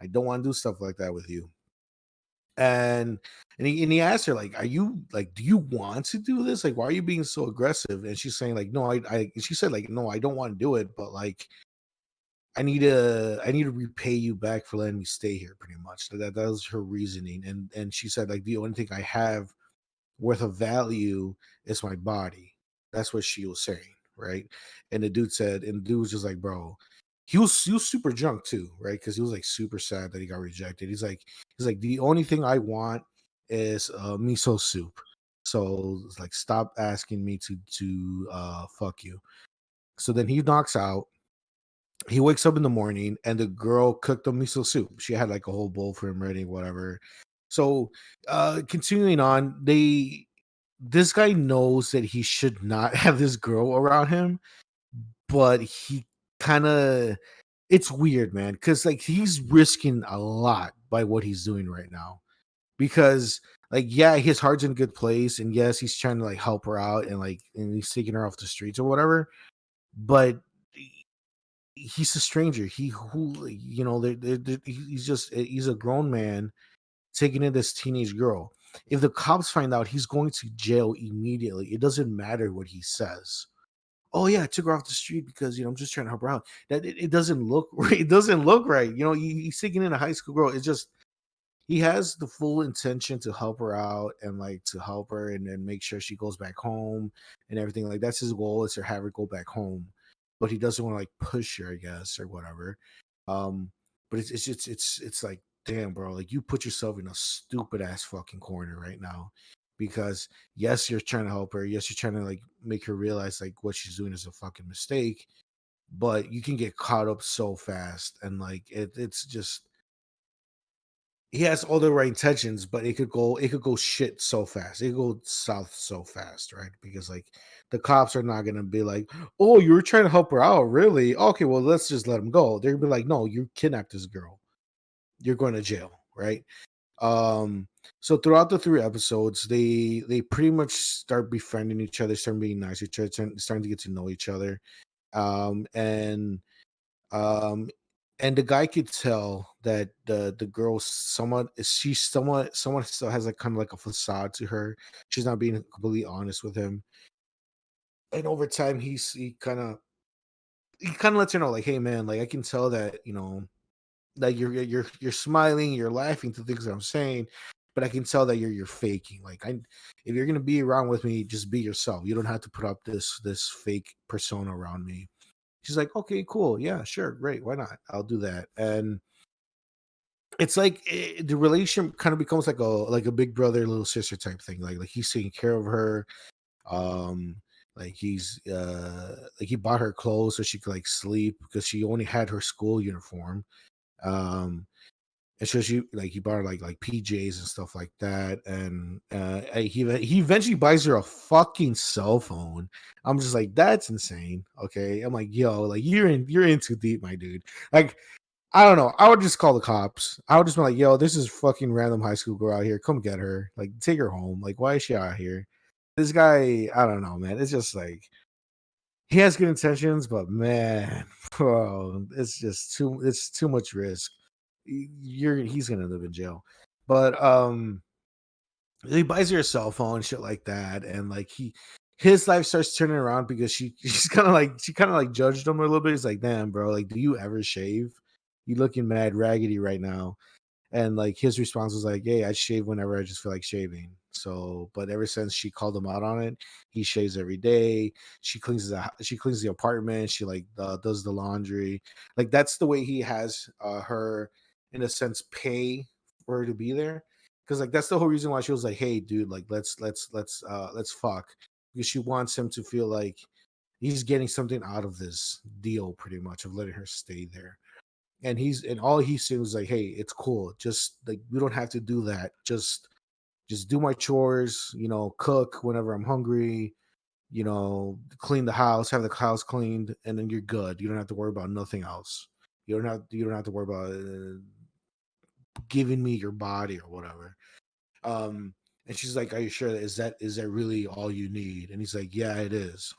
want to do stuff like that with you. And he asked her like, are you like, do you want to do this? Like, why are you being so aggressive? And she's saying like, no, I she said like, no, I don't want to do it, but like I need to repay you back for letting me stay here, pretty much. So that was her reasoning. And she said like, the only thing I have worth of value is my body. That's what she was saying, right? And the dude was just like, bro, he was super drunk too, right? Because he was like super sad that he got rejected. He's like, the only thing I want is miso soup. So it's like, stop asking me to fuck you. So then he knocks out. He wakes up in the morning and the girl cooked him miso soup. She had like a whole bowl for him ready, whatever. So continuing on, this guy knows that he should not have this girl around him, but he kind of, it's weird, man, because like he's risking a lot by what he's doing right now. Because like, yeah, his heart's in a good place, and yes, he's trying to like help her out and he's taking her off the streets or whatever. But he's a stranger. He's a grown man taking in this teenage girl. If the cops find out, he's going to jail immediately. It doesn't matter what he says. Oh yeah, I took her off the street because I'm just trying to help her out. That it doesn't look right. It doesn't look right. He's taking in a high school girl. It's just he has the full intention to help her out and like to help her and then make sure she goes back home and everything. Like that's his goal, is to have her go back home. But he doesn't want to like push her, I guess, or whatever. But it's like, damn, bro, like you put yourself in a stupid ass fucking corner right now. Because yes, you're trying to help her. Yes, you're trying to like make her realize like what she's doing is a fucking mistake. But you can get caught up so fast, and like it's just, he has all the right intentions, but it could go shit so fast. It could go south so fast, right? Because like the cops are not gonna be like, oh, you were trying to help her out, really? Okay, well, let's just let him go. They're gonna be like, no, you kidnapped this girl. You're going to jail, right? So throughout the 3 episodes, they pretty much start befriending each other, start being nice to each other, starting to get to know each other. Um, and um and the guy could tell that the girl she's somewhat still has like kind of like a facade to her. She's not being completely honest with him. And over time he kind of lets her know like, hey man, like I can tell that like you're smiling, you're laughing to things that I'm saying, but I can tell that you're faking. Like, if you're gonna be around with me, just be yourself. You don't have to put up this fake persona around me. She's like, okay, cool, yeah, sure, great, why not? I'll do that. And it's like the relationship kind of becomes like a big brother little sister type thing. Like he's taking care of her. Um, like he bought her clothes so she could like sleep because she only had her school uniform. Um, and so he bought her like PJs and stuff like that. And he eventually buys her a fucking cell phone. I'm just like, that's insane. Okay, I'm like, yo, like you're in too deep, my dude. Like, I don't know. I would just call the cops. I would just be like, yo, this is fucking random high school girl out here. Come get her. Like, take her home. Like, why is she out here? This guy, I don't know, man. It's just like, he has good intentions, but man, bro, it's too much risk. He's gonna live in jail. But he buys her a cell phone, shit like that, and like his life starts turning around because she kind of like judged him a little bit. He's like, damn, bro, like, do you ever shave? You looking mad raggedy right now. And like his response was like, hey, I shave whenever I just feel like shaving. So, but ever since she called him out on it, he shaves every day. She cleans the apartment. She like does the laundry. Like that's the way he has her in a sense pay for her to be there. Because like that's the whole reason why she was like, "Hey, dude, like let's fuck," because she wants him to feel like he's getting something out of this deal, pretty much of letting her stay there. And all he said was like, "Hey, it's cool. Just like we don't have to do that. Just do my chores. Cook whenever I'm hungry. Clean the house, have the house cleaned, and then you're good. You don't have to worry about nothing else. You don't have to worry about giving me your body or whatever." And she's like, "Are you sure? Is that really all you need?" And he's like, "Yeah, it is."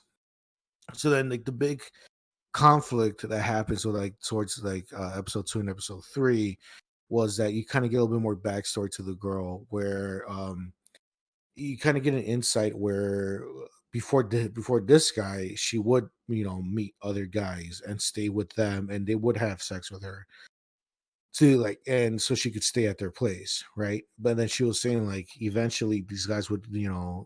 So then, like the big conflict that happens with like towards like episode 2 and episode 3 was that you kind of get a little bit more backstory to the girl, where you kind of get an insight where before this guy, she would meet other guys and stay with them, and they would have sex with her to like, and so she could stay at their place, right? But then she was saying like eventually these guys would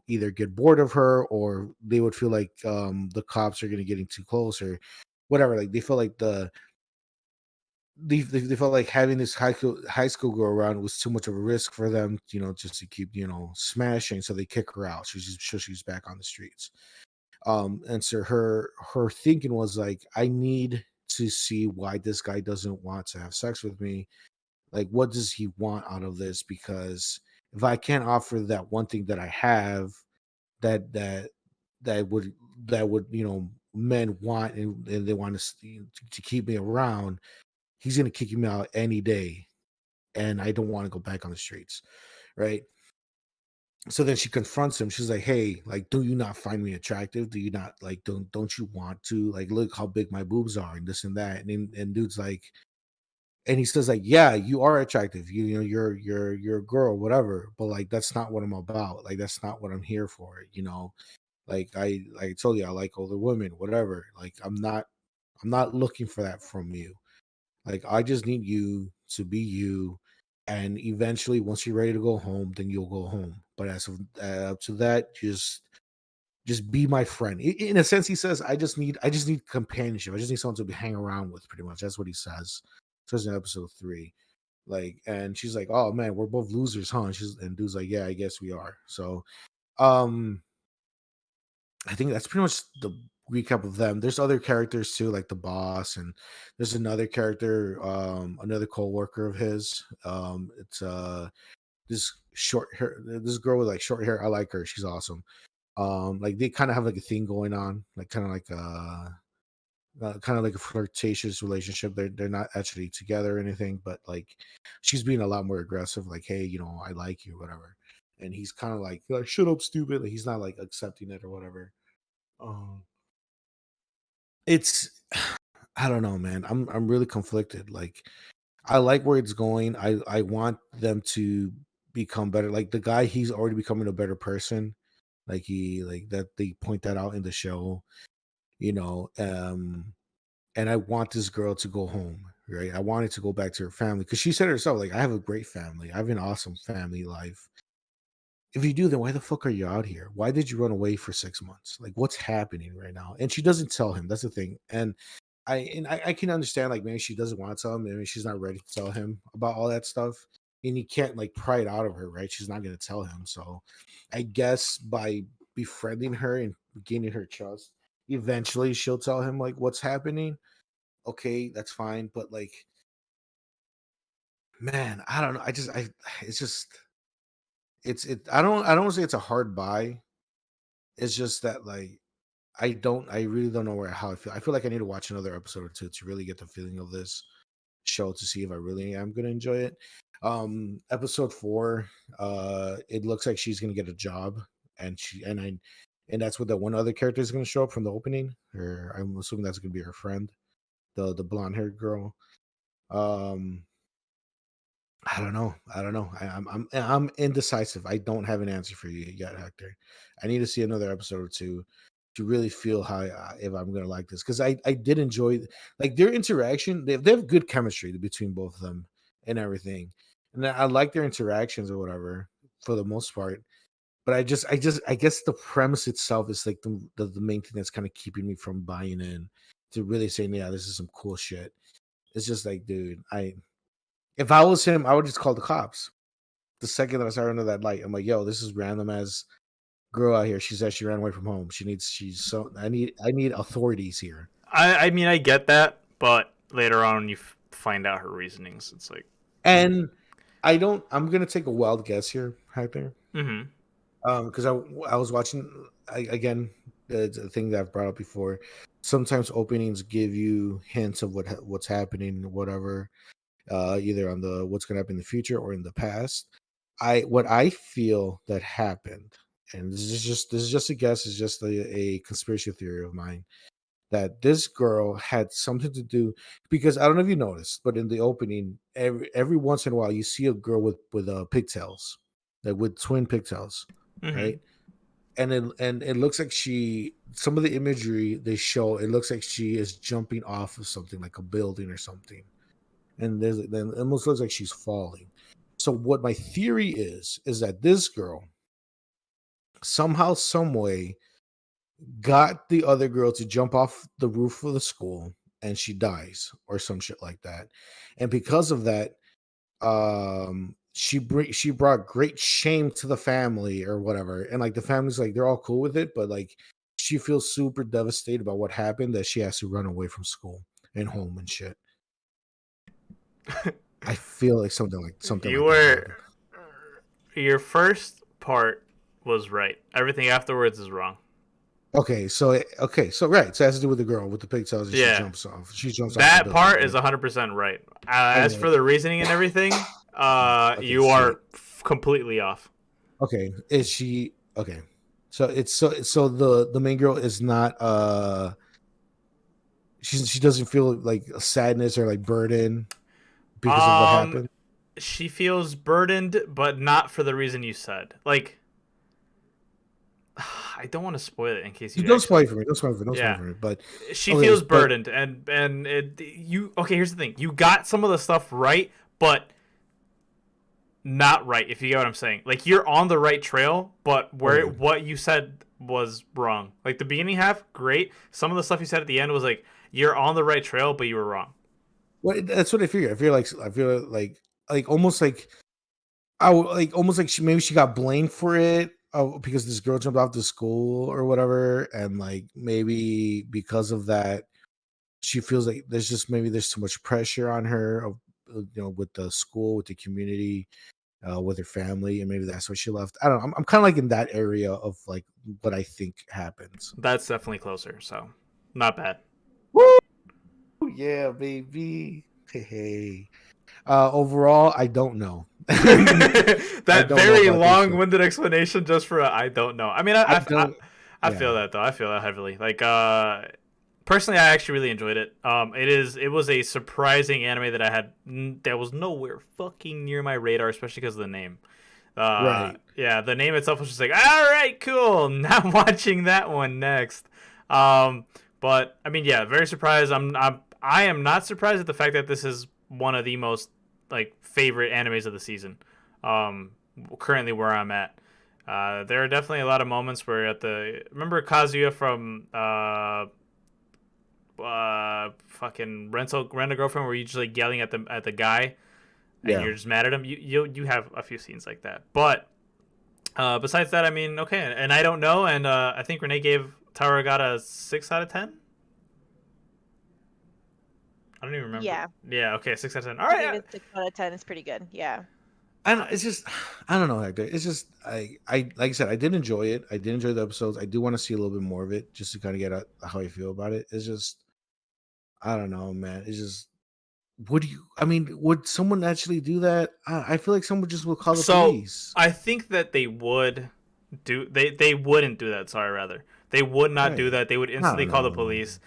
either get bored of her, or they would feel like the cops are going to getting too close or whatever. Like they felt like they felt like having this high school girl around was too much of a risk for them, just to keep smashing. So they kick her out. She's back on the streets. And so her thinking was like, I need to see why this guy doesn't want to have sex with me. Like, what does he want out of this? Because if I can't offer that one thing that I have, that that that would men want, and they want to keep me around, he's gonna kick me out any day, and I don't want to go back on the streets, right? So then she confronts him. She's like, "Hey, like, do you not find me attractive? Do you not like don't you want to like look how big my boobs are and this and that?" And dude's like, and he says like, "Yeah, you are attractive. You're a girl, whatever. But like, that's not what I'm about. Like, that's not what I'm here for. Like I told you, I like older women, whatever. Like, I'm not looking for that from you. Like, I just need you to be you, and eventually, once you're ready to go home, then you'll go home. But as of up to that, just be my friend." In a sense, he says, "I just need companionship. I just need someone to hang around with." Pretty much, that's what he says. Says in episode 3. Like, and she's like, "Oh man, we're both losers, huh?" And dude's like, "Yeah, I guess we are." So, um, I think that's pretty much the recap of them. There's other characters too, like the boss, and there's another character, another co-worker of his. It's this short hair, this girl with like short hair. I like her. She's awesome. Like they kind of have like a thing going on, like kind of like a flirtatious relationship. They're not actually together or anything, but like she's being a lot more aggressive. Like, "Hey, I like you, whatever." And he's kind of like, "Shut up, stupid." Like he's not like accepting it or whatever. Um, it's I don't know, man. I'm really conflicted. Like I like where it's going. I want them to become better. Like the guy, he's already becoming a better person. Like he like that they point that out in the show, you know. And I want this girl to go home, right? I wanted to go back to her family because she said herself, like, "I have a great family. I have an awesome family life. If you do, then why the fuck are you out here? Why did you run away for 6 months? Like, what's happening right now?" And she doesn't tell him. That's the thing. And I can understand, like, maybe she doesn't want to tell him. Maybe she's not ready to tell him about all that stuff. And he can't like pry it out of her, right? She's not gonna tell him. So I guess by befriending her and gaining her trust, eventually she'll tell him like what's happening. Okay, that's fine. But like, man, I don't know. It's just I don't wanna say it's a hard buy. It's just that like I really don't know how I feel. I feel like I need to watch another episode or two to really get the feeling of this show to see if I really am gonna enjoy it. Episode 4, it looks like she's gonna get a job, and that's what that one other character is gonna show up from the opening. Or I'm assuming that's gonna be her friend, the blonde haired girl. Um, I don't know. I don't know. I'm indecisive. I don't have an answer for you yet, Hector. I need to see another episode or two to really feel how if I'm gonna like this, because I did enjoy like their interaction. They have good chemistry between both of them and everything, and I like their interactions or whatever for the most part. but I guess the premise itself is like the main thing that's kind of keeping me from buying in to really saying, yeah, this is some cool shit. It's just like, dude, if I was him, I would just call the cops. The second that I saw under that light, I'm like, yo, this is random as girl out here. She said she ran away from home. I need authorities here. I mean, I get that, but later on you find out her reasonings. It's like, and I'm gonna take a wild guess here, Hector. Because I was watching again the thing that I've brought up before. Sometimes openings give you hints of what's happening, whatever, either on the what's gonna happen in the future or in the past. What I feel that happened, and this is just a guess, is just a conspiracy theory of mine, that this girl had something to do, because I don't know if you noticed, but in the opening, every once in a while you see a girl with pigtails, like with twin pigtails, right? And it looks like some of the imagery they show, it looks like she is jumping off of something like a building or something, and then it almost looks like she's falling. So what my theory is that this girl somehow, some way, got the other girl to jump off the roof of the school, and she dies or some shit like that. And because of that, she brought great shame to the family or whatever. And like the family's like, they're all cool with it, but like she feels super devastated about what happened, that she has to run away from school and home and shit. I feel like something like that. Your first part was right. Everything afterwards is wrong. Okay, so right, so it has to do with the girl with the pigtails. And Yeah. She jumps off. That part is 100% right. As for the reasoning and everything, you are completely off. Okay, is she okay? So the main girl is not she doesn't feel like a sadness or like burden because of what happened. She feels burdened, but not for the reason you said. Like, I don't want to spoil it in case you don't spoil it for me. Don't spoil it for me. But she feels burdened, and here's the thing: you got some of the stuff right, but not right. If you get what I'm saying, like you're on the right trail, but what you said was wrong. Like the beginning half, great. Some of the stuff you said at the end was like you're on the right trail, but you were wrong. Well, that's what I figure. I feel like almost like maybe she got blamed for it because this girl jumped off the school or whatever, and like maybe because of that, she feels like there's too much pressure on her, with the school, with the community, with her family, and maybe that's why she left. I don't know. I'm kind of like in that area of like what I think happens. That's definitely closer, so not bad. Woo! Yeah, baby. Hey. Overall, I don't know. That very long-winded explanation just for I don't know. I mean, I feel that though. I feel that heavily. Like, personally, I actually really enjoyed it. It was a surprising anime that was nowhere fucking near my radar, especially because of the name. Right. Yeah, the name itself was just like, all right, cool. Now I'm watching that one next. But I mean, yeah, very surprised. I am not surprised at the fact that this is one of the most like favorite animes of the season. Currently where I'm at. There are definitely a lot of moments where remember Kazuya from fucking Rent a Girlfriend, where you're just like yelling at the guy and you're just mad at him. You have a few scenes like that. But besides that, I mean, okay, and I don't know, and I think Renee gave Taragata a 6 out of 10. I don't even remember. Yeah. Okay. 6 out of 10. All right. I think 6 out of 10 is pretty good. Yeah. I don't know, Hector. It's just I like I said, I did enjoy it. I did enjoy the episodes. I do want to see a little bit more of it just to kind of get out how I feel about it. It's just, I don't know, man. It's just, would someone actually do that? I feel like someone just would call the police. I think that they would they wouldn't do that. Sorry, rather. They would not do that. They would instantly call the police.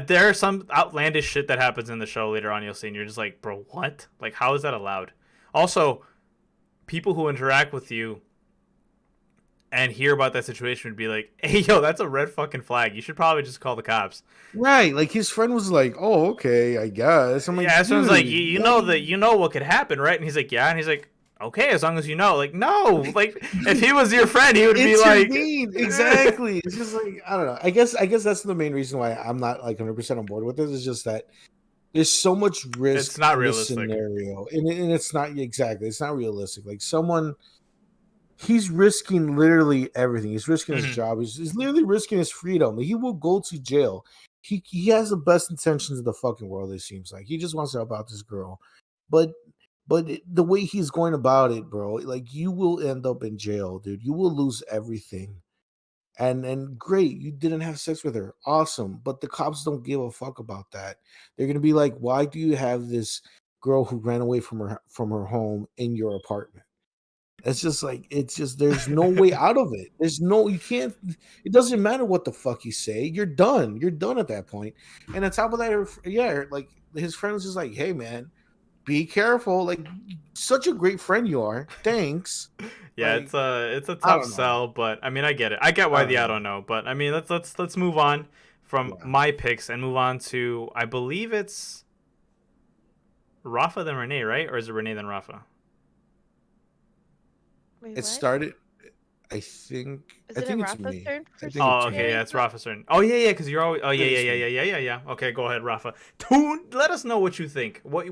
There are some outlandish shit that happens in the show later on. You'll see, and you're just like, bro, what? Like, how is that allowed? Also, people who interact with you and hear about that situation would be like, hey, yo, that's a red fucking flag. You should probably just call the cops. Right. Like, his friend was like, oh, okay, I guess. I'm like, yeah, someone's like, you know what could happen, right? And he's like, yeah. And he's like, okay, as long as you know. Like, no, like if he was your friend, he would be like, exactly. It's just like, I don't know. I guess that's the main reason why I'm not like 100% on board with this. Is just that there's so much risk It's not in this realistic. scenario, and it's not exactly. It's not realistic. Like he's risking literally everything. He's risking his job. He's literally risking his freedom. He will go to jail. He has the best intentions in the fucking world. It seems like he just wants to help out this girl, but the way he's going about it, bro, like you will end up in jail, dude. You will lose everything. And great, you didn't have sex with her, awesome. But the cops don't give a fuck about that. They're gonna be like, why do you have this girl who ran away from her home in your apartment? It's just like there's no way out of it. You can't. It doesn't matter what the fuck you say. You're done. You're done at that point. And on top of that, like his friend was just like, hey man, be careful. Like, such a great friend you are. Thanks. Yeah, Like, it's a I tough don't know. sell, but I mean I get it. I get why I don't know, but I mean let's move on from my picks and move on to, I believe it's Rafa then Renee, right? Or is it Renee then Rafa? Wait, It what? started. I think it's Rafa's me. turn I for think Oh, it's okay, me. yeah, it's Rafa's turn. Oh yeah, because you're always. Oh yeah, It's yeah, me. yeah, yeah, yeah, yeah. Okay, go ahead, Rafa. Let us know what you think. What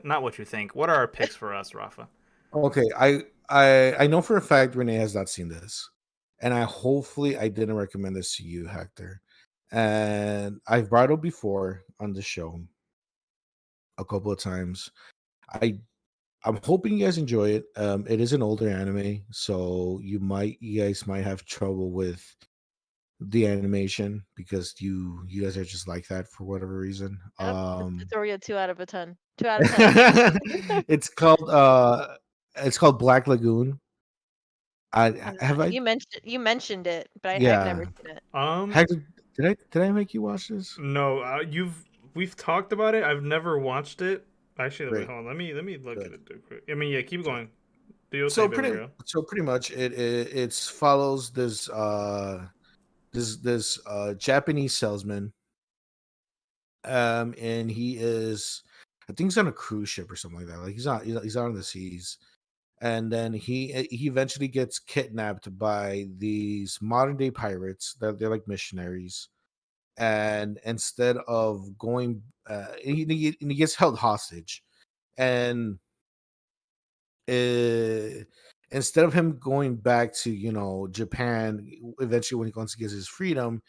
not what you think. What are our picks for us, Rafa? Okay, I know for a fact Renee has not seen this, and hopefully I didn't recommend this to you, Hector. And I've brought it up before on the show a couple of times. I'm hoping you guys enjoy it. It is an older anime, so you guys might have trouble with the animation because you guys are just like that for whatever reason. Yep, it's Oreo 2 out of 10. 2 out of 10. It's called Black Lagoon. You mentioned it, but I've never Yeah. seen it. Hector, did I make you watch this? No, we've talked about it. I've never watched it. Actually, wait, Great. hold on. Let me look Good. at it quick. I mean, yeah, keep going. Do your So thing, baby girl. pretty much it follows this Japanese salesman, and he is, I think he's on a cruise ship or something like that. Like he's out on the seas, and then he eventually gets kidnapped by these modern day pirates. They're like missionaries, and instead of going, he gets held hostage, and uh, instead of him going back to Japan, eventually when he wants to get his freedom,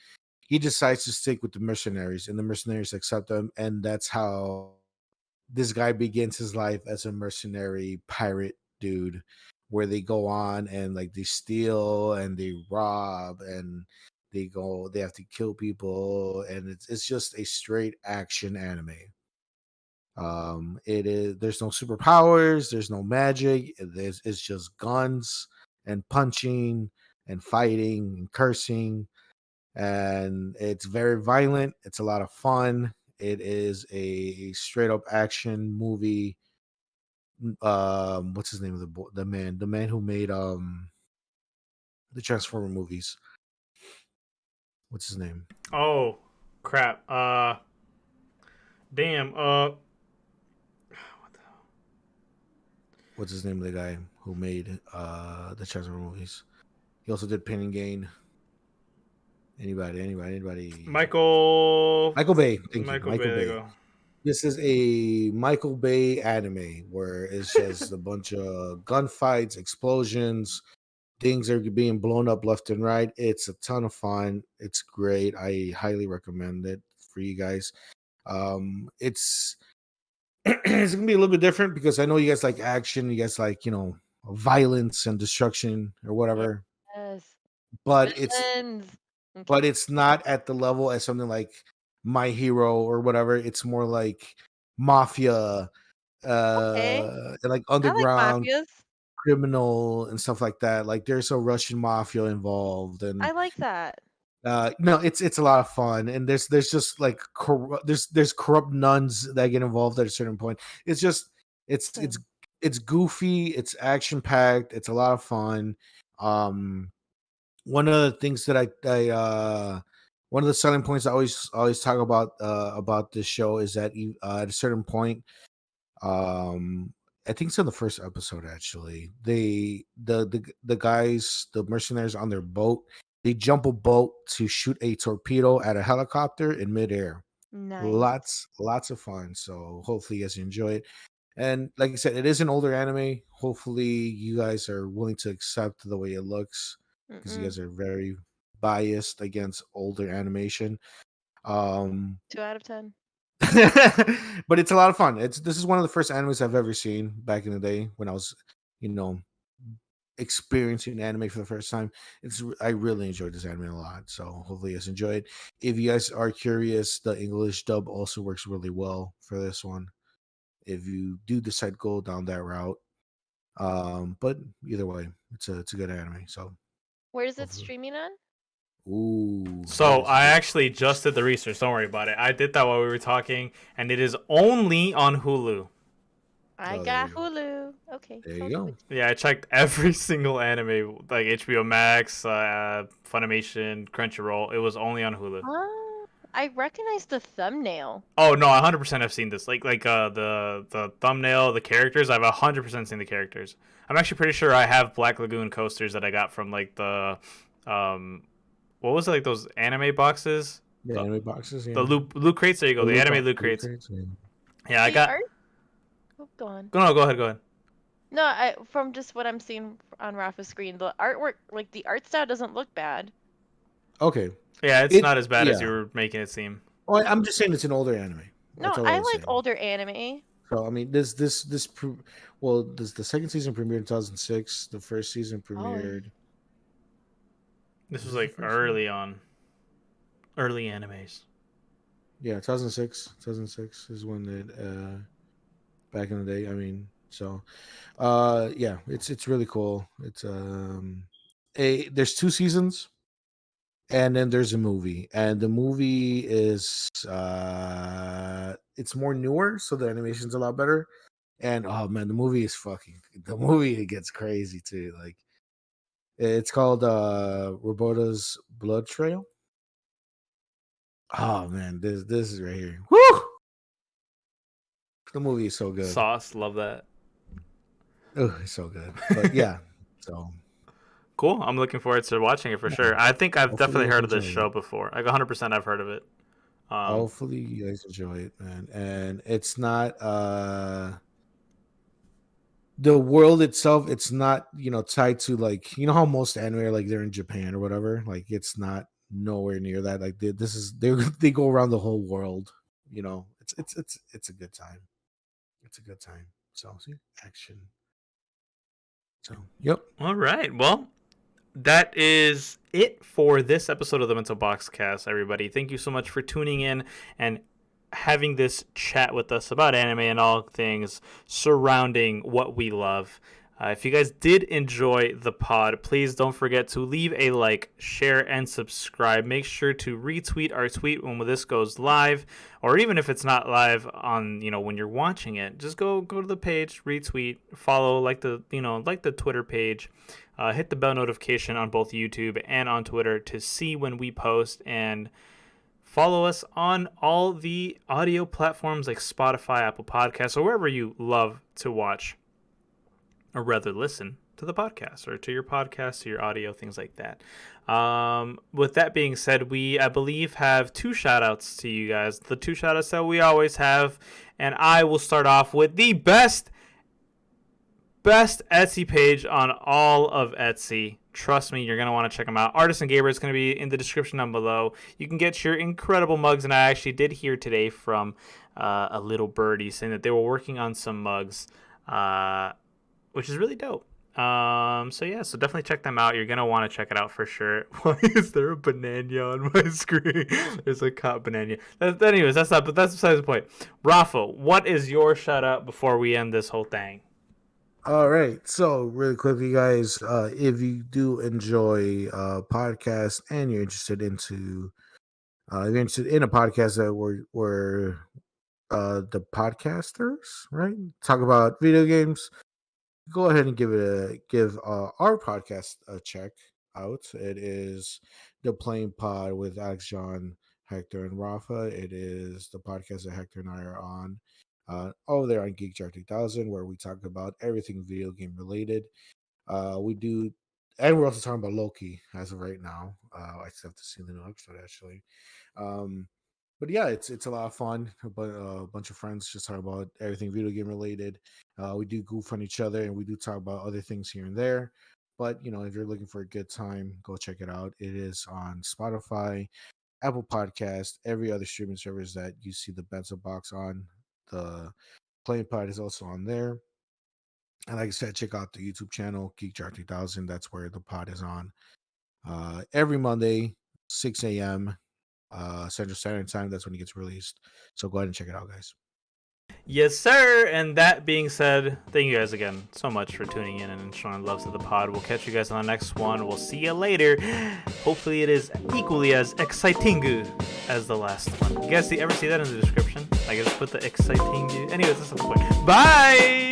he decides to stick with the mercenaries, and the mercenaries accept him, and that's how this guy begins his life as a mercenary pirate dude, where they go on and like they steal and they rob and they have to kill people, and it's just a straight action anime. There's no superpowers, there's no magic, it's just guns and punching and fighting and cursing, and it's very violent. It's a lot of fun. It is a straight up action movie. What's his name of the man who made the Transformer movies? What's his name? Oh, crap. Damn. What the hell? What's his name of the guy who made the Transformer movies? He also did Pain and Gain. Anybody? Michael Bay. Thank you. Michael Michael Bay. There Bay. you go. This is a Michael Bay anime where it's just a bunch of gunfights, explosions, things are being blown up left and right. It's a ton of fun. It's great. I highly recommend it for you guys. It's it's gonna be a little bit different because I know you guys like action, you guys like violence and destruction or whatever, Yes. but Villains. it's not at the level as something like My Hero or whatever. It's more like mafia, Okay. and like I like underground mafias. criminal and stuff like that. Like there's a Russian mafia involved, and I like that. no, it's a lot of fun, and there's just like there's corrupt nuns that get involved at a certain point. It's just it's goofy, it's action packed, it's a lot of fun. Um, one of the things that one of the selling points I always talk about this show is that at a certain point, um I think it's in the first episode actually. The guys, the mercenaries on their boat, they jump a boat to shoot a torpedo at a helicopter in midair. Nice. Lots of fun. So hopefully you guys enjoy it. And like I said, it is an older anime. Hopefully you guys are willing to accept the way it looks because you Mm-mm. guys are very biased against older animation. Um 2 out of 10. but it's a lot of fun. This is one of the first animes I've ever seen back in the day when I was, you know, experiencing anime for the first time. I really enjoyed this anime a lot. So hopefully you guys enjoy it. If you guys are curious, the English dub also works really well for this one. If you do decide to go down that route. But either way, it's a good anime. So Where is it hopefully. streaming on? Ooh. So that is I good. actually just did the research. Don't worry about it. I did that while we were talking, and it is only on Hulu. I Oh, there got you go. Hulu. Okay. There you sounds go. good. Yeah, I checked every single anime, like HBO Max, Funimation, Crunchyroll. It was only on Hulu. Ah, I recognize the thumbnail. Oh no, 100% have seen this. The thumbnail, the characters. I've 100% seen the characters. I'm actually pretty sure I have Black Lagoon coasters that I got from like the, what was it, like those anime boxes? The The, anime boxes, yeah. the loot crates. There you go. The anime loot crates. Yeah. Yeah, I The got. art. Oh, go on. No, go ahead. No, from just what I'm seeing on Rafa's screen, the artwork, like the art style, doesn't look bad. Okay. Yeah, it's not as bad as you Yeah. were making it seem. Well, I'm just saying it's an older anime. No, That's all I was like saying. older anime. So I mean, the second season premiered in 2006. The first season premiered. This was the like first early early animes. Yeah, 2006. 2006 is when it back in the day. I mean, so yeah, it's really cool. It's there's 2 seasons and then there's a movie. And the movie is it's more newer, so the animation's a lot better. And oh man, the movie it gets crazy too. Like it's called Robota's Blood Trail. Oh man, this is right here. Woo! The movie is so good. Sauce, love that. Oh, it's so good. But yeah, so Cool. I'm looking forward to watching it for Yeah. sure. I think I've Hopefully definitely you heard of this enjoy show it. before. Like 100% I've heard of it. Hopefully you guys enjoy it, man. And it's not the world itself, it's not, tied to like how most anime are like they're in Japan or whatever. Like it's not nowhere near that. Like they go around the whole world. It's a good time. It's a good time. So see action. So yep. All right. Well, that is it for this episode of the Bento Boxcast, everybody. Thank you so much for tuning in and having this chat with us about anime and all things surrounding what we love. If you guys did enjoy the pod, please don't forget to leave a like, share, and subscribe. Make sure to retweet our tweet when this goes live, or even if it's not live on, when you're watching it, just go to the page, retweet, follow, like the Twitter page, hit the bell notification on both YouTube and on Twitter to see when we post, and follow us on all the audio platforms like Spotify, Apple Podcasts, or wherever you love to watch, or rather listen to the podcast, or to your podcast, to your audio, things like that. With that being said, we, I believe, have 2 shout-outs to you guys. The 2 shout-outs that we always have, and I will start off with the best Etsy page on all of Etsy. Trust me, you're going to want to check them out. Artisan Gamer is going to be in the description down below. You can get your incredible mugs, and I actually did hear today from a little birdie saying that they were working on some mugs, which is really dope. So definitely check them out. You're going to want to check it out for sure. Why is there a banana on my screen? There's a caught banana. Anyways, that's besides the point. Rafa, what is your shout out before we end this whole thing? All right. So really quickly, guys, if you do enjoy podcasts and you're interested if you're interested in a podcast that we're the podcasters, right? Talk about video games. Go ahead and give our podcast a check out. It is the Playing Pod with Alex, John, Hector, and Rafa. It is the podcast that Hector and I are on. over there on Geek Jar 3000, where we talk about everything video game related. We do, and we're also talking about Loki as of right now. I still have to see the new episode actually. But yeah, it's a lot of fun. But a bunch of friends just talk about everything video game related. We do goof on each other, and we do talk about other things here and there. But if you're looking for a good time, go check it out. It is on Spotify, Apple Podcast, every other streaming service that you see the Bento Box on. The Playing Pod is also on there. And like I said, check out the YouTube channel, Geek Jar 3000. That's where the pod is on. Every Monday, 6 a.m. Central Standard Time. That's when it gets released. So go ahead and check it out, guys. Yes, sir. And that being said, thank you guys again so much for tuning in and showing love to the pod. We'll catch you guys on the next one. We'll see you later. Hopefully it is equally as Ekisaitingu as the last one. You guys ever see that in the description? I just put the Ekisaitingu. Anyways, that's not the point. Bye!